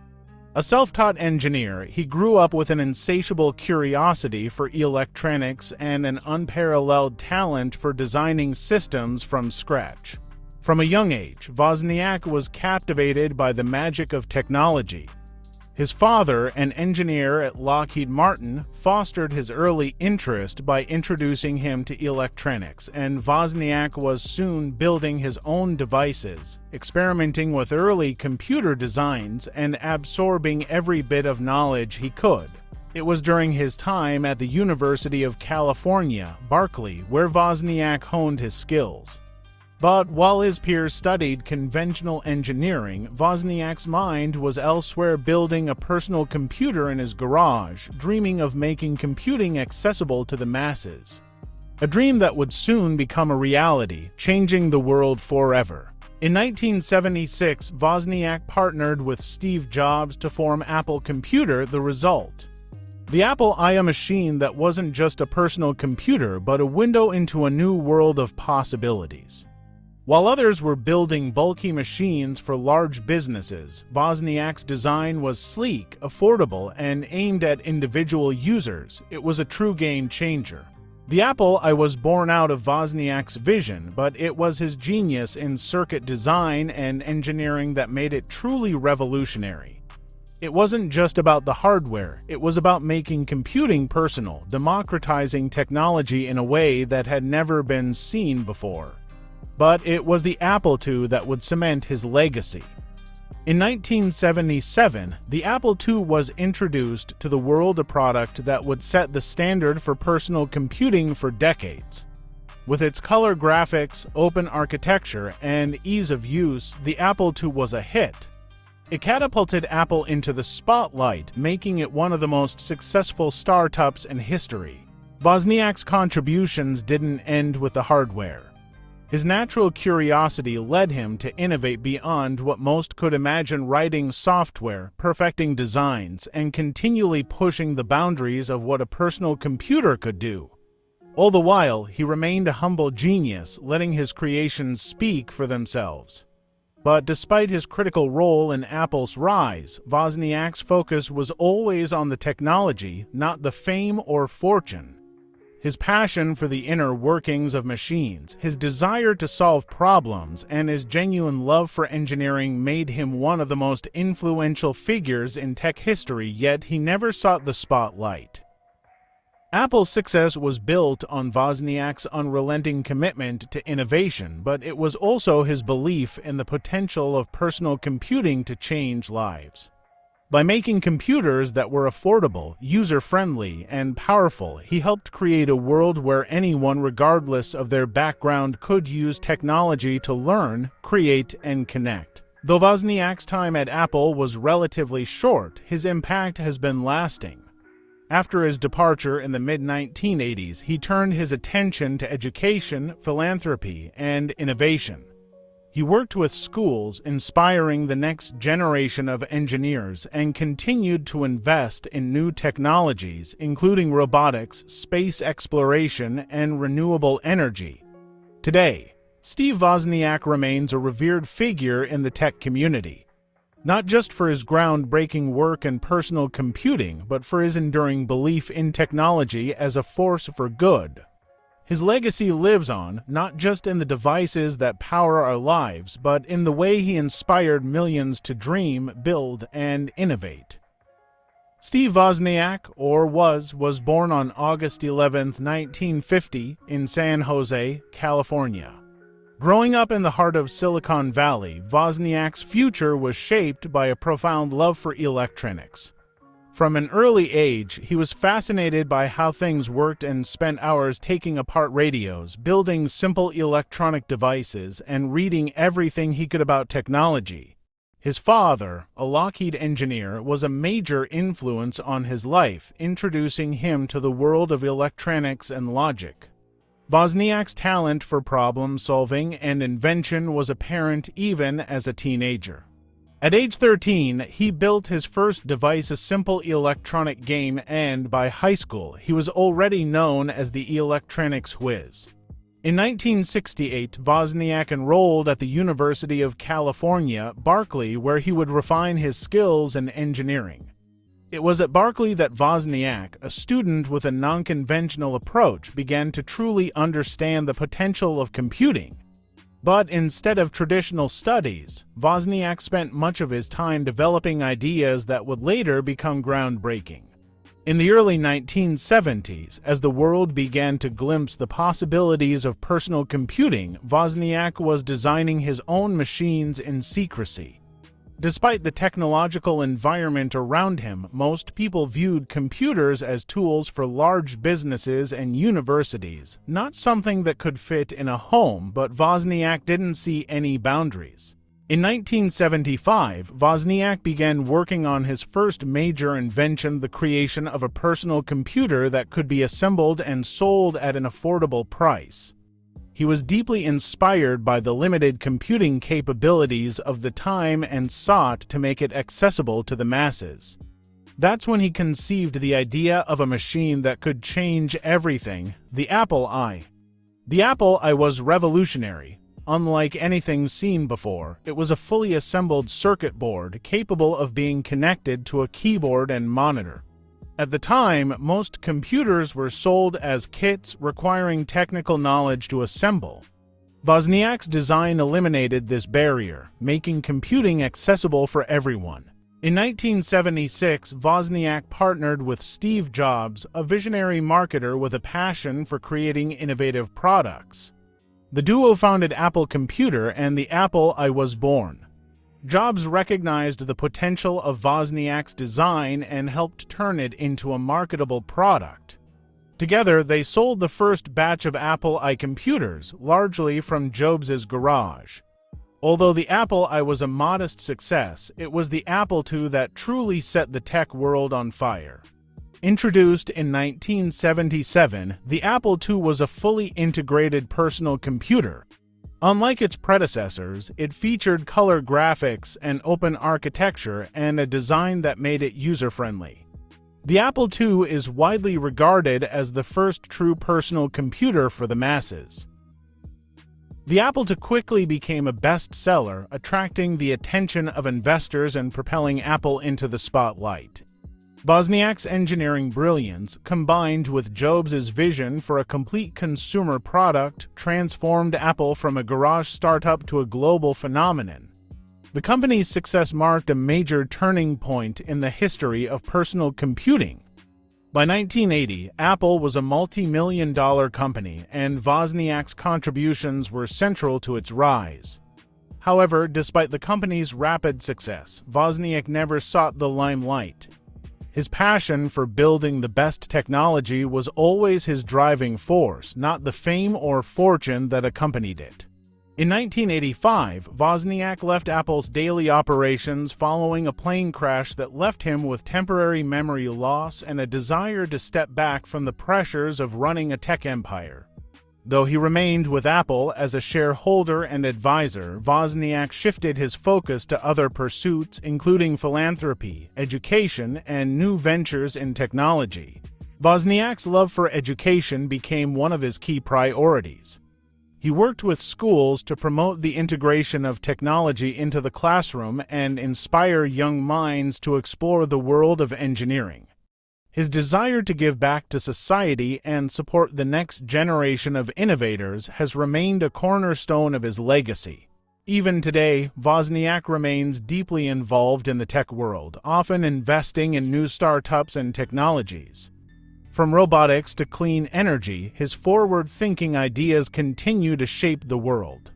A self-taught engineer, he grew up with an insatiable curiosity for electronics and an unparalleled talent for designing systems from scratch. From a young age, Wozniak was captivated by the magic of technology. His father, an engineer at Lockheed Martin, fostered his early interest by introducing him to electronics, and Wozniak was soon building his own devices, experimenting with early computer designs, and absorbing every bit of knowledge he could. It was during his time at the University of California, Berkeley, where Wozniak honed his skills. But while his peers studied conventional engineering, Wozniak's mind was elsewhere, building a personal computer in his garage, dreaming of making computing accessible to the masses. A dream that would soon become a reality, changing the world forever. In 1976, Wozniak partnered with Steve Jobs to form Apple Computer, the result. The Apple I machine that wasn't just a personal computer, but a window into a new world of possibilities. While others were building bulky machines for large businesses, Wozniak's design was sleek, affordable, and aimed at individual users. It was a true game changer. The Apple I was born out of Wozniak's vision, but it was his genius in circuit design and engineering that made it truly revolutionary. It wasn't just about the hardware, it was about making computing personal, democratizing technology in a way that had never been seen before. But it was the Apple II that would cement his legacy. In 1977, the Apple II was introduced to the world, a product that would set the standard for personal computing for decades. With its color graphics, open architecture, and ease of use, the Apple II was a hit. It catapulted Apple into the spotlight, making it one of the most successful startups in history. Wozniak's contributions didn't end with the hardware. His natural curiosity led him to innovate beyond what most could imagine, writing software, perfecting designs, and continually pushing the boundaries of what a personal computer could do. All the while, he remained a humble genius, letting his creations speak for themselves. But despite his critical role in Apple's rise, Wozniak's focus was always on the technology, not the fame or fortune. His passion for the inner workings of machines, his desire to solve problems, and his genuine love for engineering made him one of the most influential figures in tech history, yet he never sought the spotlight. Apple's success was built on Wozniak's unrelenting commitment to innovation, but it was also his belief in the potential of personal computing to change lives. By making computers that were affordable, user-friendly, and powerful, he helped create a world where anyone, regardless of their background, could use technology to learn, create, and connect. Though Wozniak's time at Apple was relatively short, his impact has been lasting. After his departure in the mid-1980s, he turned his attention to education, philanthropy, and innovation. He worked with schools, inspiring the next generation of engineers, and continued to invest in new technologies, including robotics, space exploration, and renewable energy. Today, Steve Wozniak remains a revered figure in the tech community, not just for his groundbreaking work in personal computing, but for his enduring belief in technology as a force for good. His legacy lives on, not just in the devices that power our lives, but in the way he inspired millions to dream, build, and innovate. Steve Wozniak, was born on August 11, 1950, in San Jose, California. Growing up in the heart of Silicon Valley, Wozniak's future was shaped by a profound love for electronics. From an early age, he was fascinated by how things worked and spent hours taking apart radios, building simple electronic devices, and reading everything he could about technology. His father, a Lockheed engineer, was a major influence on his life, introducing him to the world of electronics and logic. Wozniak's talent for problem-solving and invention was apparent even as a teenager. At age 13, he built his first device, a simple electronic game, and by high school, he was already known as the electronics whiz. In 1968, Wozniak enrolled at the University of California, Berkeley, where he would refine his skills in engineering. It was at Berkeley that Wozniak, a student with a non-conventional approach, began to truly understand the potential of computing. But instead of traditional studies, Wozniak spent much of his time developing ideas that would later become groundbreaking. In the early 1970s, as the world began to glimpse the possibilities of personal computing, Wozniak was designing his own machines in secrecy. Despite the technological environment around him, most people viewed computers as tools for large businesses and universities, not something that could fit in a home, but Wozniak didn't see any boundaries. In 1975, Wozniak began working on his first major invention, the creation of a personal computer that could be assembled and sold at an affordable price. He was deeply inspired by the limited computing capabilities of the time and sought to make it accessible to the masses. That's when he conceived the idea of a machine that could change everything, the Apple I. The Apple I was revolutionary. Unlike anything seen before, it was a fully assembled circuit board capable of being connected to a keyboard and monitor. At the time, most computers were sold as kits requiring technical knowledge to assemble. Wozniak's design eliminated this barrier, making computing accessible for everyone. In 1976, Wozniak partnered with Steve Jobs, a visionary marketer with a passion for creating innovative products. The duo founded Apple Computer and the Apple I was born. Jobs recognized the potential of Wozniak's design and helped turn it into a marketable product. Together, they sold the first batch of Apple I computers, largely from Jobs' garage. Although the Apple I was a modest success, it was the Apple II that truly set the tech world on fire. Introduced in 1977, the Apple II was a fully integrated personal computer. Unlike its predecessors, it featured color graphics, an open architecture, and a design that made it user-friendly. The Apple II is widely regarded as the first true personal computer for the masses. The Apple II quickly became a bestseller, attracting the attention of investors and propelling Apple into the spotlight. Wozniak's engineering brilliance, combined with Jobs' vision for a complete consumer product, transformed Apple from a garage startup to a global phenomenon. The company's success marked a major turning point in the history of personal computing. By 1980, Apple was a multi-million-dollar company, and Wozniak's contributions were central to its rise. However, despite the company's rapid success, Wozniak never sought the limelight. His passion for building the best technology was always his driving force, not the fame or fortune that accompanied it. In 1985, Wozniak left Apple's daily operations following a plane crash that left him with temporary memory loss and a desire to step back from the pressures of running a tech empire. Though he remained with Apple as a shareholder and advisor, Wozniak shifted his focus to other pursuits, including philanthropy, education, and new ventures in technology. Wozniak's love for education became one of his key priorities. He worked with schools to promote the integration of technology into the classroom and inspire young minds to explore the world of engineering. His desire to give back to society and support the next generation of innovators has remained a cornerstone of his legacy. Even today, Wozniak remains deeply involved in the tech world, often investing in new startups and technologies. From robotics to clean energy, his forward-thinking ideas continue to shape the world.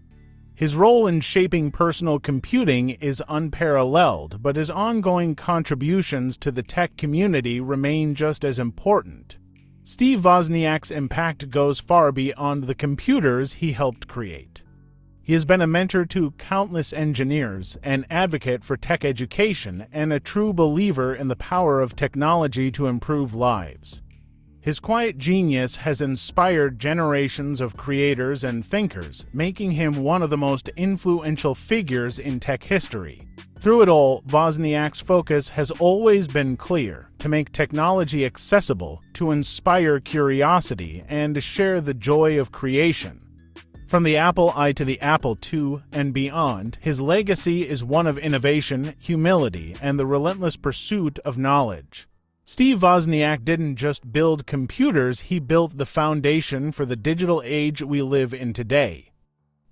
His role in shaping personal computing is unparalleled, but his ongoing contributions to the tech community remain just as important. Steve Wozniak's impact goes far beyond the computers he helped create. He has been a mentor to countless engineers, an advocate for tech education, and a true believer in the power of technology to improve lives. His quiet genius has inspired generations of creators and thinkers, making him one of the most influential figures in tech history. Through it all, Wozniak's focus has always been clear: to make technology accessible, to inspire curiosity, and to share the joy of creation. From the Apple I to the Apple II and beyond, his legacy is one of innovation, humility, and the relentless pursuit of knowledge. Steve Wozniak didn't just build computers, he built the foundation for the digital age we live in today.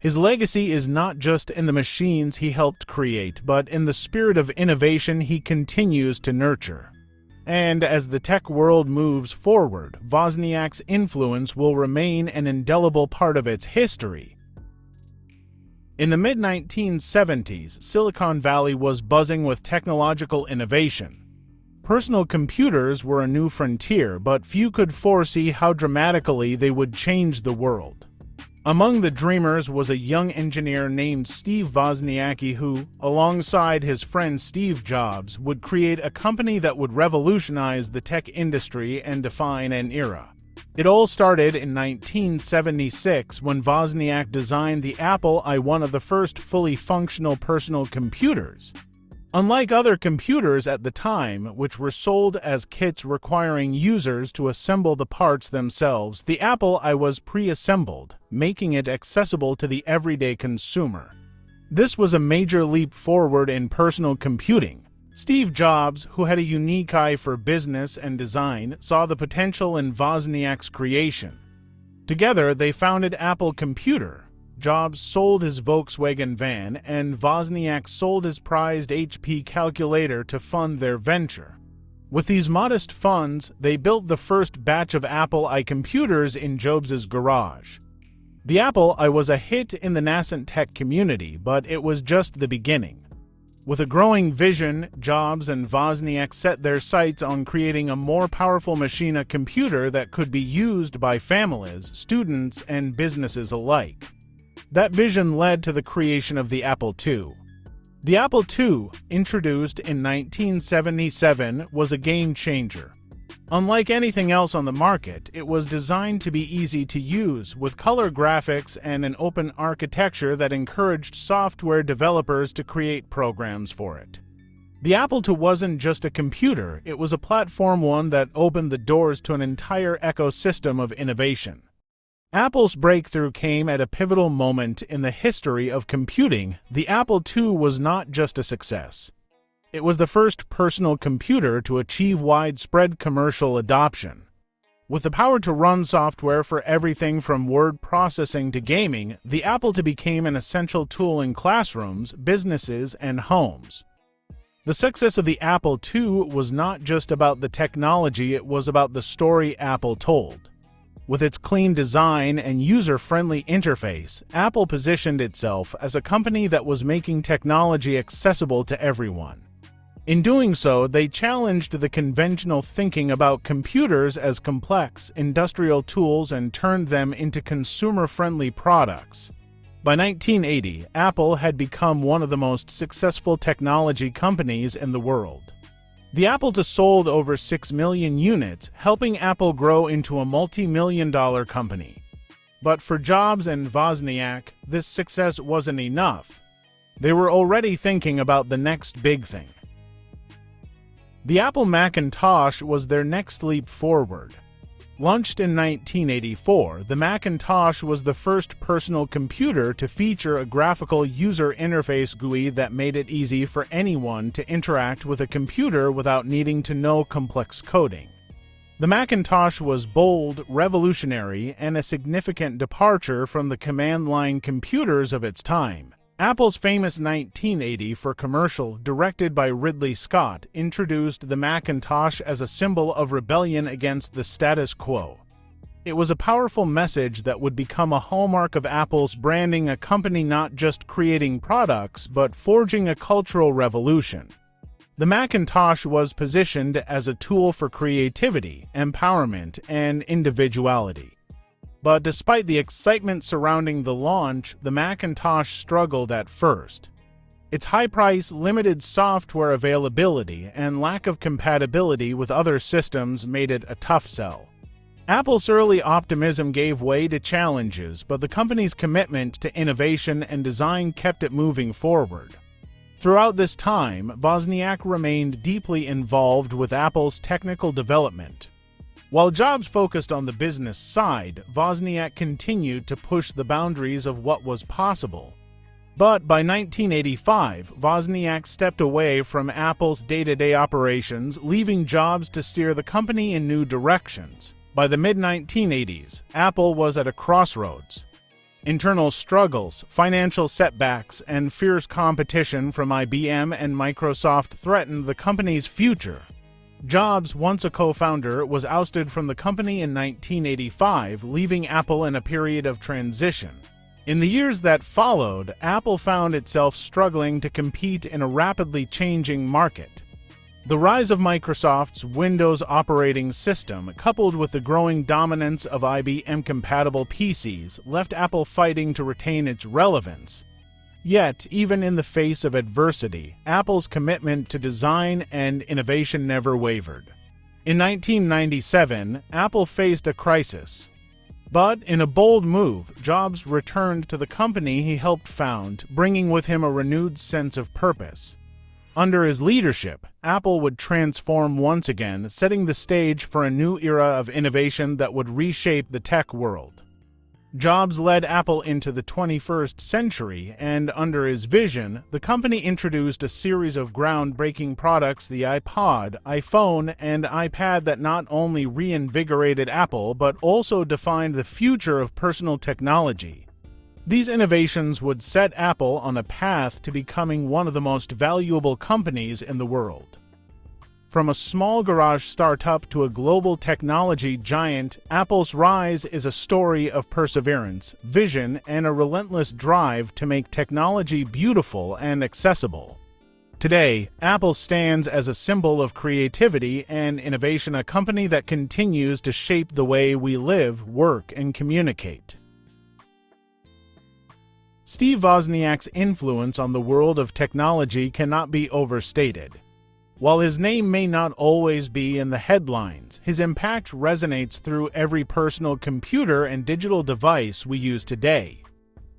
His legacy is not just in the machines he helped create, but in the spirit of innovation he continues to nurture. And as the tech world moves forward, Wozniak's influence will remain an indelible part of its history. In the mid-1970s, Silicon Valley was buzzing with technological innovation. Personal computers were a new frontier, but few could foresee how dramatically they would change the world. Among the dreamers was a young engineer named Steve Wozniak who, alongside his friend Steve Jobs, would create a company that would revolutionize the tech industry and define an era. It all started in 1976 when Wozniak designed the Apple I, one of the first fully functional personal computers. Unlike other computers at the time, which were sold as kits requiring users to assemble the parts themselves, the Apple I was pre-assembled, making it accessible to the everyday consumer. This was a major leap forward in personal computing. Steve Jobs, who had a unique eye for business and design, saw the potential in Wozniak's creation. Together, they founded Apple Computer. Jobs sold his Volkswagen van, and Wozniak sold his prized HP calculator to fund their venture. With these modest funds, they built the first batch of Apple I computers in Jobs' garage. The Apple I was a hit in the nascent tech community, but it was just the beginning. With a growing vision, Jobs and Wozniak set their sights on creating a more powerful machine, a computer that could be used by families, students, and businesses alike. That vision led to the creation of the Apple II. The Apple II, introduced in 1977, was a game changer. Unlike anything else on the market, it was designed to be easy to use, with color graphics and an open architecture that encouraged software developers to create programs for it. The Apple II wasn't just a computer, it was a platform one that opened the doors to an entire ecosystem of innovation. Apple's breakthrough came at a pivotal moment in the history of computing. The Apple II was not just a success. It was the first personal computer to achieve widespread commercial adoption. With the power to run software for everything from word processing to gaming, the Apple II became an essential tool in classrooms, businesses, and homes. The success of the Apple II was not just about the technology, it was about the story Apple told. With its clean design and user-friendly interface, Apple positioned itself as a company that was making technology accessible to everyone. In doing so, they challenged the conventional thinking about computers as complex, industrial tools and turned them into consumer-friendly products. By 1980, Apple had become one of the most successful technology companies in the world. The Apple II sold over 6 million units, helping Apple grow into a multi-million-dollar company. But for Jobs and Wozniak, this success wasn't enough. They were already thinking about the next big thing. The Apple Macintosh was their next leap forward. Launched in 1984, the Macintosh was the first personal computer to feature a graphical user interface GUI that made it easy for anyone to interact with a computer without needing to know complex coding. The Macintosh was bold, revolutionary, and a significant departure from the command-line computers of its time. Apple's famous 1984 commercial, directed by Ridley Scott, introduced the Macintosh as a symbol of rebellion against the status quo. It was a powerful message that would become a hallmark of Apple's branding, a company not just creating products, but forging a cultural revolution. The Macintosh was positioned as a tool for creativity, empowerment, and individuality. But despite the excitement surrounding the launch, the Macintosh struggled at first. Its high price, limited software availability, and lack of compatibility with other systems made it a tough sell. Apple's early optimism gave way to challenges, but the company's commitment to innovation and design kept it moving forward. Throughout this time, Wozniak remained deeply involved with Apple's technical development. While Jobs focused on the business side, Wozniak continued to push the boundaries of what was possible. But by 1985, Wozniak stepped away from Apple's day-to-day operations, leaving Jobs to steer the company in new directions. By the mid-1980s, Apple was at a crossroads. Internal struggles, financial setbacks, and fierce competition from IBM and Microsoft threatened the company's future. Jobs, once a co-founder, was ousted from the company in 1985, leaving Apple in a period of transition. In the years that followed, Apple found itself struggling to compete in a rapidly changing market. The rise of Microsoft's Windows operating system, coupled with the growing dominance of IBM-compatible PCs, left Apple fighting to retain its relevance. Yet, even in the face of adversity, Apple's commitment to design and innovation never wavered. In 1997, Apple faced a crisis. But in a bold move, Jobs returned to the company he helped found, bringing with him a renewed sense of purpose. Under his leadership, Apple would transform once again, setting the stage for a new era of innovation that would reshape the tech world. Jobs led Apple into the 21st century, and under his vision, the company introduced a series of groundbreaking products, the iPod, iPhone, and iPad, that not only reinvigorated Apple but also defined the future of personal technology. These innovations would set Apple on a path to becoming one of the most valuable companies in the world. From a small garage startup to a global technology giant, Apple's rise is a story of perseverance, vision, and a relentless drive to make technology beautiful and accessible. Today, Apple stands as a symbol of creativity and innovation, a company that continues to shape the way we live, work, and communicate. Steve Wozniak's influence on the world of technology cannot be overstated. While his name may not always be in the headlines, his impact resonates through every personal computer and digital device we use today.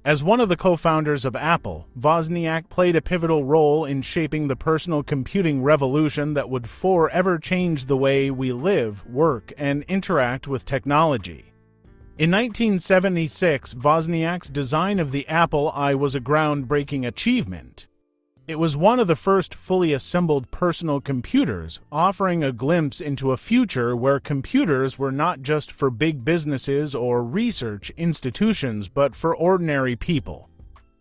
As one of the co-founders of Apple, Wozniak played a pivotal role in shaping the personal computing revolution that would forever change the way we live, work, and interact with technology. In 1976, Wozniak's design of the Apple I was a groundbreaking achievement. It was one of the first fully assembled personal computers, offering a glimpse into a future where computers were not just for big businesses or research institutions, but for ordinary people.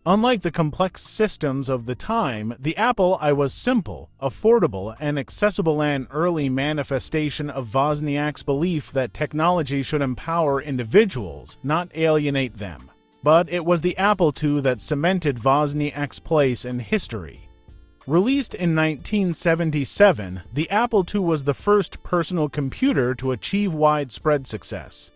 Unlike the complex systems of the time, the Apple I was simple, affordable, and accessible, an early manifestation of Wozniak's belief that technology should empower individuals, not alienate them. But it was the Apple II that cemented Wozniak's place in history. Released in 1977, the Apple II was the first personal computer to achieve widespread success.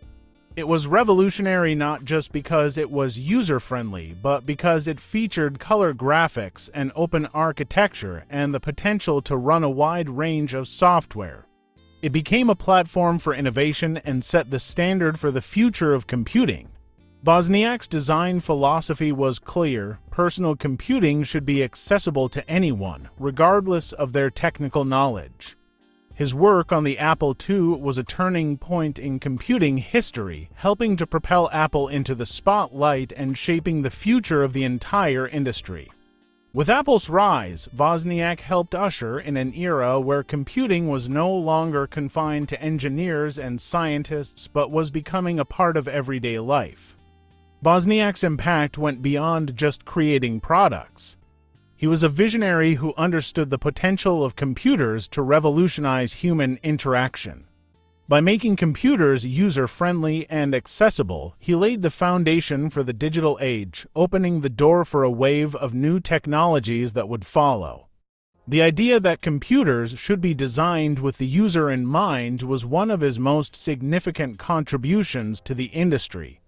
It was revolutionary not just because it was user-friendly, but because it featured color graphics, an open architecture, and the potential to run a wide range of software. It became a platform for innovation and set the standard for the future of computing. Wozniak's design philosophy was clear: personal computing should be accessible to anyone, regardless of their technical knowledge. His work on the Apple II was a turning point in computing history, helping to propel Apple into the spotlight and shaping the future of the entire industry. With Apple's rise, Wozniak helped usher in an era where computing was no longer confined to engineers and scientists but was becoming a part of everyday life. Wozniak's impact went beyond just creating products. He was a visionary who understood the potential of computers to revolutionize human interaction. By making computers user-friendly and accessible, he laid the foundation for the digital age, opening the door for a wave of new technologies that would follow. The idea that computers should be designed with the user in mind was one of his most significant contributions to the industry.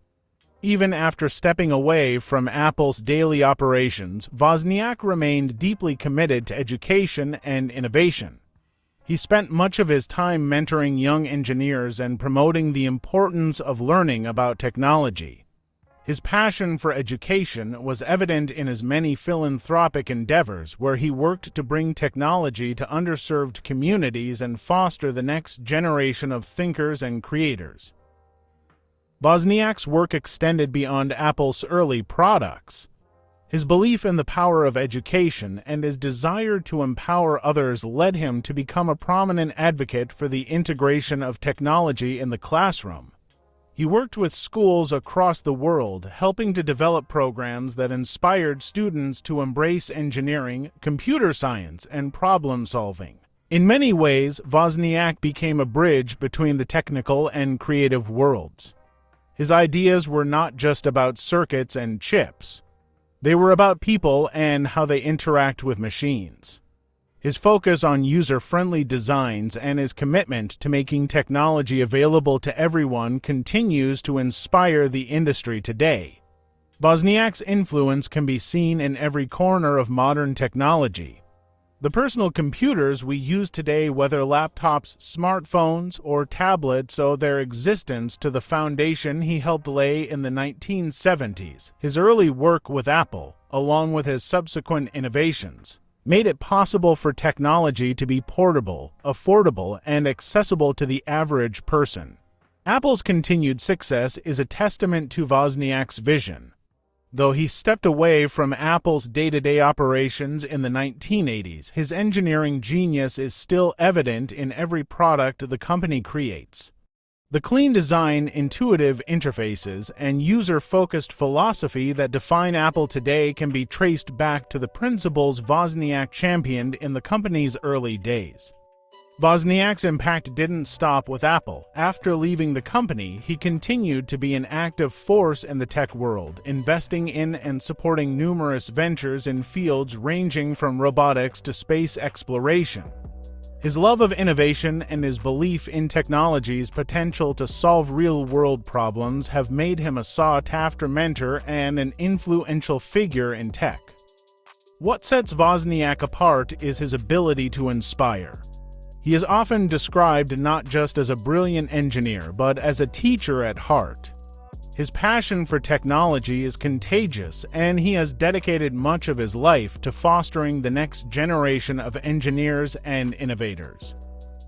Even after stepping away from Apple's daily operations, Wozniak remained deeply committed to education and innovation. He spent much of his time mentoring young engineers and promoting the importance of learning about technology. His passion for education was evident in his many philanthropic endeavors, where he worked to bring technology to underserved communities and foster the next generation of thinkers and creators. Wozniak's work extended beyond Apple's early products. His belief in the power of education and his desire to empower others led him to become a prominent advocate for the integration of technology in the classroom. He worked with schools across the world, helping to develop programs that inspired students to embrace engineering, computer science, and problem-solving. In many ways, Wozniak became a bridge between the technical and creative worlds. His ideas were not just about circuits and chips. They were about people and how they interact with machines. His focus on user-friendly designs and his commitment to making technology available to everyone continues to inspire the industry today. Wozniak's influence can be seen in every corner of modern technology. The personal computers we use today, whether laptops, smartphones, or tablets, owe their existence to the foundation he helped lay in the 1970s. His early work with Apple, along with his subsequent innovations, made it possible for technology to be portable, affordable, and accessible to the average person. Apple's continued success is a testament to Wozniak's vision. Though he stepped away from Apple's day-to-day operations in the 1980s, his engineering genius is still evident in every product the company creates. The clean design, intuitive interfaces, and user-focused philosophy that define Apple today can be traced back to the principles Wozniak championed in the company's early days. Wozniak's impact didn't stop with Apple. After leaving the company, he continued to be an active force in the tech world, investing in and supporting numerous ventures in fields ranging from robotics to space exploration. His love of innovation and his belief in technology's potential to solve real-world problems have made him a sought-after mentor and an influential figure in tech. What sets Wozniak apart is his ability to inspire. He is often described not just as a brilliant engineer, but as a teacher at heart. His passion for technology is contagious, and he has dedicated much of his life to fostering the next generation of engineers and innovators.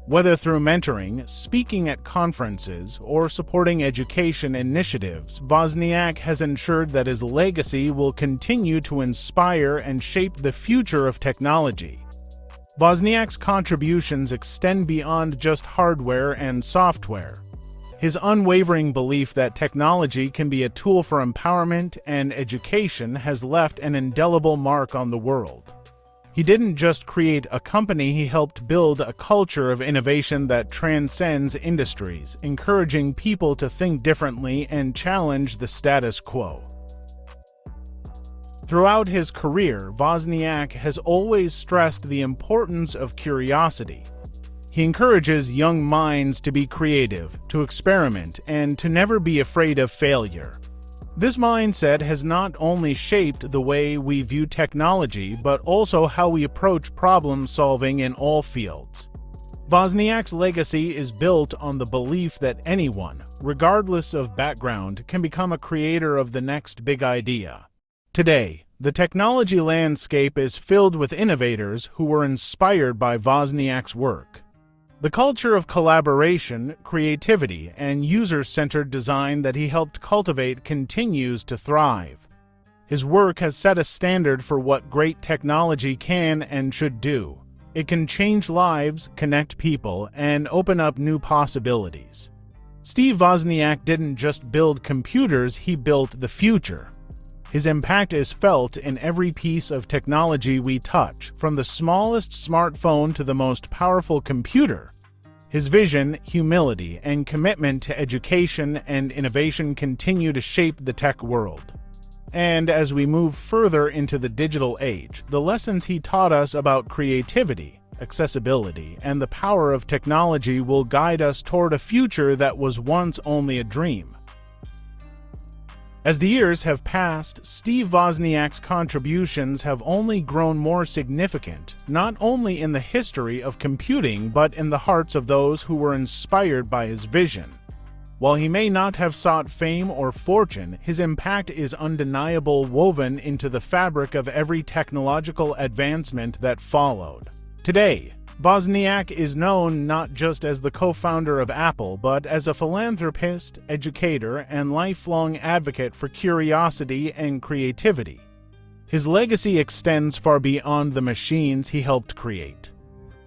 Whether through mentoring, speaking at conferences, or supporting education initiatives, Wozniak has ensured that his legacy will continue to inspire and shape the future of technology. Wozniak's contributions extend beyond just hardware and software. His unwavering belief that technology can be a tool for empowerment and education has left an indelible mark on the world. He didn't just create a company, he helped build a culture of innovation that transcends industries, encouraging people to think differently and challenge the status quo. Throughout his career, Wozniak has always stressed the importance of curiosity. He encourages young minds to be creative, to experiment, and to never be afraid of failure. This mindset has not only shaped the way we view technology, but also how we approach problem solving in all fields. Wozniak's legacy is built on the belief that anyone, regardless of background, can become a creator of the next big idea. Today, the technology landscape is filled with innovators who were inspired by Wozniak's work. The culture of collaboration, creativity, and user-centered design that he helped cultivate continues to thrive. His work has set a standard for what great technology can and should do. It can change lives, connect people, and open up new possibilities. Steve Wozniak didn't just build computers, he built the future. His impact is felt in every piece of technology we touch, from the smallest smartphone to the most powerful computer. His vision, humility, and commitment to education and innovation continue to shape the tech world. And as we move further into the digital age, the lessons he taught us about creativity, accessibility, and the power of technology will guide us toward a future that was once only a dream. As the years have passed, Steve Wozniak's contributions have only grown more significant, not only in the history of computing but in the hearts of those who were inspired by his vision. While he may not have sought fame or fortune, his impact is undeniable, woven into the fabric of every technological advancement that followed. Today, Wozniak is known not just as the co-founder of Apple, but as a philanthropist, educator, and lifelong advocate for curiosity and creativity. His legacy extends far beyond the machines he helped create.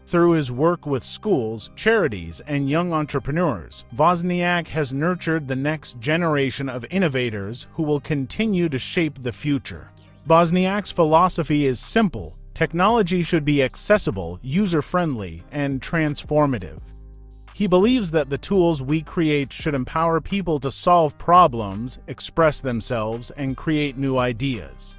Through his work with schools, charities, and young entrepreneurs, Wozniak has nurtured the next generation of innovators who will continue to shape the future. Wozniak's philosophy is simple. Technology should be accessible, user-friendly, and transformative. He believes that the tools we create should empower people to solve problems, express themselves, and create new ideas.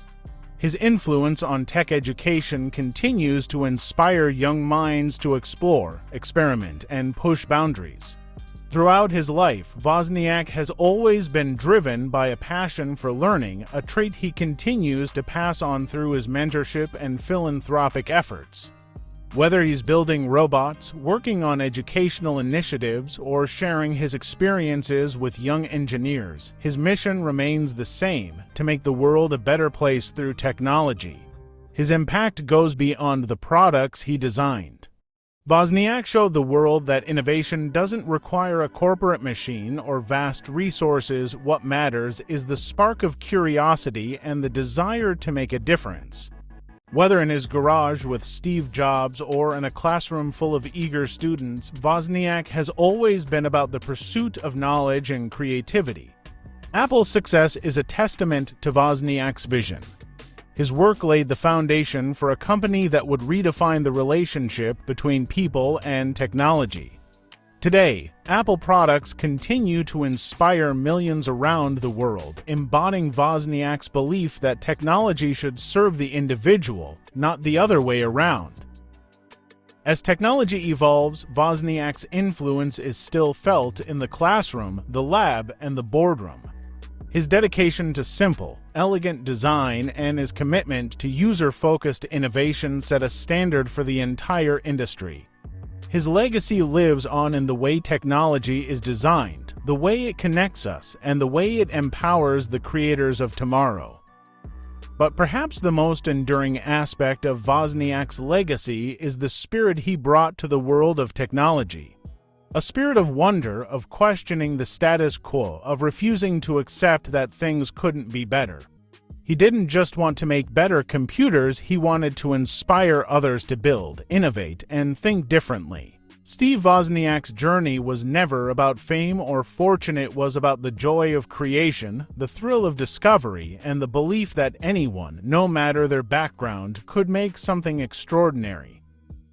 His influence on tech education continues to inspire young minds to explore, experiment, and push boundaries. Throughout his life, Wozniak has always been driven by a passion for learning, a trait he continues to pass on through his mentorship and philanthropic efforts. Whether he's building robots, working on educational initiatives, or sharing his experiences with young engineers, his mission remains the same: to make the world a better place through technology. His impact goes beyond the products he designed. Wozniak showed the world that innovation doesn't require a corporate machine or vast resources. What matters is the spark of curiosity and the desire to make a difference. Whether in his garage with Steve Jobs or in a classroom full of eager students, Wozniak has always been about the pursuit of knowledge and creativity. Apple's success is a testament to Wozniak's vision. His work laid the foundation for a company that would redefine the relationship between people and technology. Today, Apple products continue to inspire millions around the world, embodying Wozniak's belief that technology should serve the individual, not the other way around. As technology evolves, Wozniak's influence is still felt in the classroom, the lab, and the boardroom. His dedication to simple, elegant design and his commitment to user-focused innovation set a standard for the entire industry. His legacy lives on in the way technology is designed, the way it connects us, and the way it empowers the creators of tomorrow. But perhaps the most enduring aspect of Wozniak's legacy is the spirit he brought to the world of technology. A spirit of wonder, of questioning the status quo, of refusing to accept that things couldn't be better. He didn't just want to make better computers, he wanted to inspire others to build, innovate, and think differently. Steve Wozniak's journey was never about fame or fortune, it was about the joy of creation, the thrill of discovery, and the belief that anyone, no matter their background, could make something extraordinary.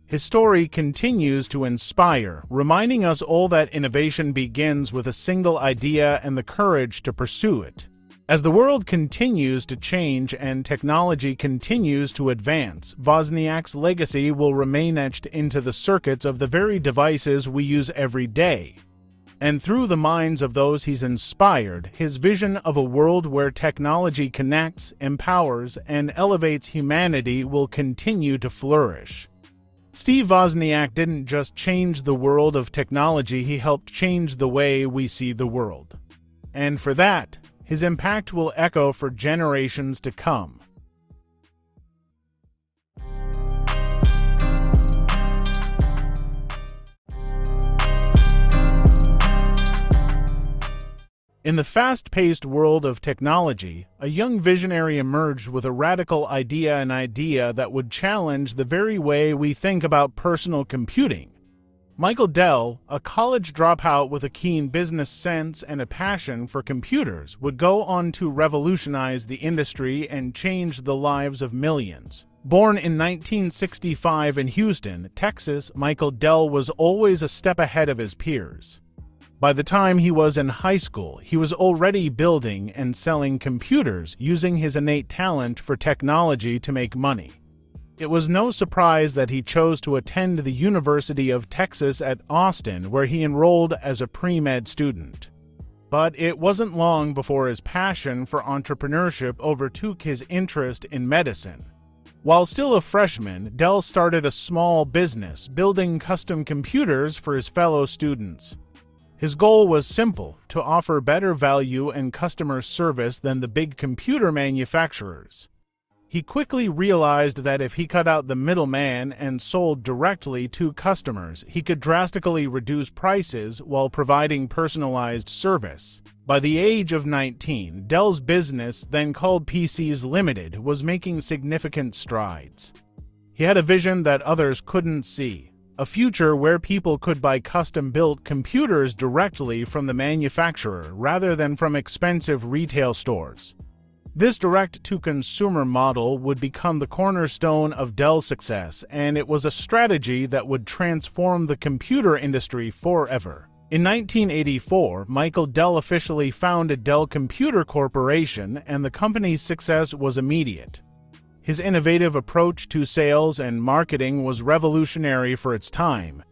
His story continues to inspire, reminding us all that innovation begins with a single idea and the courage to pursue it. As the world continues to change and technology continues to advance, Wozniak's legacy will remain etched into the circuits of the very devices we use every day. And through the minds of those he's inspired, his vision of a world where technology connects, empowers, and elevates humanity will continue to flourish. Steve Wozniak didn't just change the world of technology, he helped change the way we see the world. And for that, his impact will echo for generations to come. In the fast-paced world of technology, a young visionary emerged with a radical idea, an idea that would challenge the very way we think about personal computing. Michael Dell, a college dropout with a keen business sense and a passion for computers, would go on to revolutionize the industry and change the lives of millions. Born in 1965 in Houston, Texas, Michael Dell was always a step ahead of his peers. By the time he was in high school, he was already building and selling computers, using his innate talent for technology to make money. It was no surprise that he chose to attend the University of Texas at Austin, where he enrolled as a pre-med student. But it wasn't long before his passion for entrepreneurship overtook his interest in medicine. While still a freshman, Dell started a small business, building custom computers for his fellow students. His goal was simple: to offer better value and customer service than the big computer manufacturers. He quickly realized that if he cut out the middleman and sold directly to customers, he could drastically reduce prices while providing personalized service. By the age of 19, Dell's business, then called PCs Limited, was making significant strides. He had a vision that others couldn't see, a future where people could buy custom-built computers directly from the manufacturer rather than from expensive retail stores. This direct-to-consumer model would become the cornerstone of Dell's success, and it was a strategy that would transform the computer industry forever. In 1984, Michael Dell officially founded Dell Computer Corporation, and the company's success was immediate. His innovative approach to sales and marketing was revolutionary for its time.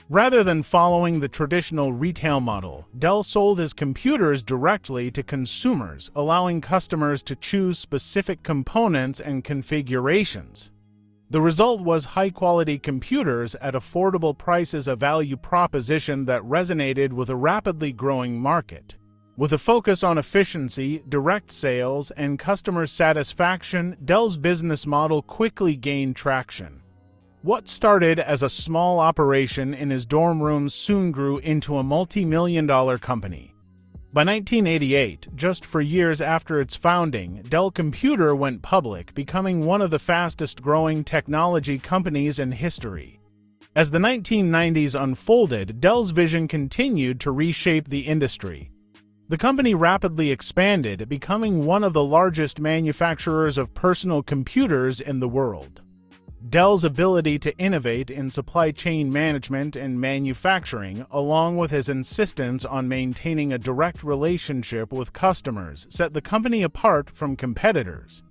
Rather than following the traditional retail model, Dell sold his computers directly to consumers, allowing customers to choose specific components and configurations. The result was high-quality computers at affordable prices, a value proposition that resonated with a rapidly growing market. With a focus on efficiency, direct sales, and customer satisfaction, Dell's business model quickly gained traction. What started as a small operation in his dorm room soon grew into a multi-million-dollar company. By 1988, just 4 years after its founding, Dell Computer went public, becoming one of the fastest-growing technology companies in history. As the 1990s unfolded, Dell's vision continued to reshape the industry. The company rapidly expanded, becoming one of the largest manufacturers of personal computers in the world. Dell's ability to innovate in supply chain management and manufacturing, along with his insistence on maintaining a direct relationship with customers, set the company apart from competitors.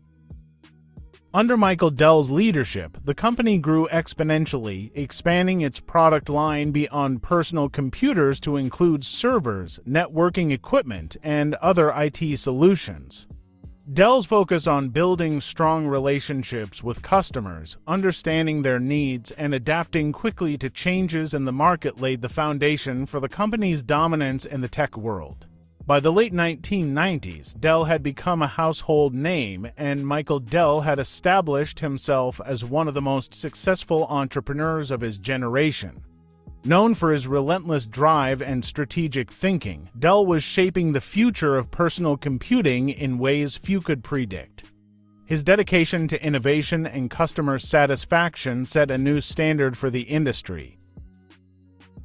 Under Michael Dell's leadership, the company grew exponentially, expanding its product line beyond personal computers to include servers, networking equipment, and other IT solutions. Dell's focus on building strong relationships with customers, understanding their needs, and adapting quickly to changes in the market laid the foundation for the company's dominance in the tech world. By the late 1990s, Dell had become a household name, and Michael Dell had established himself as one of the most successful entrepreneurs of his generation. Known for his relentless drive and strategic thinking, Dell was shaping the future of personal computing in ways few could predict. His dedication to innovation and customer satisfaction set a new standard for the industry.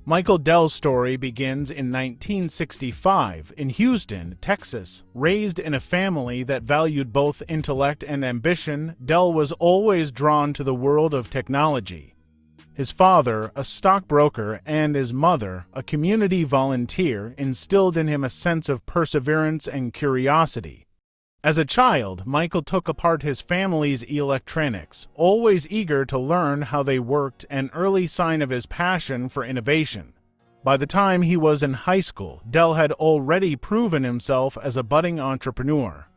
Michael Dell's story begins in 1965 in Houston, Texas. Raised in a family that valued both intellect and ambition, Dell was always drawn to the world of technology. His father, a stockbroker, and his mother, a community volunteer, instilled in him a sense of perseverance and curiosity. As a child, Michael took apart his family's electronics, always eager to learn how they worked, an early sign of his passion for innovation. By the time he was in high school, Dell had already proven himself as a budding entrepreneur.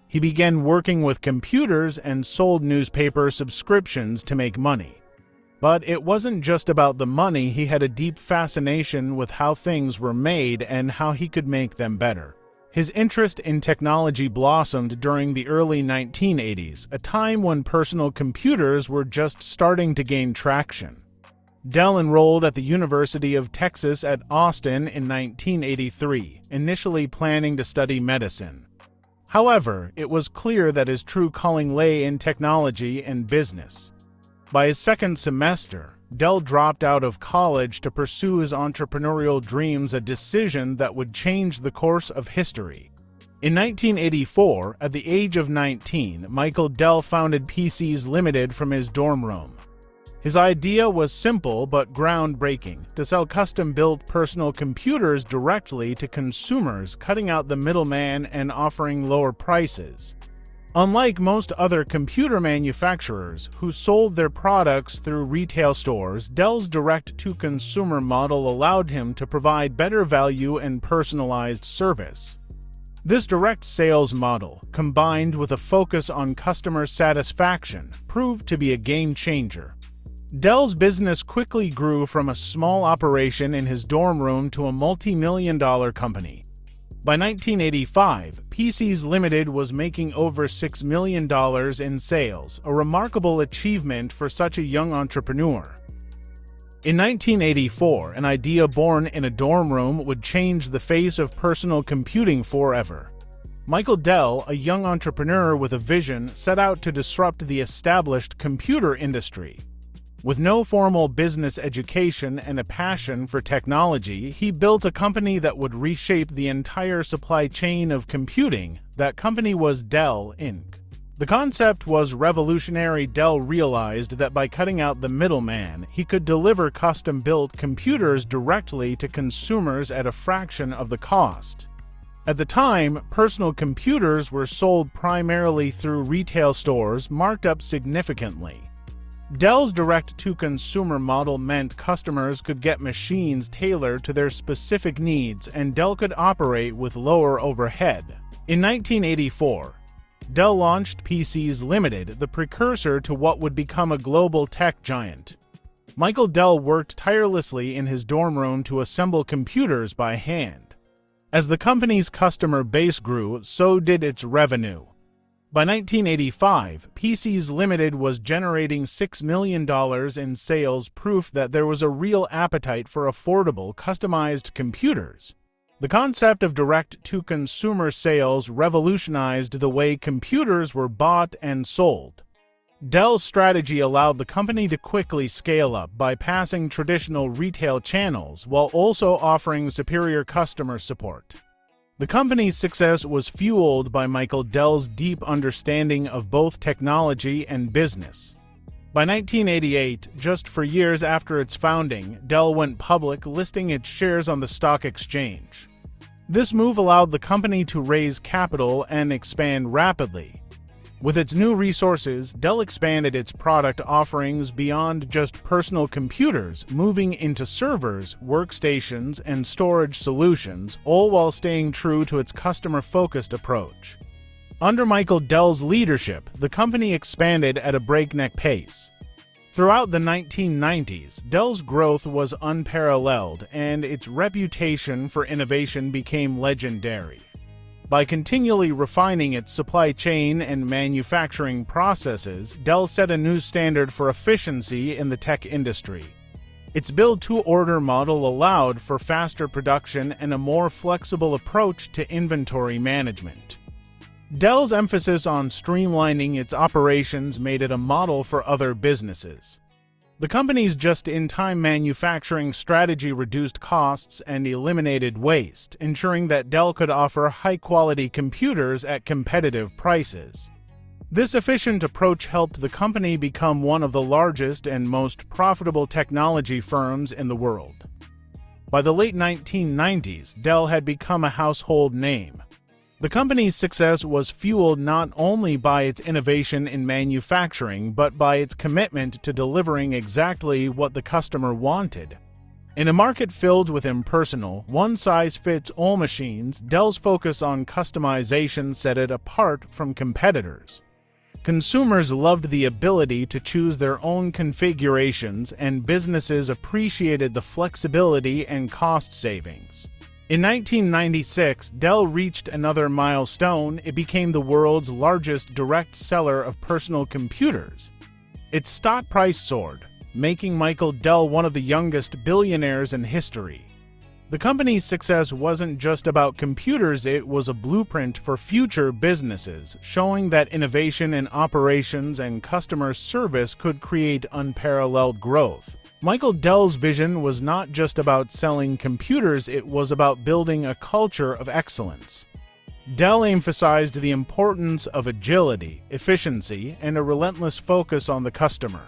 He began working with computers and sold newspaper subscriptions to make money. But it wasn't just about the money. He had a deep fascination with how things were made and how he could make them better. His interest in technology blossomed during the early 1980s, a time when personal computers were just starting to gain traction. Dell enrolled at the University of Texas at Austin in 1983, initially planning to study medicine. However, it was clear that his true calling lay in technology and business. By his second semester, Dell dropped out of college to pursue his entrepreneurial dreams, a decision that would change the course of history. In 1984, at the age of 19, Michael Dell founded PCs Limited from his dorm room. His idea was simple but groundbreaking: to sell custom-built personal computers directly to consumers, cutting out the middleman and offering lower prices. Unlike most other computer manufacturers who sold their products through retail stores, Dell's direct-to-consumer model allowed him to provide better value and personalized service. This direct sales model, combined with a focus on customer satisfaction, proved to be a game-changer. Dell's business quickly grew from a small operation in his dorm room to a multi-million-dollar company. By 1985, PCs Limited was making over $6 million in sales, a remarkable achievement for such a young entrepreneur. In 1984, an idea born in a dorm room would change the face of personal computing forever. Michael Dell, a young entrepreneur with a vision, set out to disrupt the established computer industry. With no formal business education and a passion for technology, he built a company that would reshape the entire supply chain of computing. That company was Dell, Inc. The concept was revolutionary. Dell realized that by cutting out the middleman, he could deliver custom-built computers directly to consumers at a fraction of the cost. At the time, personal computers were sold primarily through retail stores, marked up significantly. Dell's direct-to-consumer model meant customers could get machines tailored to their specific needs, and Dell could operate with lower overhead. In 1984, Dell launched PCs Limited, the precursor to what would become a global tech giant. Michael Dell worked tirelessly in his dorm room to assemble computers by hand. As the company's customer base grew, so did its revenue. By 1985, PCs Limited was generating $6 million in sales, proof that there was a real appetite for affordable, customized computers. The concept of direct-to-consumer sales revolutionized the way computers were bought and sold. Dell's strategy allowed the company to quickly scale up, bypassing traditional retail channels while also offering superior customer support. The company's success was fueled by Michael Dell's deep understanding of both technology and business. By 1988, just 4 years after its founding, Dell went public, listing its shares on the stock exchange. This move allowed the company to raise capital and expand rapidly. With its new resources, Dell expanded its product offerings beyond just personal computers, moving into servers, workstations, and storage solutions, all while staying true to its customer-focused approach. Under Michael Dell's leadership, the company expanded at a breakneck pace. Throughout the 1990s, Dell's growth was unparalleled, and its reputation for innovation became legendary. By continually refining its supply chain and manufacturing processes, Dell set a new standard for efficiency in the tech industry. Its build-to-order model allowed for faster production and a more flexible approach to inventory management. Dell's emphasis on streamlining its operations made it a model for other businesses. The company's just-in-time manufacturing strategy reduced costs and eliminated waste, ensuring that Dell could offer high-quality computers at competitive prices. This efficient approach helped the company become one of the largest and most profitable technology firms in the world. By the late 1990s, Dell had become a household name. The company's success was fueled not only by its innovation in manufacturing, but by its commitment to delivering exactly what the customer wanted. In a market filled with impersonal, one-size-fits-all machines, Dell's focus on customization set it apart from competitors. Consumers loved the ability to choose their own configurations, and businesses appreciated the flexibility and cost savings. In 1996, Dell reached another milestone. It became the world's largest direct seller of personal computers. Its stock price soared, making Michael Dell one of the youngest billionaires in history. The company's success wasn't just about computers, it was a blueprint for future businesses, showing that innovation in operations and customer service could create unparalleled growth. Michael Dell's vision was not just about selling computers, it was about building a culture of excellence. Dell emphasized the importance of agility, efficiency, and a relentless focus on the customer.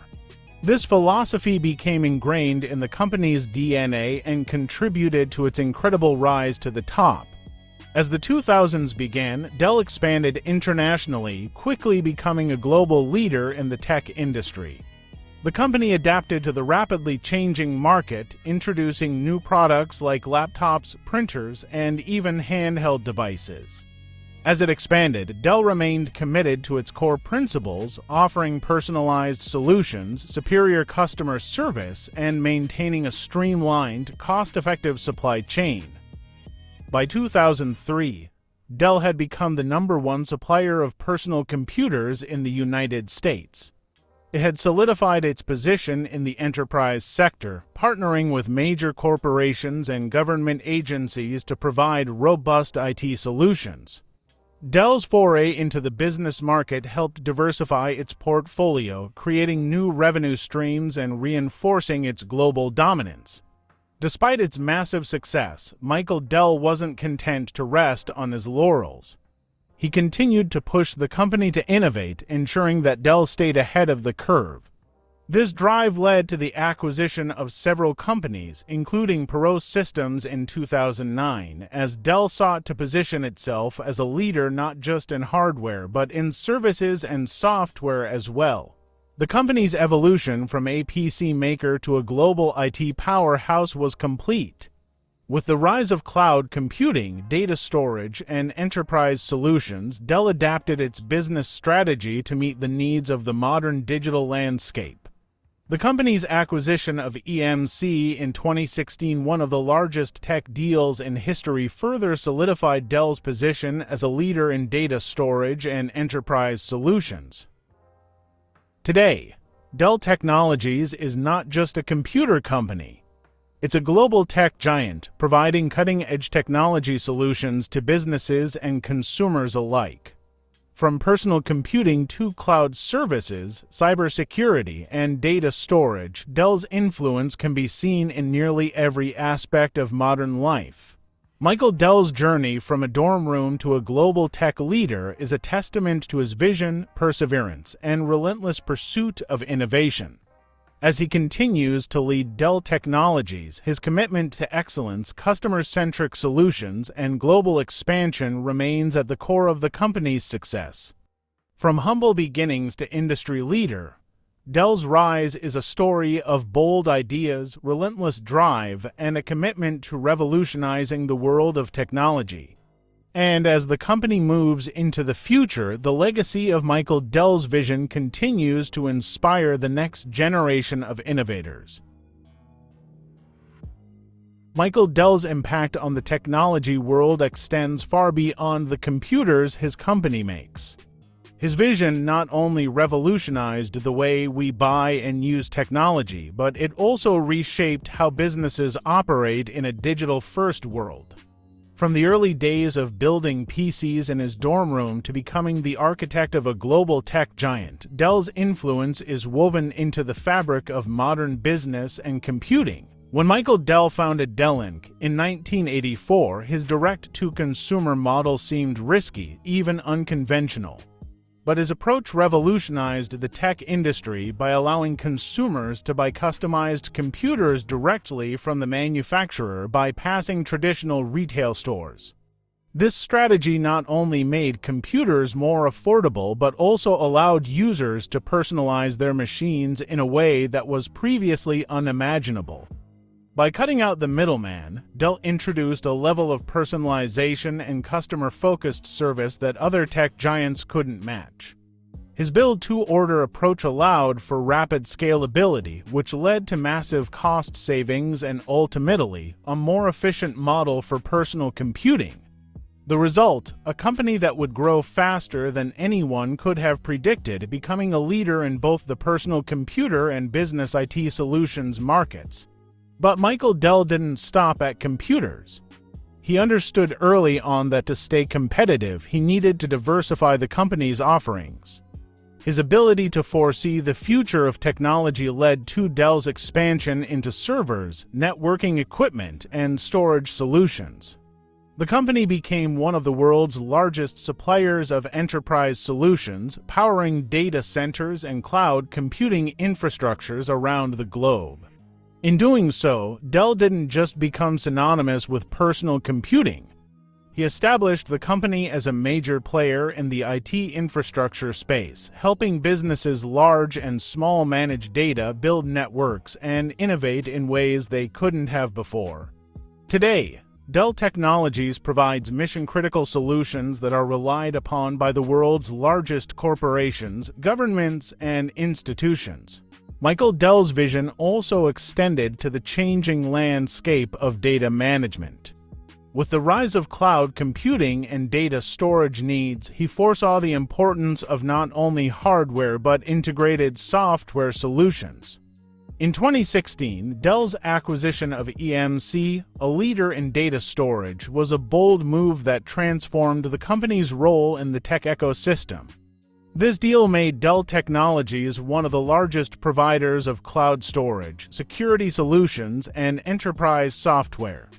This philosophy became ingrained in the company's DNA and contributed to its incredible rise to the top. As the 2000s began, Dell expanded internationally, quickly becoming a global leader in the tech industry. The company adapted to the rapidly changing market, introducing new products like laptops, printers, and even handheld devices. As it expanded, Dell remained committed to its core principles, offering personalized solutions, superior customer service, and maintaining a streamlined, cost-effective supply chain. By 2003, Dell had become the #1 supplier of personal computers in the United States. It had solidified its position in the enterprise sector, partnering with major corporations and government agencies to provide robust IT solutions. Dell's foray into the business market helped diversify its portfolio, creating new revenue streams and reinforcing its global dominance. Despite its massive success, Michael Dell wasn't content to rest on his laurels. He continued to push the company to innovate, ensuring that Dell stayed ahead of the curve. This drive led to the acquisition of several companies, including Perot Systems in 2009, as Dell sought to position itself as a leader not just in hardware but in services and software as well. The company's evolution from a PC maker to a global IT powerhouse was complete. With the rise of cloud computing, data storage, and enterprise solutions, Dell adapted its business strategy to meet the needs of the modern digital landscape. The company's acquisition of EMC in 2016, one of the largest tech deals in history, further solidified Dell's position as a leader in data storage and enterprise solutions. Today, Dell Technologies is not just a computer company. It's a global tech giant, providing cutting-edge technology solutions to businesses and consumers alike. From personal computing to cloud services, cybersecurity, and data storage, Dell's influence can be seen in nearly every aspect of modern life. Michael Dell's journey from a dorm room to a global tech leader is a testament to his vision, perseverance, and relentless pursuit of innovation. As he continues to lead Dell Technologies, his commitment to excellence, customer-centric solutions, and global expansion remains at the core of the company's success. From humble beginnings to industry leader, Dell's rise is a story of bold ideas, relentless drive, and a commitment to revolutionizing the world of technology. And as the company moves into the future, the legacy of Michael Dell's vision continues to inspire the next generation of innovators. Michael Dell's impact on the technology world extends far beyond the computers his company makes. His vision not only revolutionized the way we buy and use technology, but it also reshaped how businesses operate in a digital-first world. From the early days of building PCs in his dorm room to becoming the architect of a global tech giant, Dell's influence is woven into the fabric of modern business and computing. When Michael Dell founded Dell Inc. in 1984, his direct-to-consumer model seemed risky, even unconventional. But his approach revolutionized the tech industry by allowing consumers to buy customized computers directly from the manufacturer, bypassing traditional retail stores. This strategy not only made computers more affordable but also allowed users to personalize their machines in a way that was previously unimaginable. By cutting out the middleman, Dell introduced a level of personalization and customer-focused service that other tech giants couldn't match. His build-to-order approach allowed for rapid scalability, which led to massive cost savings and ultimately a more efficient model for personal computing. The result, a company that would grow faster than anyone could have predicted, becoming a leader in both the personal computer and business IT solutions markets. But Michael Dell didn't stop at computers. He understood early on that to stay competitive, he needed to diversify the company's offerings. His ability to foresee the future of technology led to Dell's expansion into servers, networking equipment, and storage solutions. The company became one of the world's largest suppliers of enterprise solutions, powering data centers and cloud computing infrastructures around the globe. In doing so, Dell didn't just become synonymous with personal computing. He established the company as a major player in the IT infrastructure space, helping businesses large and small manage data, build networks, and innovate in ways they couldn't have before. Today, Dell Technologies provides mission-critical solutions that are relied upon by the world's largest corporations, governments, and institutions. Michael Dell's vision also extended to the changing landscape of data management. With the rise of cloud computing and data storage needs, he foresaw the importance of not only hardware but integrated software solutions. In 2016, Dell's acquisition of EMC, a leader in data storage, was a bold move that transformed the company's role in the tech ecosystem. This deal made Dell Technologies one of the largest providers of cloud storage, security solutions, and enterprise software.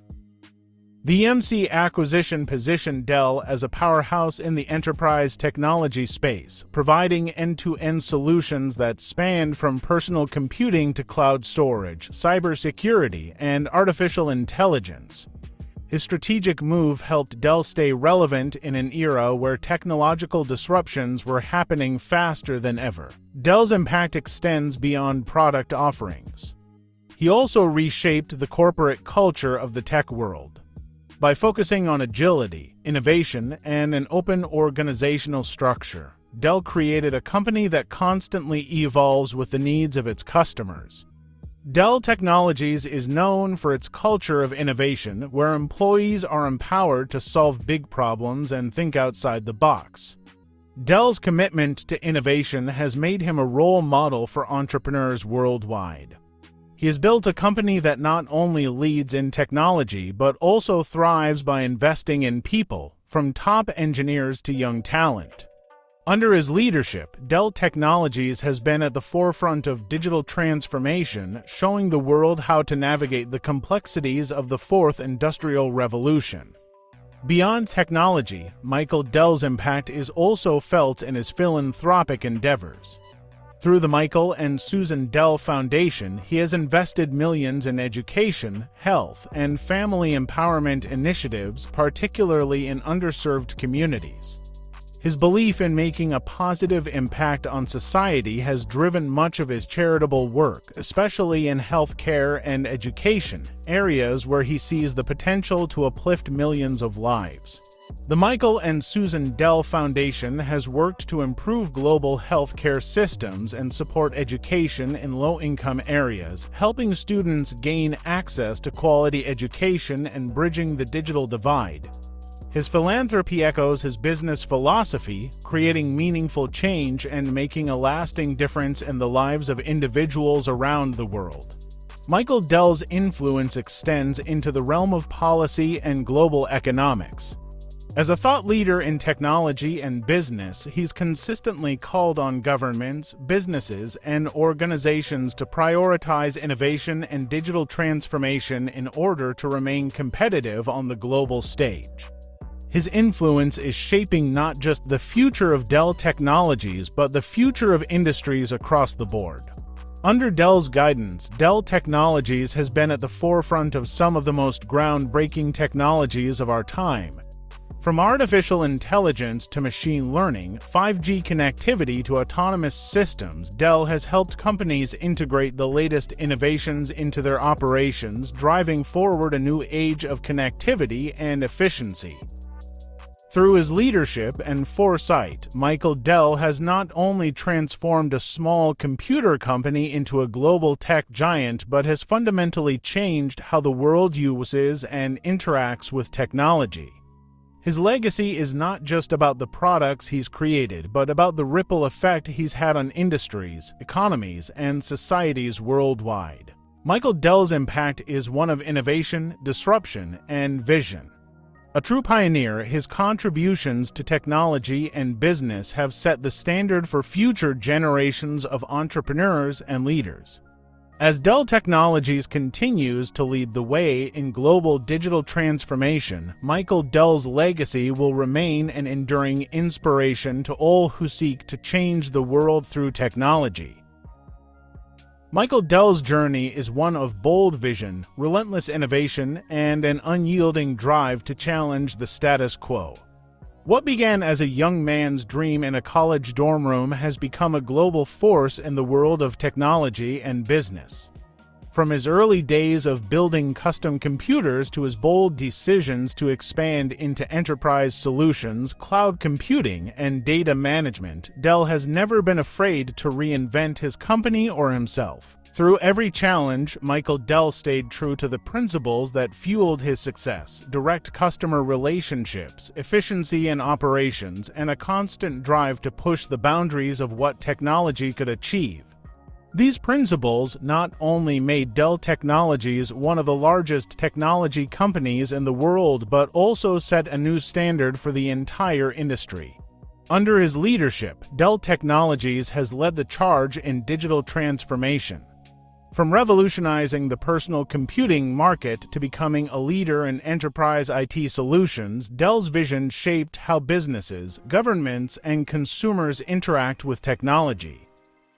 The EMC acquisition positioned Dell as a powerhouse in the enterprise technology space, providing end-to-end solutions that spanned from personal computing to cloud storage, cybersecurity, and artificial intelligence. His strategic move helped Dell stay relevant in an era where technological disruptions were happening faster than ever. Dell's impact extends beyond product offerings. He also reshaped the corporate culture of the tech world. By focusing on agility, innovation, and an open organizational structure, Dell created a company that constantly evolves with the needs of its customers. Dell Technologies is known for its culture of innovation, where employees are empowered to solve big problems and think outside the box. Dell's commitment to innovation has made him a role model for entrepreneurs worldwide. He has built a company that not only leads in technology but also thrives by investing in people, from top engineers to young talent. Under his leadership, Dell Technologies has been at the forefront of digital transformation, showing the world how to navigate the complexities of the fourth industrial revolution. Beyond technology, Michael Dell's impact is also felt in his philanthropic endeavors. Through the Michael and Susan Dell Foundation, he has invested millions in education, health, and family empowerment initiatives, particularly in underserved communities. His belief in making a positive impact on society has driven much of his charitable work, especially in healthcare and education, areas where he sees the potential to uplift millions of lives. The Michael and Susan Dell Foundation has worked to improve global healthcare systems and support education in low-income areas, helping students gain access to quality education and bridging the digital divide. His philanthropy echoes his business philosophy, creating meaningful change and making a lasting difference in the lives of individuals around the world. Michael Dell's influence extends into the realm of policy and global economics. As a thought leader in technology and business, he's consistently called on governments, businesses, and organizations to prioritize innovation and digital transformation in order to remain competitive on the global stage. His influence is shaping not just the future of Dell Technologies, but the future of industries across the board. Under Dell's guidance, Dell Technologies has been at the forefront of some of the most groundbreaking technologies of our time. From artificial intelligence to machine learning, 5G connectivity to autonomous systems, Dell has helped companies integrate the latest innovations into their operations, driving forward a new age of connectivity and efficiency. Through his leadership and foresight, Michael Dell has not only transformed a small computer company into a global tech giant, but has fundamentally changed how the world uses and interacts with technology. His legacy is not just about the products he's created, but about the ripple effect he's had on industries, economies, and societies worldwide. Michael Dell's impact is one of innovation, disruption, and vision. A true pioneer, his contributions to technology and business have set the standard for future generations of entrepreneurs and leaders. As Dell Technologies continues to lead the way in global digital transformation, Michael Dell's legacy will remain an enduring inspiration to all who seek to change the world through technology. Michael Dell's journey is one of bold vision, relentless innovation, and an unyielding drive to challenge the status quo. What began as a young man's dream in a college dorm room has become a global force in the world of technology and business. From his early days of building custom computers to his bold decisions to expand into enterprise solutions, cloud computing, and data management, Dell has never been afraid to reinvent his company or himself. Through every challenge, Michael Dell stayed true to the principles that fueled his success: direct customer relationships, efficiency in operations, and a constant drive to push the boundaries of what technology could achieve. These principles not only made Dell Technologies one of the largest technology companies in the world, but also set a new standard for the entire industry. Under his leadership, Dell Technologies has led the charge in digital transformation. From revolutionizing the personal computing market to becoming a leader in enterprise IT solutions, Dell's vision shaped how businesses, governments, and consumers interact with technology.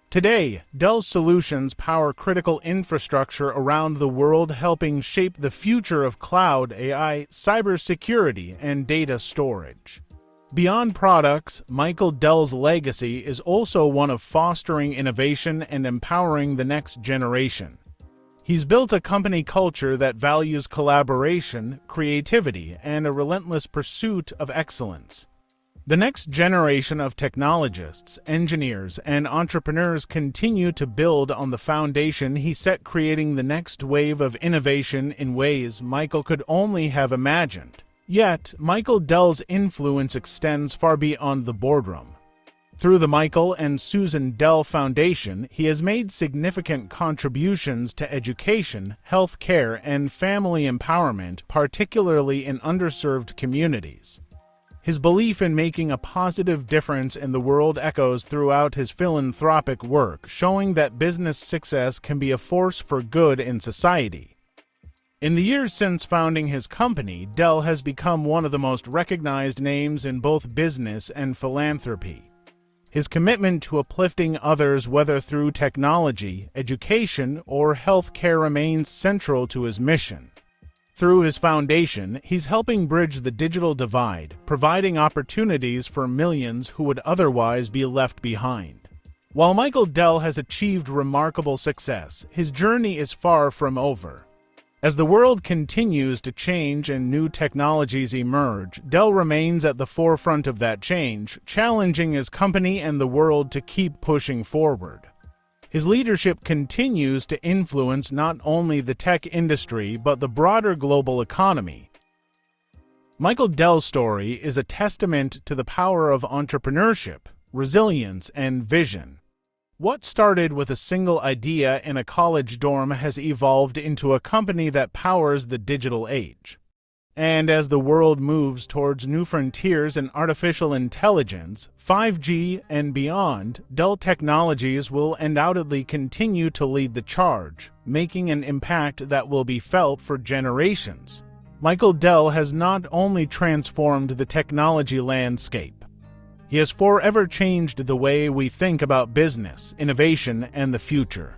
Today, Dell's solutions power critical infrastructure around the world, helping shape the future of cloud, AI, cybersecurity, and data storage. Beyond products, Michael Dell's legacy is also one of fostering innovation and empowering the next generation. He's built a company culture that values collaboration, creativity, and a relentless pursuit of excellence. The next generation of technologists, engineers, and entrepreneurs continue to build on the foundation he set, creating the next wave of innovation in ways Michael could only have imagined. Yet, Michael Dell's influence extends far beyond the boardroom. Through the Michael and Susan Dell Foundation, he has made significant contributions to education, healthcare, and family empowerment, particularly in underserved communities. His belief in making a positive difference in the world echoes throughout his philanthropic work, showing that business success can be a force for good in society. In the years since founding his company, Dell has become one of the most recognized names in both business and philanthropy. His commitment to uplifting others, whether through technology, education, or healthcare, remains central to his mission. Through his foundation, he's helping bridge the digital divide, providing opportunities for millions who would otherwise be left behind. While Michael Dell has achieved remarkable success, his journey is far from over. As the world continues to change and new technologies emerge, Dell remains at the forefront of that change, challenging his company and the world to keep pushing forward. His leadership continues to influence not only the tech industry but the broader global economy. Michael Dell's story is a testament to the power of entrepreneurship, resilience, and vision. What started with a single idea in a college dorm has evolved into a company that powers the digital age. And as the world moves towards new frontiers in artificial intelligence, 5G, and beyond, Dell Technologies will undoubtedly continue to lead the charge, making an impact that will be felt for generations. Michael Dell has not only transformed the technology landscape, he has forever changed the way we think about business, innovation, and the future.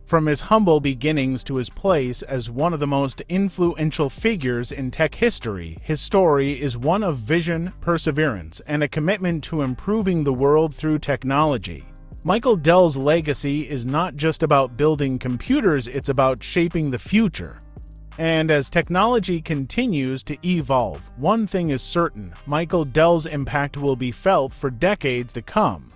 From his humble beginnings to his place as one of the most influential figures in tech history, his story is one of vision, perseverance, and a commitment to improving the world through technology. Michael Dell's legacy is not just about building computers, it's about shaping the future. And as technology continues to evolve, one thing is certain: Michael Dell's impact will be felt for decades to come.